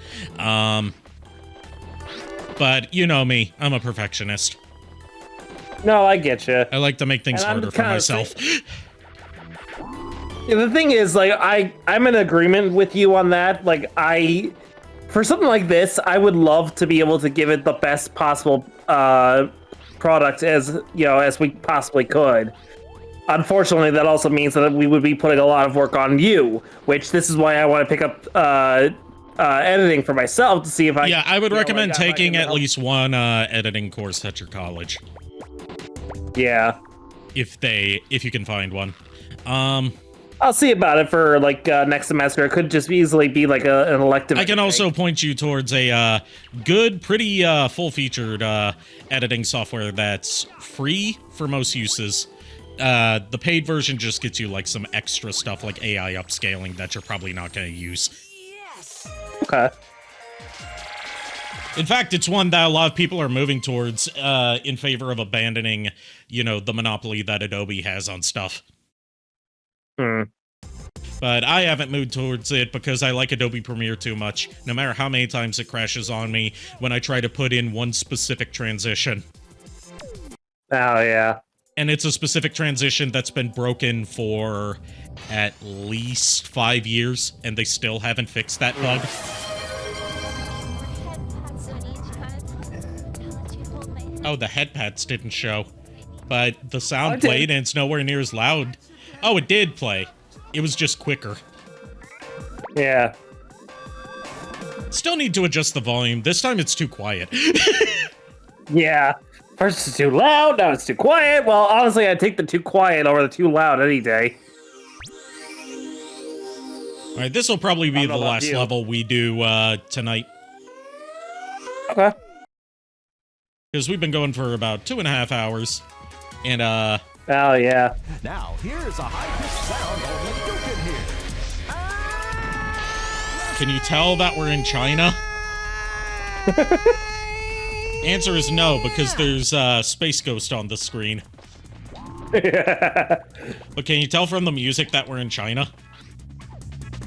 But you know me, I'm a perfectionist. No, I get you. I like to make things harder for myself. The thing is, I'm in agreement with you on that. For something like this, I would love to be able to give it the best possible product as we possibly could. Unfortunately, that also means that we would be putting a lot of work on you, which this is why I want to pick up editing for myself to see if I... Yeah, I would recommend taking at least one editing course at your college. Yeah. If you can find one. I'll see about it for next semester. It could just easily be an elective. I can also point you towards a good, pretty full-featured editing software that's free for most uses. The paid version just gets you some extra stuff like AI upscaling that you're probably not going to use. Yes. Okay. In fact, it's one that a lot of people are moving towards in favor of abandoning, the monopoly that Adobe has on stuff. But I haven't moved towards it because I like Adobe Premiere too much, no matter how many times it crashes on me when I try to put in one specific transition. Oh, yeah. And it's a specific transition that's been broken for at least 5 years, and they still haven't fixed that bug. Oh, the head pads didn't show. But the sound played, and it's nowhere near as loud. Oh, it did play. It was just quicker. Yeah. Still need to adjust the volume. This time it's too quiet. Yeah. First it's too loud, now it's too quiet. Well, honestly, I'd take the too quiet over the too loud any day. Alright, this will probably be the last level we do tonight. Okay. Because we've been going for about 2.5 hours. And, oh, yeah. Now, here's a high-pitched sound only you can hear. Can you tell that we're in China? Answer is no, because there's Space Ghost on the screen. But can you tell from the music that we're in China?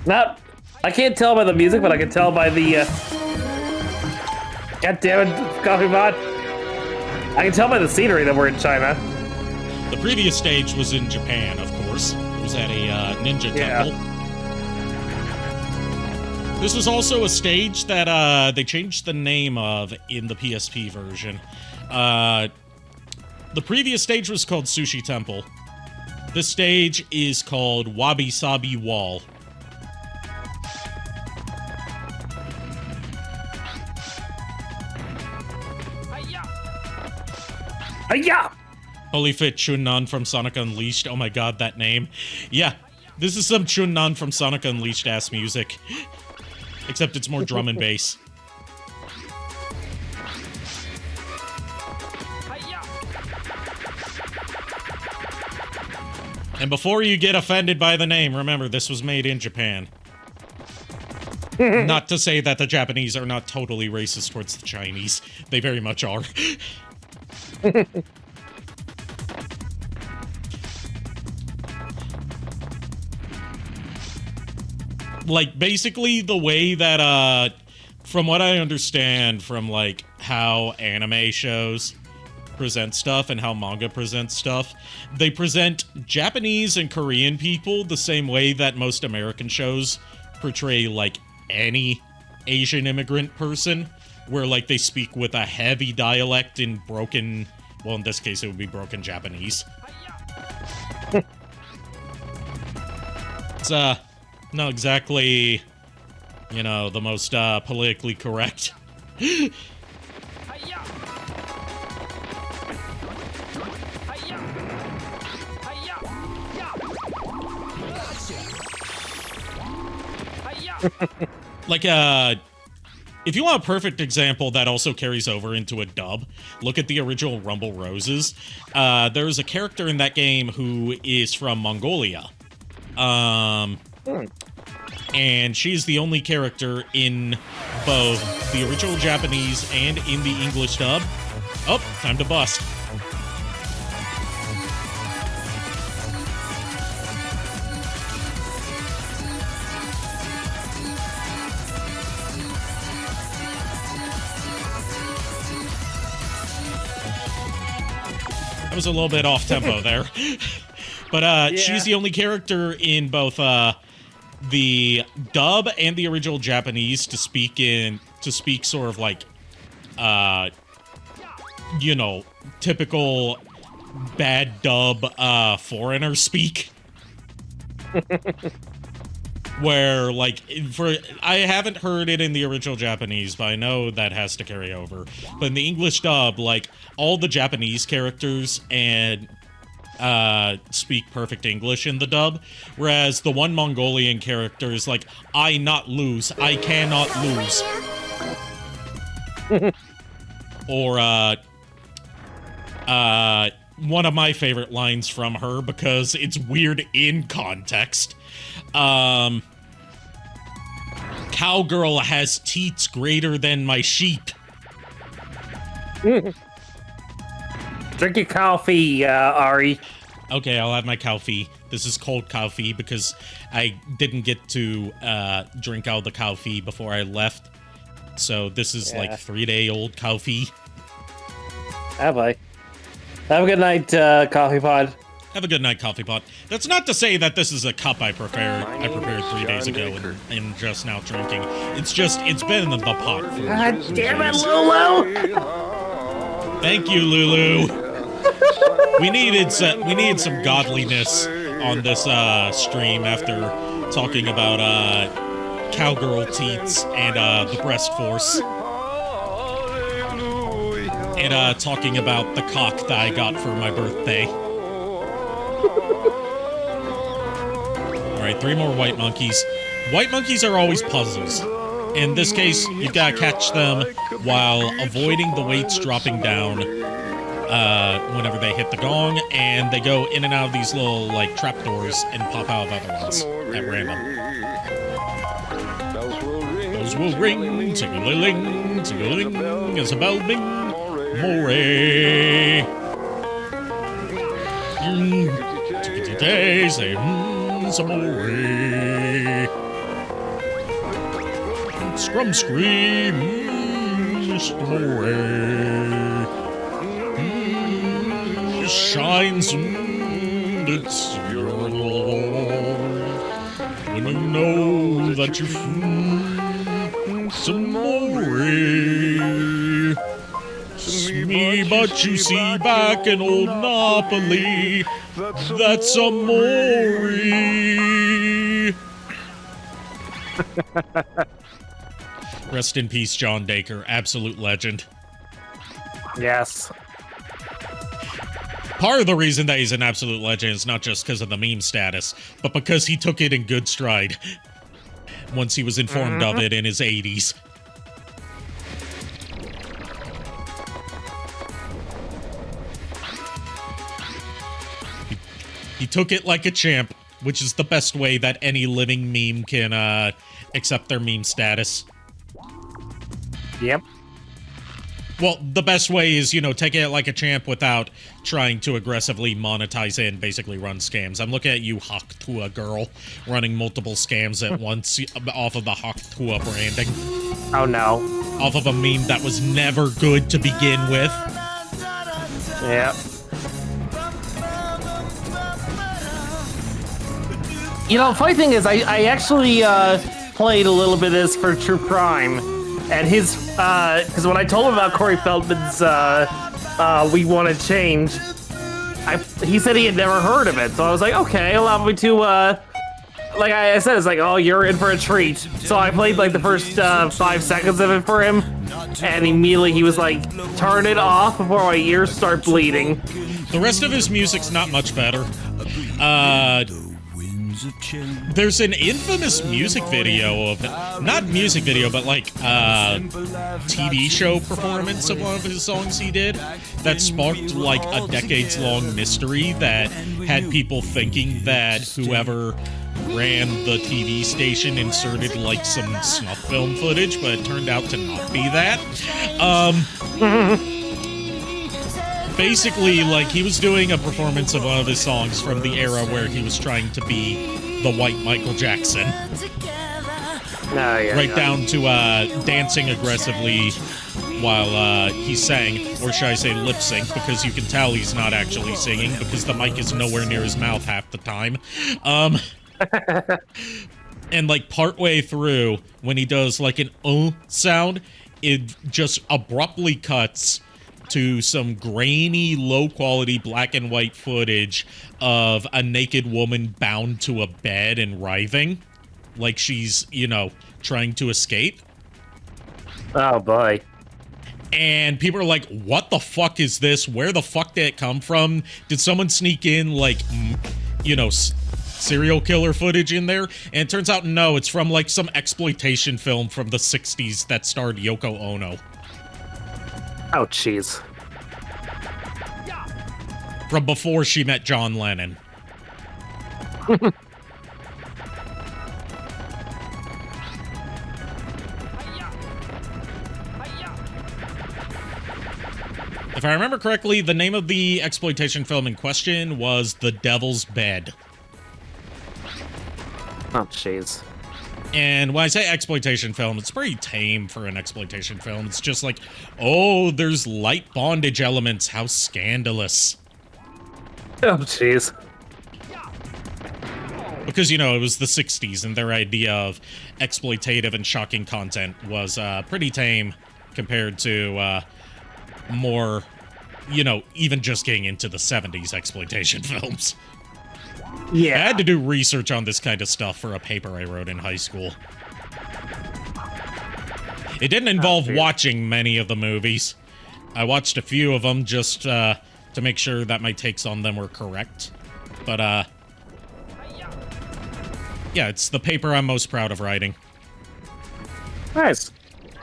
I can't tell by the music, but I can tell by the... God damn it, Coffee Bot. I can tell by the scenery that we're in China. The previous stage was in Japan, of course. It was at a ninja temple. This was also a stage that they changed the name of in the PSP version. The previous stage was called Sushi Temple. This stage is called Wabi Sabi Wall. Hiya! Holy Fit Chunnan from Sonic Unleashed. Oh my god, that name. Yeah, this is some Chunnan from Sonic Unleashed ass music. Except it's more drum and bass. And before you get offended by the name, remember, this was made in Japan. Not to say that the Japanese are not totally racist towards the Chinese. They very much are. Like, basically, the way that, from what I understand from, like, how anime shows present stuff and how manga presents stuff, they present Japanese and Korean people the same way that most American shows portray, like, any Asian immigrant person, where, like, they speak with a heavy dialect in broken, well, in this case, it would be broken Japanese. It's, not exactly, you know, the most, politically correct. Like, if you want a perfect example that also carries over into a dub, look at the original Rumble Roses. There's a character in that game who is from Mongolia. And she's the only character in both the original Japanese and in the English dub. Oh, time to bust. That was a little bit off tempo there. But yeah. She's the only character in both the dub and the original Japanese to speak sort of like you know, typical bad dub foreigner speak. Where, like, I haven't heard it in the original Japanese, but I know that has to carry over. But in the English dub, like, all the Japanese characters and speak perfect English in the dub, whereas the one Mongolian character is like, I not lose, I cannot lose. Or, one of my favorite lines from her, because it's weird in context. Cowgirl has teats greater than my sheep. Drink your coffee, Ari. Okay, I'll have my coffee. This is cold coffee because I didn't get to drink out the coffee before I left. So this is like 3-day-old coffee. Have I? Have a good night, Coffee Pod. Have a good night, Coffee Pot. That's not to say that this is a cup I prepared 3 days ago and just now drinking. It's just, it's been in the pot for God damn it, Lulu! Thank you, Lulu. We needed some godliness on this stream after talking about cowgirl teats and the breast force. And talking about the cock that I got for my birthday. Alright, 3 more white monkeys. White monkeys are always puzzles. In this case, you gotta catch them while avoiding the weights dropping down whenever they hit the gong, and they go in and out of these little, like, trapdoors and pop out of other ones at random. Bells will ring, ting-a-ling, ting-a-ling, as a bell bing, more. Say, some more. Scrum scream, Mr. More. Shines, it's your Lord. When you know that you've some more. me, but you see back in old Napoli. That's amore. Rest in peace, John Dacre. Absolute legend. Yes. Part of the reason that he's an absolute legend is not just because of the meme status, but because he took it in good stride once he was informed of it in his 80s. He took it like a champ, which is the best way that any living meme can accept their meme status. Yep. Well, the best way is, you know, taking it like a champ without trying to aggressively monetize it and basically run scams. I'm looking at you, Haktua girl, running multiple scams at once off of the Haktua branding. Oh no. Off of a meme that was never good to begin with. Yep. You know, funny thing is, I actually played a little bit of this for True Crime, and his, because when I told him about Corey Feldman's We Want to Change, he said he had never heard of it, so I was like, okay, allow me to, like I said, it's like, oh, you're in for a treat. So I played like the first 5 seconds of it for him, and immediately he was like, turn it off before my ears start bleeding. The rest of his music's not much better. There's an infamous music video of it. Not music video, but like TV show performance of one of his songs he did that sparked like a decades-long mystery that had people thinking that whoever ran the TV station inserted like some snuff film footage, but it turned out to not be that. Basically, like, he was doing a performance of one of his songs from the era where he was trying to be the white Michael Jackson. Right down to dancing aggressively while he sang, or should I say lip sync, because you can tell he's not actually singing because the mic is nowhere near his mouth half the time. And like partway through, when he does like an sound, it just abruptly cuts to some grainy, low-quality black and white footage of a naked woman bound to a bed and writhing, like she's, you know, trying to escape. Oh, boy. And people are like, what the fuck is this? Where the fuck did it come from? Did someone sneak in, like, you know, serial killer footage in there? And it turns out, no, it's from, like, some exploitation film from the 60s that starred Yoko Ono. Oh, jeez. From before she met John Lennon. If I remember correctly, the name of the exploitation film in question was The Devil's Bed. Oh, jeez. And when I say exploitation film, it's pretty tame for an exploitation film. It's just like, oh, there's light bondage elements. How scandalous. Oh, jeez. Because, you know, it was the 60s, and their idea of exploitative and shocking content was pretty tame compared to more, you know, even just getting into the 70s exploitation films. Yeah. I had to do research on this kind of stuff for a paper I wrote in high school. It didn't involve watching many of the movies. I watched a few of them just to make sure that my takes on them were correct. But, yeah, it's the paper I'm most proud of writing. Nice.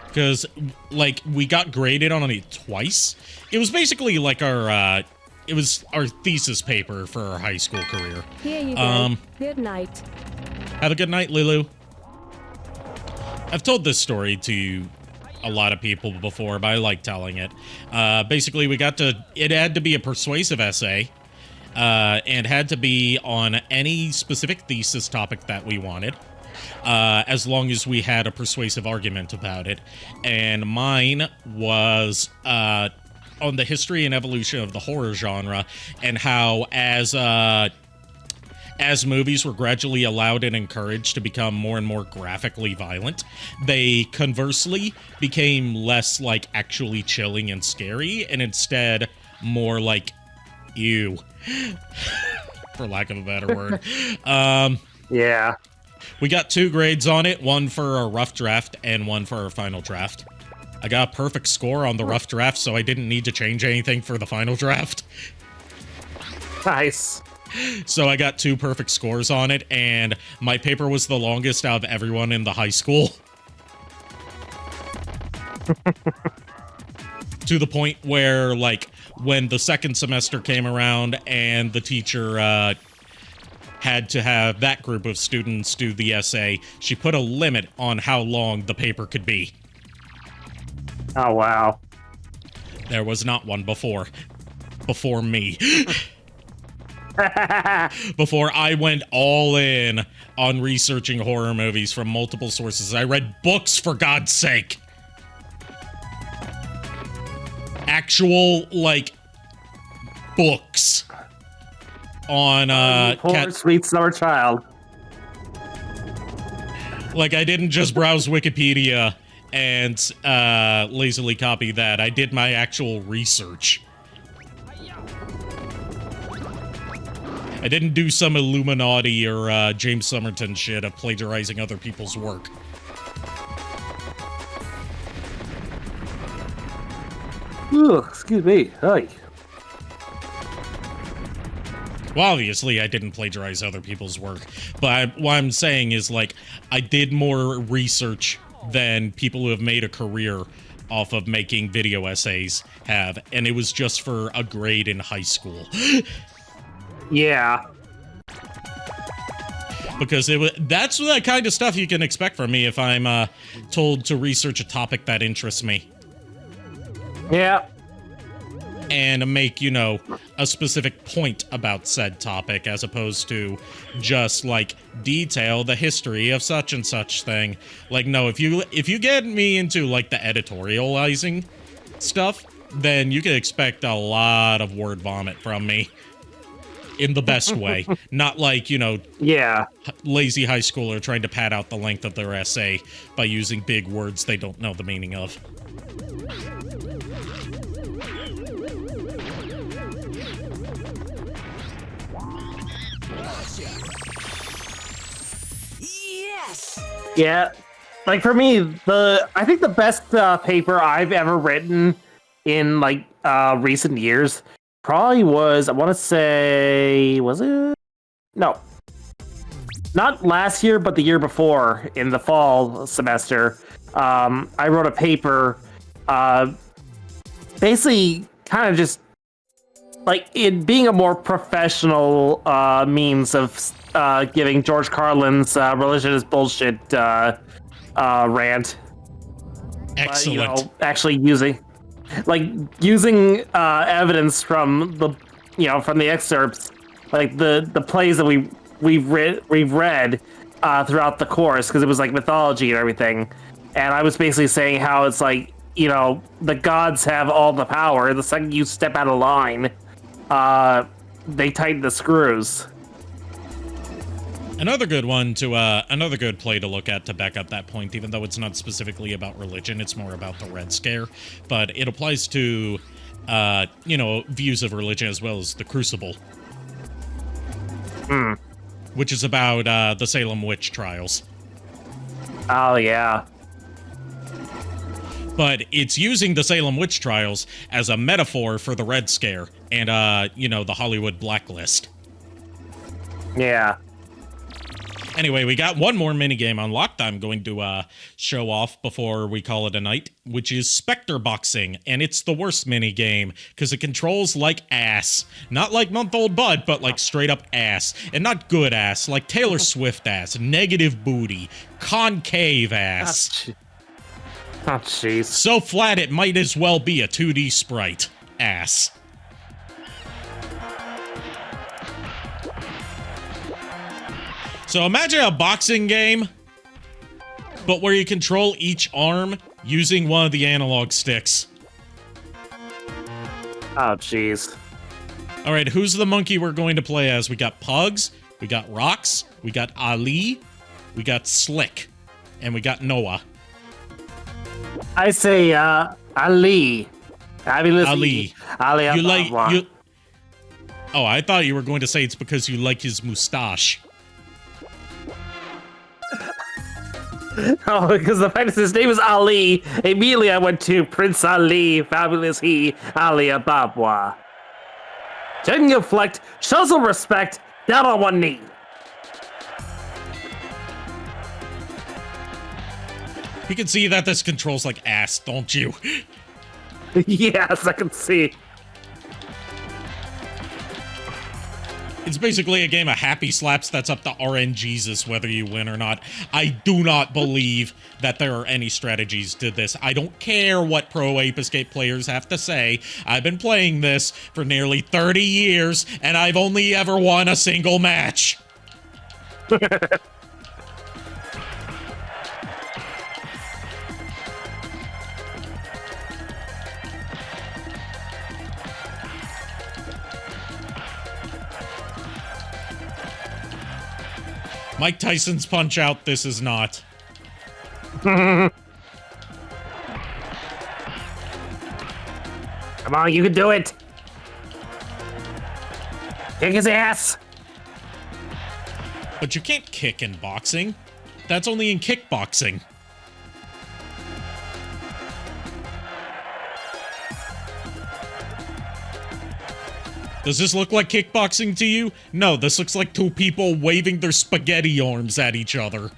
Because, like, we got graded on it twice. It was basically like our, it was our thesis paper for our high school career. Here you go. Good night. Have a good night, Lulu. I've told this story to a lot of people before, but I like telling it. Basically, it had to be a persuasive essay, and had to be on any specific thesis topic that we wanted, as long as we had a persuasive argument about it. And mine was, on the history and evolution of the horror genre, and how as as movies were gradually allowed and encouraged to become more and more graphically violent, they conversely became less like actually chilling and scary, and instead more like ew, for lack of a better word. Yeah. We got 2 grades on it, one for a rough draft and one for our final draft. I got a perfect score on the rough draft, so I didn't need to change anything for the final draft. Nice. So I got 2 perfect scores on it, and my paper was the longest out of everyone in the high school. To the point where, like, when the second semester came around and the teacher had to have that group of students do the essay, she put a limit on how long the paper could be. Oh, wow. There was not one before me. Before I went all in on researching horror movies from multiple sources. I read books, for God's sake. Actual, like, books on, poor sweet summer child. Like, I didn't just browse Wikipedia and, lazily copy that. I did my actual research. I didn't do some Illuminati or, James Somerton shit of plagiarizing other people's work. Ugh, excuse me. Hi. Well, obviously, I didn't plagiarize other people's work, but what I'm saying is, like, I did more research than people who have made a career off of making video essays have, and it was just for a grade in high school. Yeah. Because that's the kind of stuff you can expect from me if I'm told to research a topic that interests me. Yeah. And make, you know, a specific point about said topic, as opposed to just, like, detail the history of such and such thing. Like, no, if you get me into, like, the editorializing stuff, then you can expect a lot of word vomit from me. In the best way. Not like, you know, yeah, lazy high schooler trying to pad out the length of their essay by using big words they don't know the meaning of. Yes! Yeah. Like, for me, I think the best paper I've ever written in, like, recent years probably was, I want to say, was it? No. Not last year, but the year before, in the fall semester. I wrote a paper, basically kind of just, like, it being a more professional means of giving George Carlin's religion is bullshit rant. Excellent. You know, actually using evidence from the excerpts, like the plays that we've read throughout the course, because it was like mythology and everything. And I was basically saying how it's like, you know, the gods have all the power. The second you step out of line, they tighten the screws. Another good one to, another good play to look at to back up that point, even though it's not specifically about religion, it's more about the Red Scare, but it applies to, you know, views of religion as well as the Crucible. Which is about, the Salem witch trials. Oh, yeah. But it's using the Salem witch trials as a metaphor for the Red Scare and, you know, the Hollywood blacklist. Yeah. Anyway, we got one more minigame unlocked I'm going to show off before we call it a night, which is Spectre Boxing, and it's the worst minigame, because it controls like ass. Not like month-old bud, but like straight-up ass. And not good ass, like Taylor Swift ass, negative booty, concave ass. Oh, jeez. So flat it might as well be a 2D sprite. Ass. So imagine a boxing game, but where you control each arm using one of the analog sticks. Oh, jeez. All right, who's the monkey we're going to play as? We got Pugs, We got Rocks, we got Ali, we got Slick, and we got Noah. I say Ali. Ali. Ali. You like you? Oh, I thought you were going to say it's because you like his mustache. Oh, because the fact that his name is Ali, immediately I went to Prince Ali, fabulous he, Ali Ababwa. Genuflect, show some respect, down on one knee. You can see that this controls like ass, don't you? Yes, I can see. It's basically a game of happy slaps that's up to RNGesus whether you win or not. I do not believe that there are any strategies to this. I don't care what pro Ape Escape players have to say. I've been playing this for nearly 30 years, and I've only ever won a single match. Mike Tyson's Punch-Out, this is not. Come on, you can do it. Kick his ass. But you can't kick in boxing. That's only in kickboxing. Does this look like kickboxing to you? No, this looks like two people waving their spaghetti arms at each other.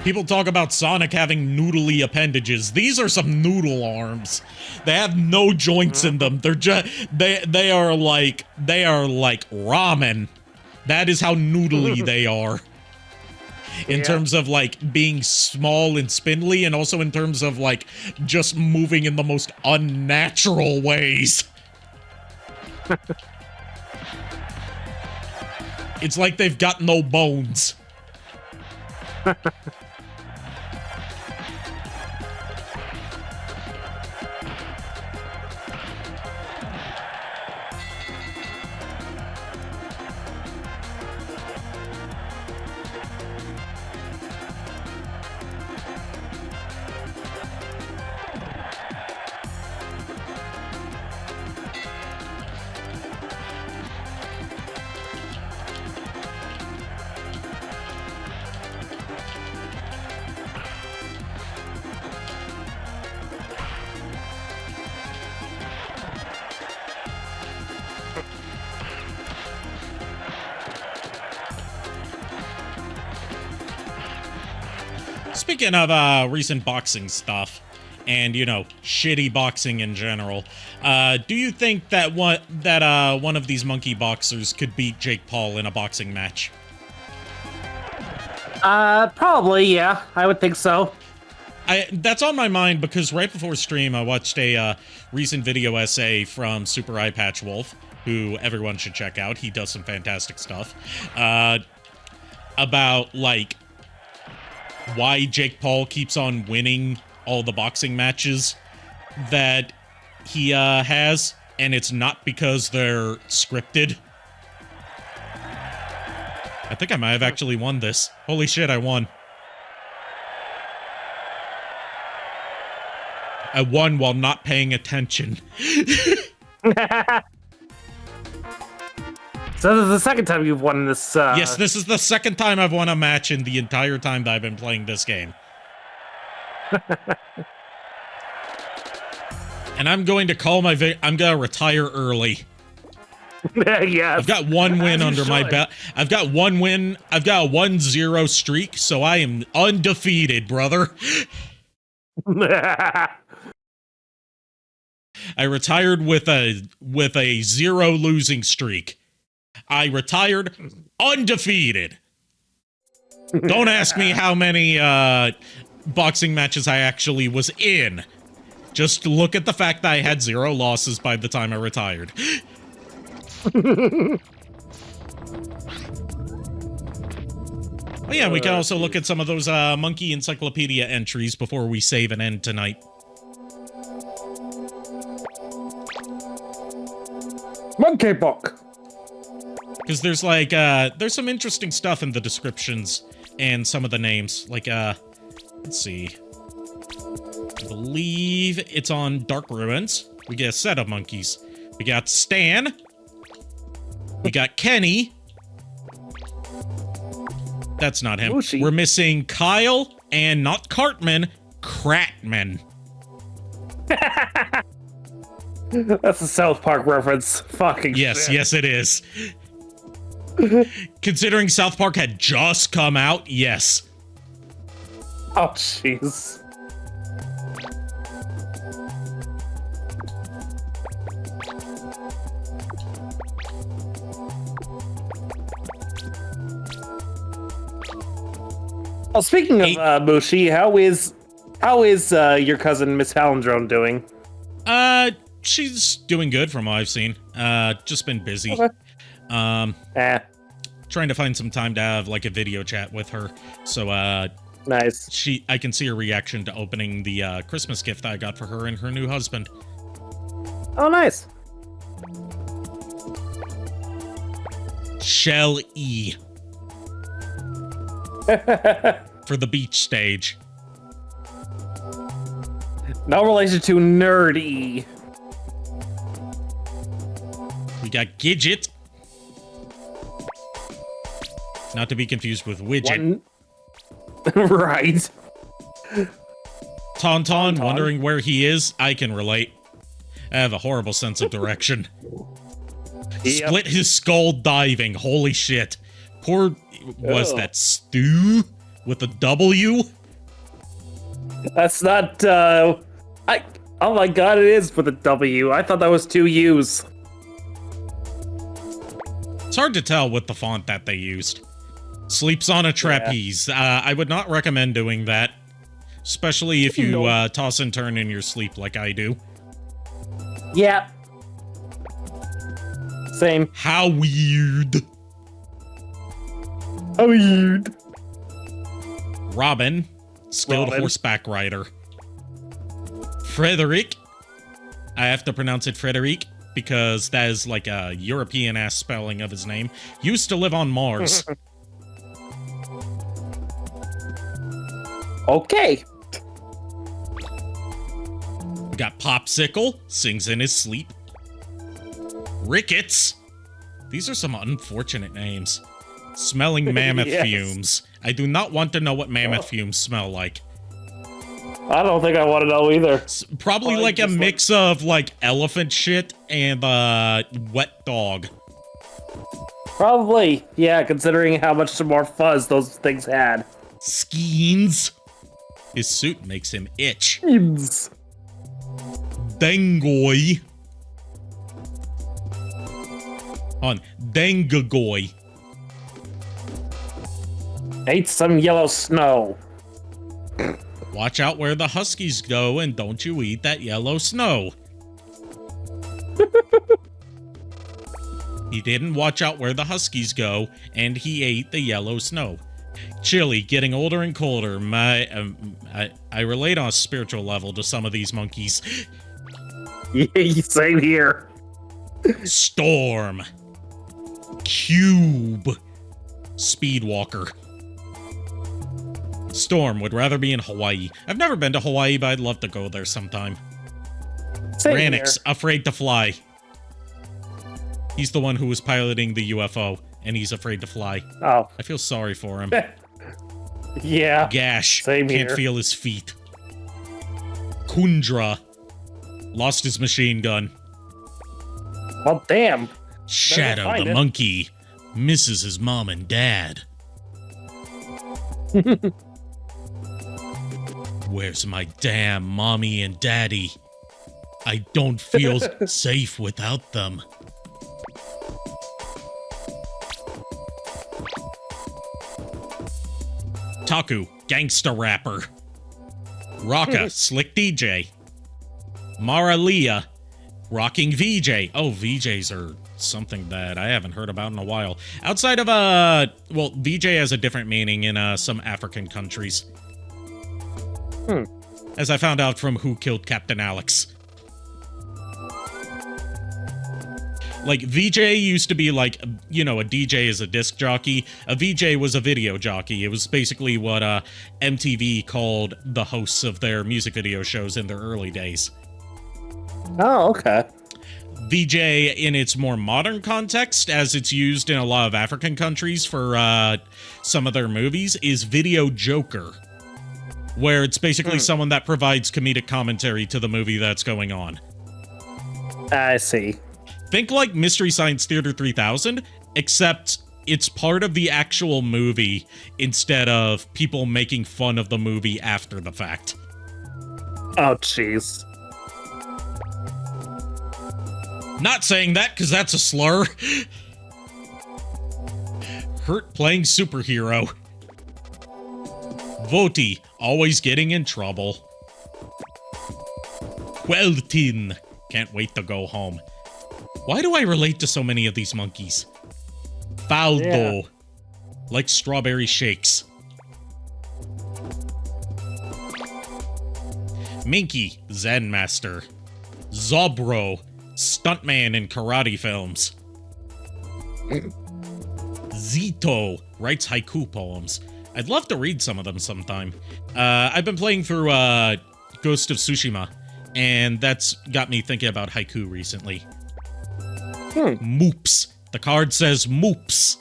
People talk about Sonic having noodly appendages. These are some noodle arms. They have no joints in them. They're just they are like ramen. That is how noodly they are. In terms of like being small and spindly, and also in terms of like just moving in the most unnatural ways. It's like they've got no bones. Speaking of recent boxing stuff, and you know, shitty boxing in general, do you think that one of these monkey boxers could beat Jake Paul in a boxing match? Probably, yeah. I would think so. That's on my mind because right before stream, I watched a recent video essay from Super Eye Patch Wolf, who everyone should check out. He does some fantastic stuff. About, like, why Jake Paul keeps on winning all the boxing matches that he has, and it's not because they're scripted. I think I might have actually won this. Holy shit, I won. I won while not paying attention. So this is the second time you've won this, Yes, this is the second time I've won a match in the entire time that I've been playing this game. And I'm going to call my I'm going to retire early. Yes. I've got one win under my belt. I've got one win. I've got a 1-0 streak, so I am undefeated, brother. I retired with a 0 losing streak. I retired undefeated. Don't ask me how many boxing matches I actually was in. Just look at the fact that I had 0 losses by the time I retired. Oh yeah, we can also look at some of those Monkey Encyclopedia entries before we save and end tonight. Monkey book. Because there's like, there's some interesting stuff in the descriptions and some of the names. Like, let's see. I believe it's on Dark Ruins. We get a set of monkeys. We got Stan. We got Kenny. That's not him. Whooshy. We're missing Kyle and not Cartman, Kratman. That's a South Park reference. Fucking Yes, shit. yes it is. Considering South Park had just come out, yes. Oh, jeez. Well, speaking of Mushi, how is your cousin Miss Palindrome doing? She's doing good from what I've seen. Just been busy. Okay. Trying to find some time to have like a video chat with her. So nice. I can see her reaction to opening the Christmas gift that I got for her and her new husband. Oh, nice. Shell E. For the beach stage. No relation to Nerdy. We got Gidget. Not to be confused with Widget. Right. Tauntaun, wondering where he is. I can relate. I have a horrible sense of direction. Yep. Split his skull diving. Holy shit. Poor... Was that Stu? With a W? That's not, oh my god, it is with a W. I thought that was 2 U's. It's hard to tell with the font that they used. Sleeps on a trapeze. I would not recommend doing that. Especially if you toss and turn in your sleep like I do. Yeah. Same. How weird. How weird. Robin. Skilled horseback rider. Frederick. I have to pronounce it Frederic because that is like a European-ass spelling of his name. Used to live on Mars. Okay. We got Popsicle. Sings in his sleep. Rickets. These are some unfortunate names. Smelling mammoth fumes. I do not want to know what mammoth fumes smell like. I don't think I want to know either. Probably like a mix of like elephant shit and wet dog. Probably. Yeah, considering how much more fuzz those things had. Skeens. His suit makes him itch. Skeens. Dengoy. On Dengagoy. Ate some yellow snow. Watch out where the huskies go and don't you eat that yellow snow. He didn't watch out where the huskies go and he ate the yellow snow. Chili, getting older and colder. I relate on a spiritual level to some of these monkeys. Yeah, same here. Storm. Cube. Speedwalker. Storm would rather be in Hawaii. I've never been to Hawaii, but I'd love to go there sometime. Same Ranix, here. afraid to fly. He's the one who was piloting the UFO, and he's afraid to fly. Oh. I feel sorry for him. Yeah. Gash, Same can't here. feel his feet. Kundra, lost his machine gun. Well, damn. Shadow find the it. monkey misses his mom and dad. Where's my damn mommy and daddy? I don't feel safe without them. Taku, gangsta rapper. Raka, slick DJ. Maralia, rocking VJ. Oh, VJs are something that I haven't heard about in a while. Outside of, well, VJ has a different meaning in some African countries. As I found out from Who Killed Captain Alex. Like, VJ used to be like, you know, a DJ is a disc jockey. A VJ was a video jockey. It was basically what MTV called the hosts of their music video shows in their early days. Oh, okay. VJ, in its more modern context, as it's used in a lot of African countries for some of their movies, is video joker, where it's basically someone that provides comedic commentary to the movie that's going on. I see. Think like Mystery Science Theater 3000, except it's part of the actual movie instead of people making fun of the movie after the fact. Oh, jeez. Not saying that, because that's a slur. Hurt playing superhero. Voti, always getting in trouble. Queltin, can't wait to go home. Why do I relate to so many of these monkeys? Faldo, like strawberry shakes. Minky, Zen Master. Zobro, stuntman in karate films. Zito, writes haiku poems. I'd love to read some of them sometime. I've been playing through Ghost of Tsushima, and that's got me thinking about haiku recently. Moops. The card says Moops.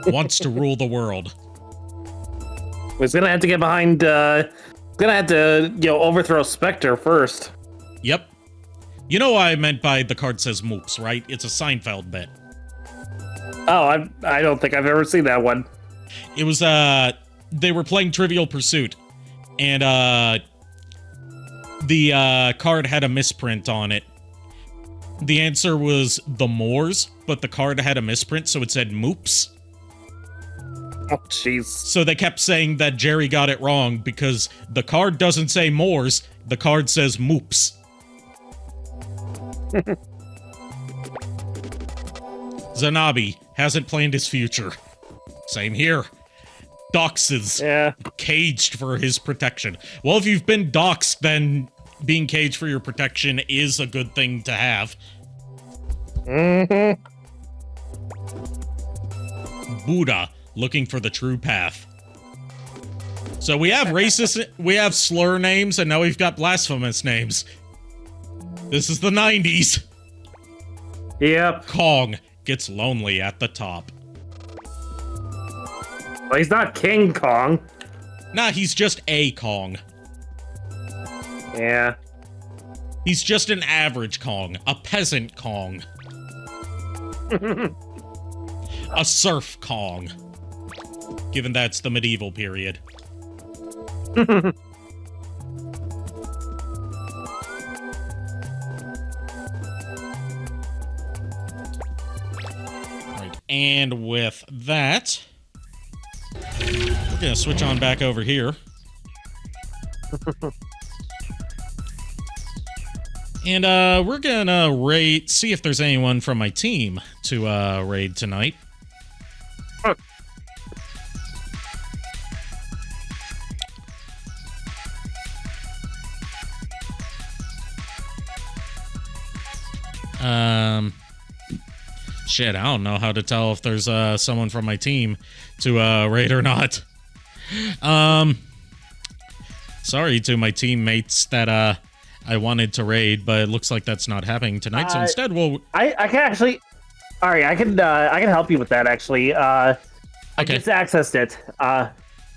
Wants to rule the world. Was gonna have to get behind, gonna have to, you know, overthrow Spectre first. Yep. You know what I meant by the card says Moops, right? It's a Seinfeld bit. Oh, I don't think I've ever seen that one. It was, they were playing Trivial Pursuit, and, the, card had a misprint on it. The answer was the Moors, but the card had a misprint, so it said Moops. Oh, jeez. So they kept saying that Jerry got it wrong because the card doesn't say Moors, the card says Moops. Zanabi hasn't planned his future. Same here. Doxes. Yeah. Caged for his protection. Well, if you've been doxed, then being caged for your protection is a good thing to have. Buddha, looking for the true path. So we have racist, we have slur names, and now we've got blasphemous names. This is the 90s. Yep. Kong gets lonely at the top. Well, he's not King Kong. Nah, he's just a Kong. Yeah. He's just an average Kong. A peasant Kong. A serf Kong. Given that's the medieval period. Right, and with that, we're gonna switch on back over here. And we're gonna raid, see if there's anyone from my team to raid tonight. Shit, I don't know how to tell if there's someone from my team to raid or not. Sorry to my teammates that I wanted to raid, but it looks like that's not happening tonight. So instead, we'll. I can actually. All right, I can help you with that actually. I just accessed it.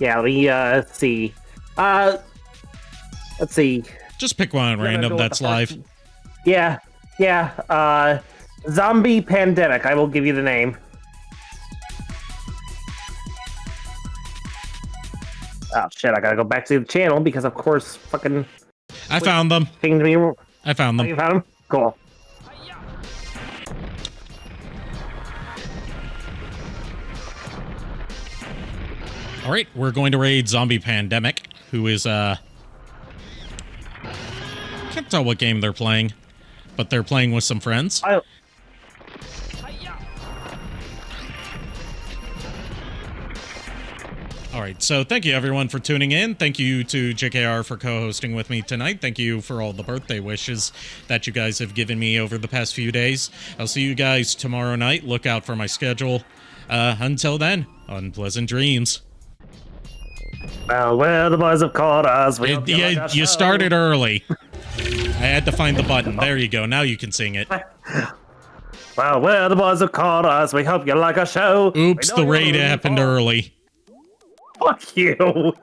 Yeah, let me see. Let's see. Just pick one at random that's live. Yeah. Zombie Pandemic. I will give you the name. Oh shit! I gotta go back to the channel because, of course, fucking. I found them. Pinged me. I found them. You found them? Cool. All right, we're going to raid Zombie Pandemic, who is tell what game they're playing, but they're playing with some friends. All right, so thank you everyone for tuning in. Thank you to JKR for co-hosting with me tonight. Thank you for all the birthday wishes that you guys have given me over the past few days. I'll see you guys tomorrow night. Look out for my schedule. Until then, unpleasant dreams. Well, where the boys have caught us. You started early. I had to find the button. There you go. Now you can sing it. Well, where the boys have caught us. We hope you like our show. Oops, the raid happened early. Fuck you.